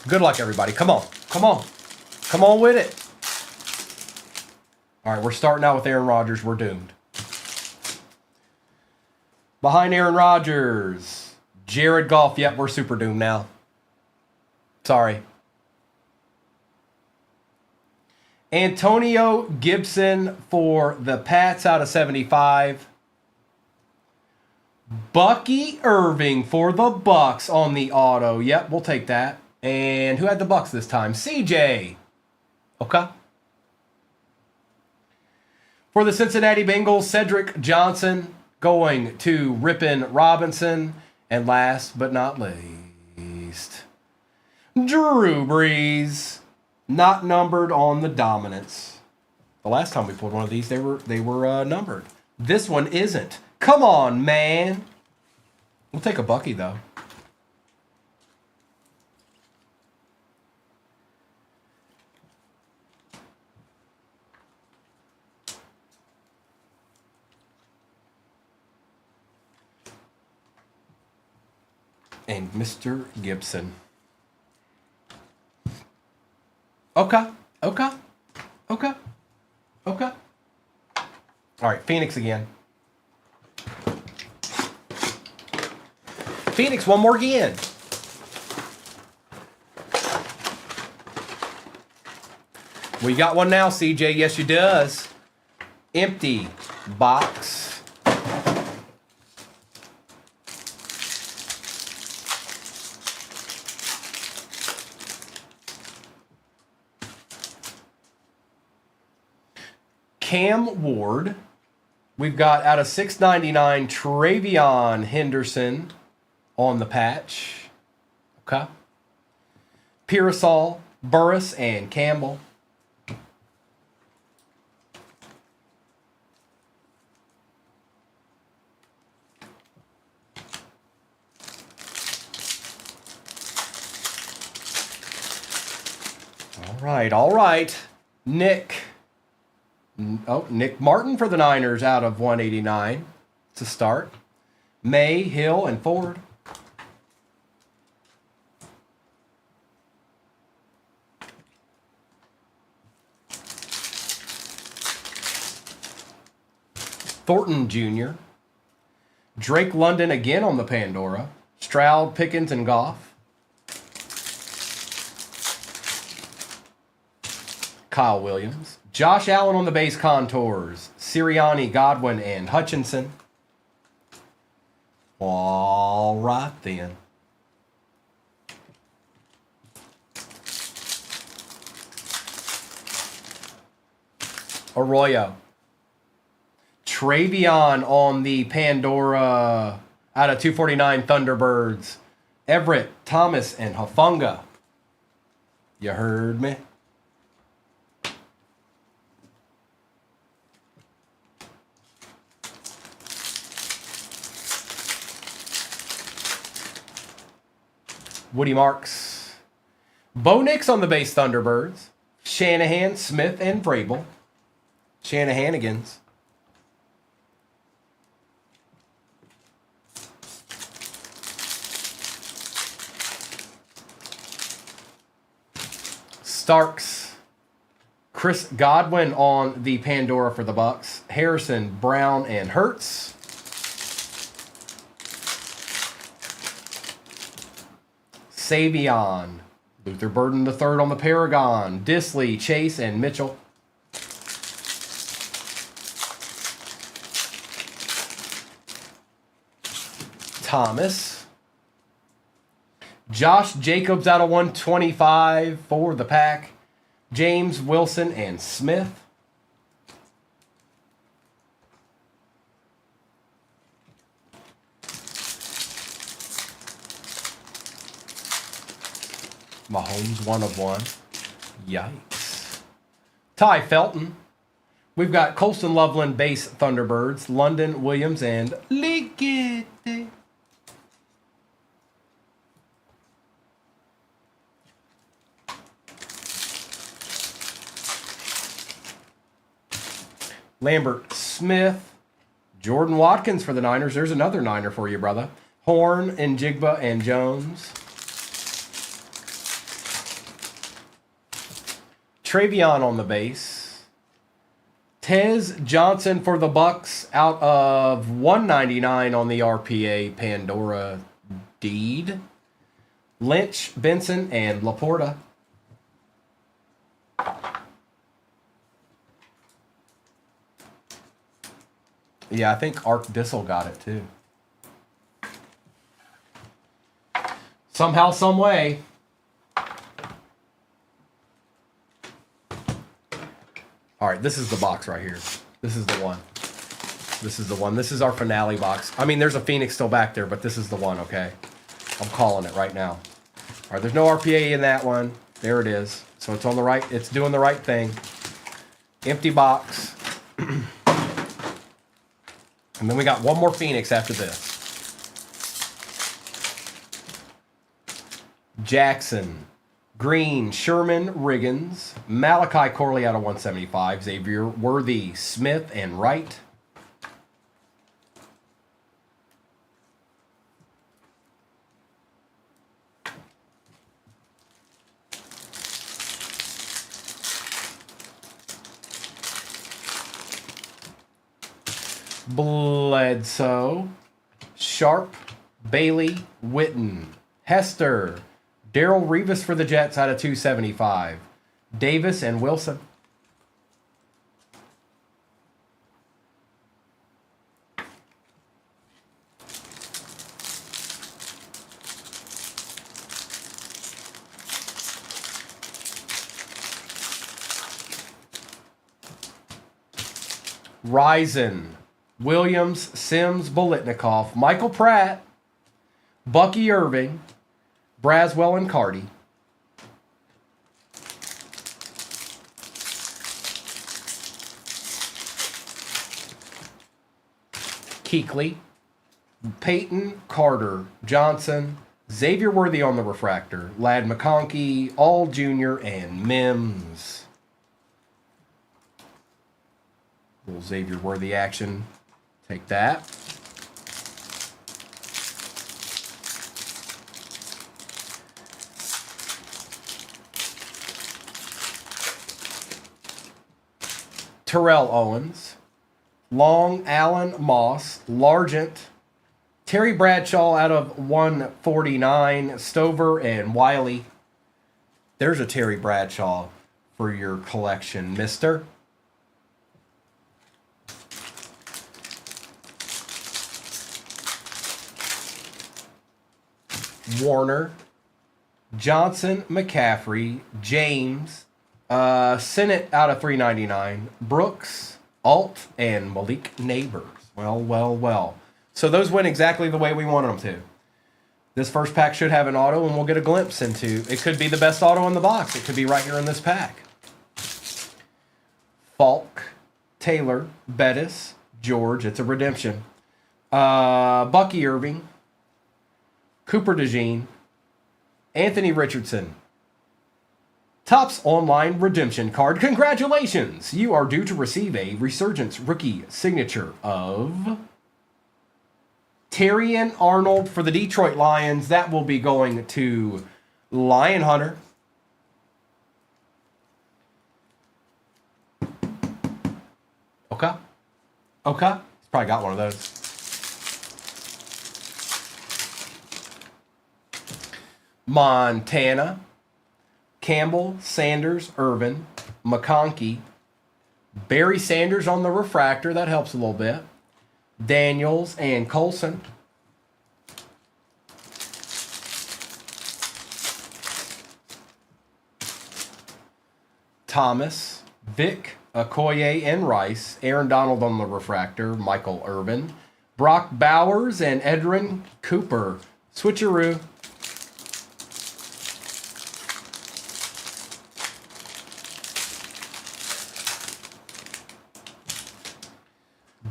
Good luck, everybody. Come on. Come on with it. All right, we're starting out with Aaron Rodgers. We're doomed. Behind Aaron Rodgers, Jared Goff. Yep, we're super doomed now. Sorry. Antonio Gibson for the Pats out of 75. Bucky Irving for the Bucks on the auto. Yep, we'll take that. And who had the Bucks this time? CJ. Okay. For the Cincinnati Bengals, Cedric Johnson going to Rippin Robinson. And last but not least, Drew Brees, not numbered on the dominance. The last time we pulled one of these, they were numbered. This one isn't. Come on, man. We'll take a Bucky, though. And Mr. Gibson. Okay. All right, Phoenix again. Phoenix, one more again. We got one now, CJ. Yes, you does. Empty box. Cam Ward. We've got out of 699 Travion Henderson on the patch. Okay. Pearsall, Burris, and Campbell. All right. Nick Martin for the Niners out of 189 to start. May, Hill, and Ford. Thornton Jr. Drake London again on the Pandora. Stroud, Pickens, and Goff. Kyle Williams. Josh Allen on the base contours. Sirianni, Godwin, and Hutchinson. All right, then. Arroyo. Travion on the Pandora out of 249 Thunderbirds. Everett, Thomas, and Hufanga. You heard me? Woody Marks. Bo Nix on the base Thunderbirds. Shanahan, Smith, and Vrabel. Shanahanigans. Starks. Chris Godwin on the Pandora for the Bucks. Harrison, Brown, and Hurts. Savion. Luther Burden III on the Paragon. Disley, Chase, and Mitchell. Thomas. Josh Jacobs out of 125 for the pack. James, Wilson, and Smith. Mahomes 1 of 1. Yikes. Ty Felton. We've got Colston Loveland base Thunderbirds, London Williams, and Liggett. Lambert Smith. Jordan Watkins for the Niners. There's another Niner for you, brother. Horn, Njigba, and Jones. Travion on the base. Tez Johnson for the Bucks out of 199 on the RPA Pandora deed. Lynch, Benson, and Laporta. Yeah, I think Ark Bissell got it too. Somehow, some way. All right, this is the box right here. This is the one. This is the one. This is our finale box. I mean, there's a Phoenix still back there, but this is the one, okay? I'm calling it right now. All right, there's no RPA in that one. There it is. So it's on the right. It's doing the right thing. Empty box. And then we got one more Phoenix after this. Jackson, Green, Sherman, Riggins, Malachi Corley out of 175, Xavier Worthy, Smith, and Wright. Bledsoe, Sharp, Bailey, Witten, Hester, Darrell Revis for the Jets out of 275, Davis and Wilson. Risen, Williams, Sims, Bolitnikoff, Michael Pratt, Bucky Irving, Braswell, and Cardi. Keekly, Peyton, Carter, Johnson, Xavier Worthy on the refractor, Lad McConkey, All Jr., and Mims. Little Xavier Worthy action. Take that. Terrell Owens, Long, Allen, Moss, Largent, Terry Bradshaw out of 149, Stover, and Wiley. There's a Terry Bradshaw for your collection, mister. Warner, Johnson, McCaffrey, James, Sennett out of 399, Brooks, Alt, and Malik Neighbors. Well, well, well. So those went exactly the way we wanted them to. This first pack should have an auto, and we'll get a glimpse into. It could be the best auto in the box. It could be right here in this pack. Falk, Taylor, Bettis, George. It's a redemption. Bucky Irving, Cooper DeJean, Anthony Richardson. Topps Online Redemption Card. Congratulations! You are due to receive a Resurgence rookie signature of Terrian Arnold for the Detroit Lions. That will be going to Lion Hunter. Okay. Okay. He's probably got one of those. Montana, Campbell, Sanders, Irvin, McConkey, Barry Sanders on the refractor. That helps a little bit. Daniels and Colson. Thomas, Vic, Okoye, and Rice. Aaron Donald on the refractor. Michael Irvin. Brock Bowers and Edrin Cooper. Switcheroo.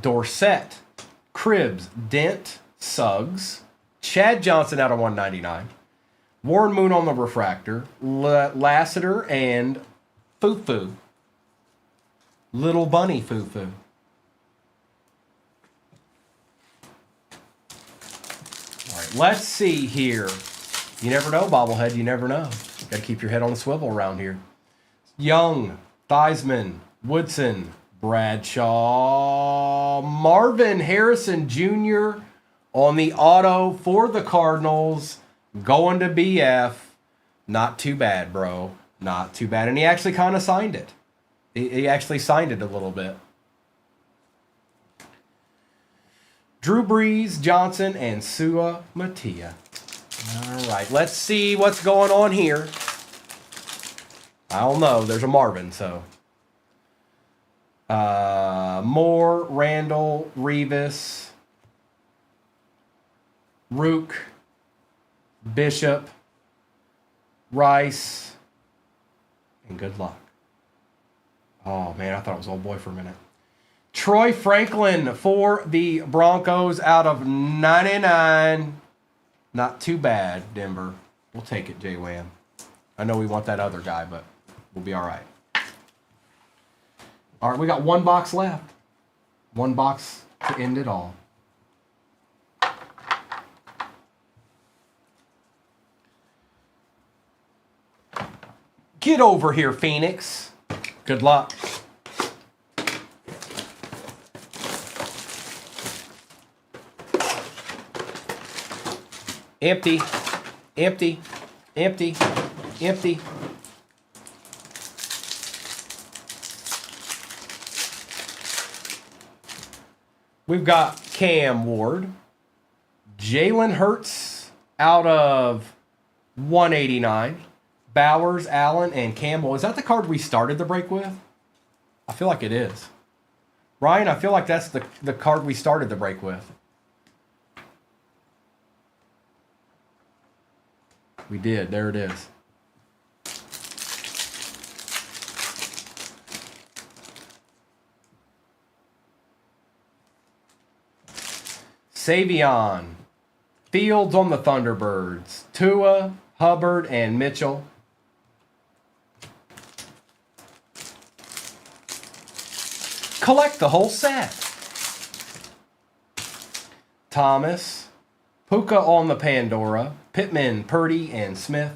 Dorsett, Cribbs, Dent, Suggs, Chad Johnson out of 199, Warren Moon on the refractor, Lassiter, and Fufu. Little Bunny Fufu. All right, let's see here. You never know, bobblehead. You never know. Got to keep your head on the swivel around here. Young, Theismann, Woodson, Bradshaw, Marvin Harrison Jr. on the auto for the Cardinals, going to BF. Not too bad, bro. Not too bad. And he actually kind of signed it. He actually signed it a little bit. Drew Brees, Johnson, and Sua Matia. All right, let's see what's going on here. I don't know. There's a Marvin, so... Moore, Randall, Revis, Rook, Bishop, Rice, and good luck. Oh, man, I thought it was old boy for a minute. Troy Franklin for the Broncos out of 99. Not too bad, Denver. We'll take it, J-Wham. I know we want that other guy, but we'll be all right. All right, we got one box left. One box to end it all. Get over here, Phoenix. Good luck. Empty, empty, empty, empty. We've got Cam Ward, Jalen Hurts out of 189, Bowers, Allen, and Campbell. Is that the card we started the break with? I feel like it is. Ryan, I feel like that's the card we started the break with. We did. There it is. Savion, Fields on the Thunderbirds, Tua, Hubbard, and Mitchell. Collect the whole set. Thomas, Puka on the Pandora, Pittman, Purdy, and Smith.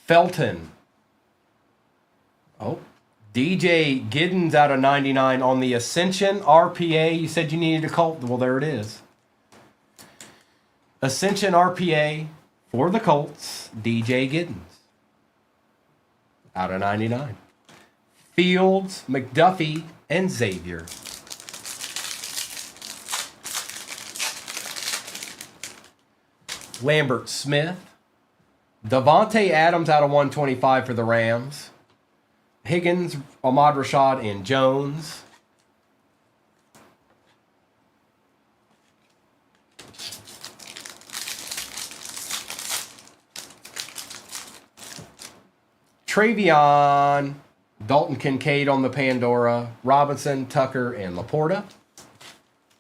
Felton. Oh, DJ Giddens out of 99 on the Ascension RPA. You said you needed a Colt. Well, there it is. Ascension RPA for the Colts, DJ Giddens out of 99. Fields, McDuffie, and Xavier. Lambert Smith. Devontae Adams out of 125 for the Rams. Higgins, Ahmad Rashad, and Jones. Travion, Dalton Kincaid on the Pandora, Robinson, Tucker, and Laporta.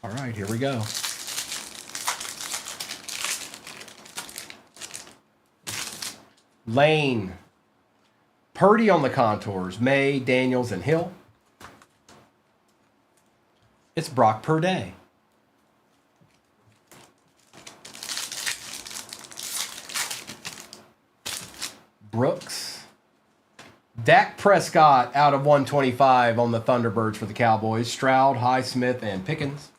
All right, here we go. Lane, Purdy on the contours, May, Daniels, and Hill. It's Brock Purdy. Brooks, Dak Prescott out of 125 on the Thunderbirds for the Cowboys. Stroud, Highsmith, and Pickens.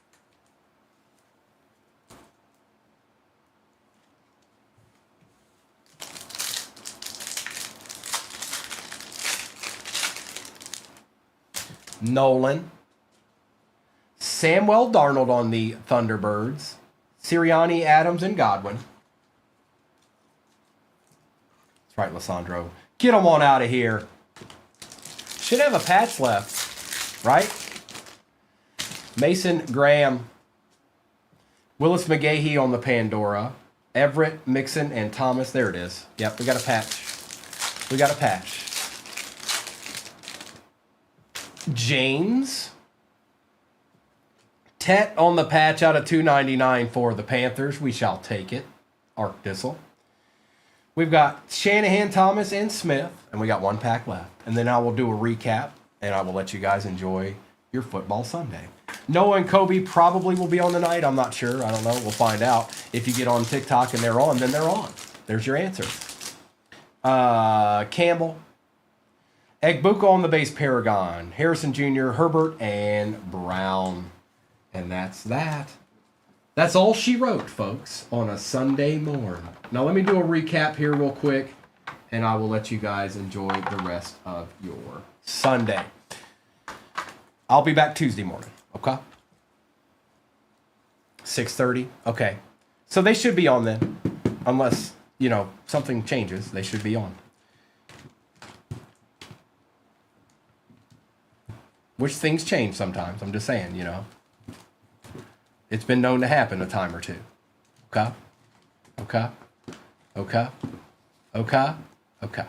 Nolan. Samuel Darnold on the Thunderbirds. Sirianni, Adams, and Godwin. That's right, Lissandro. Get them on out of here. Should have a patch left, right? Mason Graham. Willis McGahee on the Pandora. Everett, Mixon, and Thomas. There it is. Yep, we got a patch. We got a patch. James. Tet on the patch out of 299 for the Panthers. We shall take it. Arc Dissel. We've got Shanahan, Thomas, and Smith. And we got one pack left. And then I will do a recap. And I will let you guys enjoy your football Sunday. Noah and Kobe probably will be on tonight. I'm not sure. I don't know. We'll find out. If you get on TikTok and they're on, then they're on. There's your answer. Campbell. Egbuka on the base, Paragon. Harrison Jr., Herbert, and Brown. And that's that. That's all she wrote, folks, on a Sunday morn. Now let me do a recap here real quick, and I will let you guys enjoy the rest of your Sunday. I'll be back Tuesday morning, okay? 6:30, okay. So they should be on then, unless, something changes. They should be on. Which things change sometimes. I'm just saying, It's been known to happen a time or two. Okay? Okay? Okay? Okay? Okay.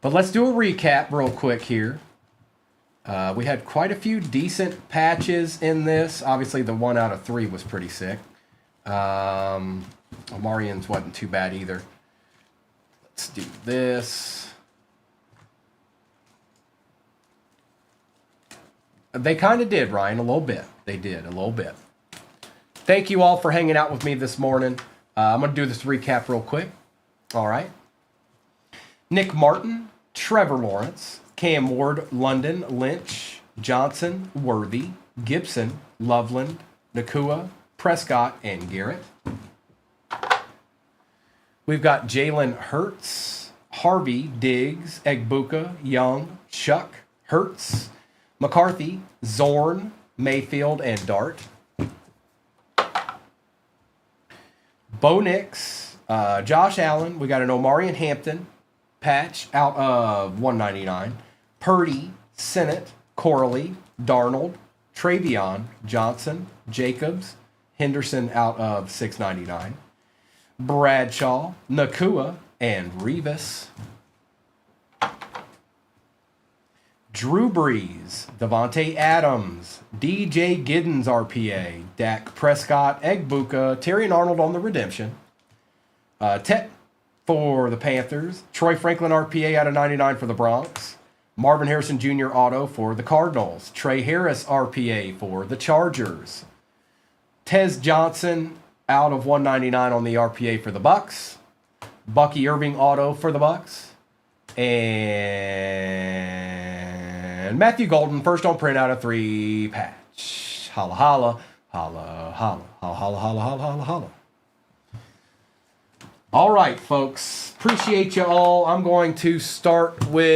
But let's do a recap real quick here. We had quite a few decent patches in this. Obviously, the 1 out of 3 was pretty sick. Omarian's wasn't too bad either. Let's do this. They kind of did, Ryan, a little bit. They did, a little bit. Thank you all for hanging out with me this morning. I'm going to do this recap real quick. All right. Nick Martin, Trevor Lawrence, Cam Ward, London, Lynch, Johnson, Worthy, Gibson, Loveland, Nakua, Prescott, and Garrett. We've got Jalen Hurts, Harvey, Diggs, Egbuka, Young, Chuck, Hurts, McCarthy, Zorn, Mayfield, and Dart. Bo Nix, Josh Allen. We got an Omarion Hampton patch out of 199. Purdy, Sennett, Corley, Darnold, Travion, Johnson, Jacobs, Henderson out of 699. Bradshaw, Nakua, and Revis. Drew Brees, Devontae Adams, DJ Giddens RPA, Dak Prescott, Egbuka, Terry and Arnold on the redemption. Tet for the Panthers, Troy Franklin RPA out of 99 for the Bronx. Marvin Harrison Jr. auto for the Cardinals. Trey Harris RPA for the Chargers. Tez Johnson out of 199 on the RPA for the Bucks. Bucky Irving auto for the Bucks. And Matthew Golden, first on print out of 3 patch. Holla, holla, holla, holla, holla, holla, holla, holla, holla, holla. All right, folks. Appreciate you all. I'm going to start with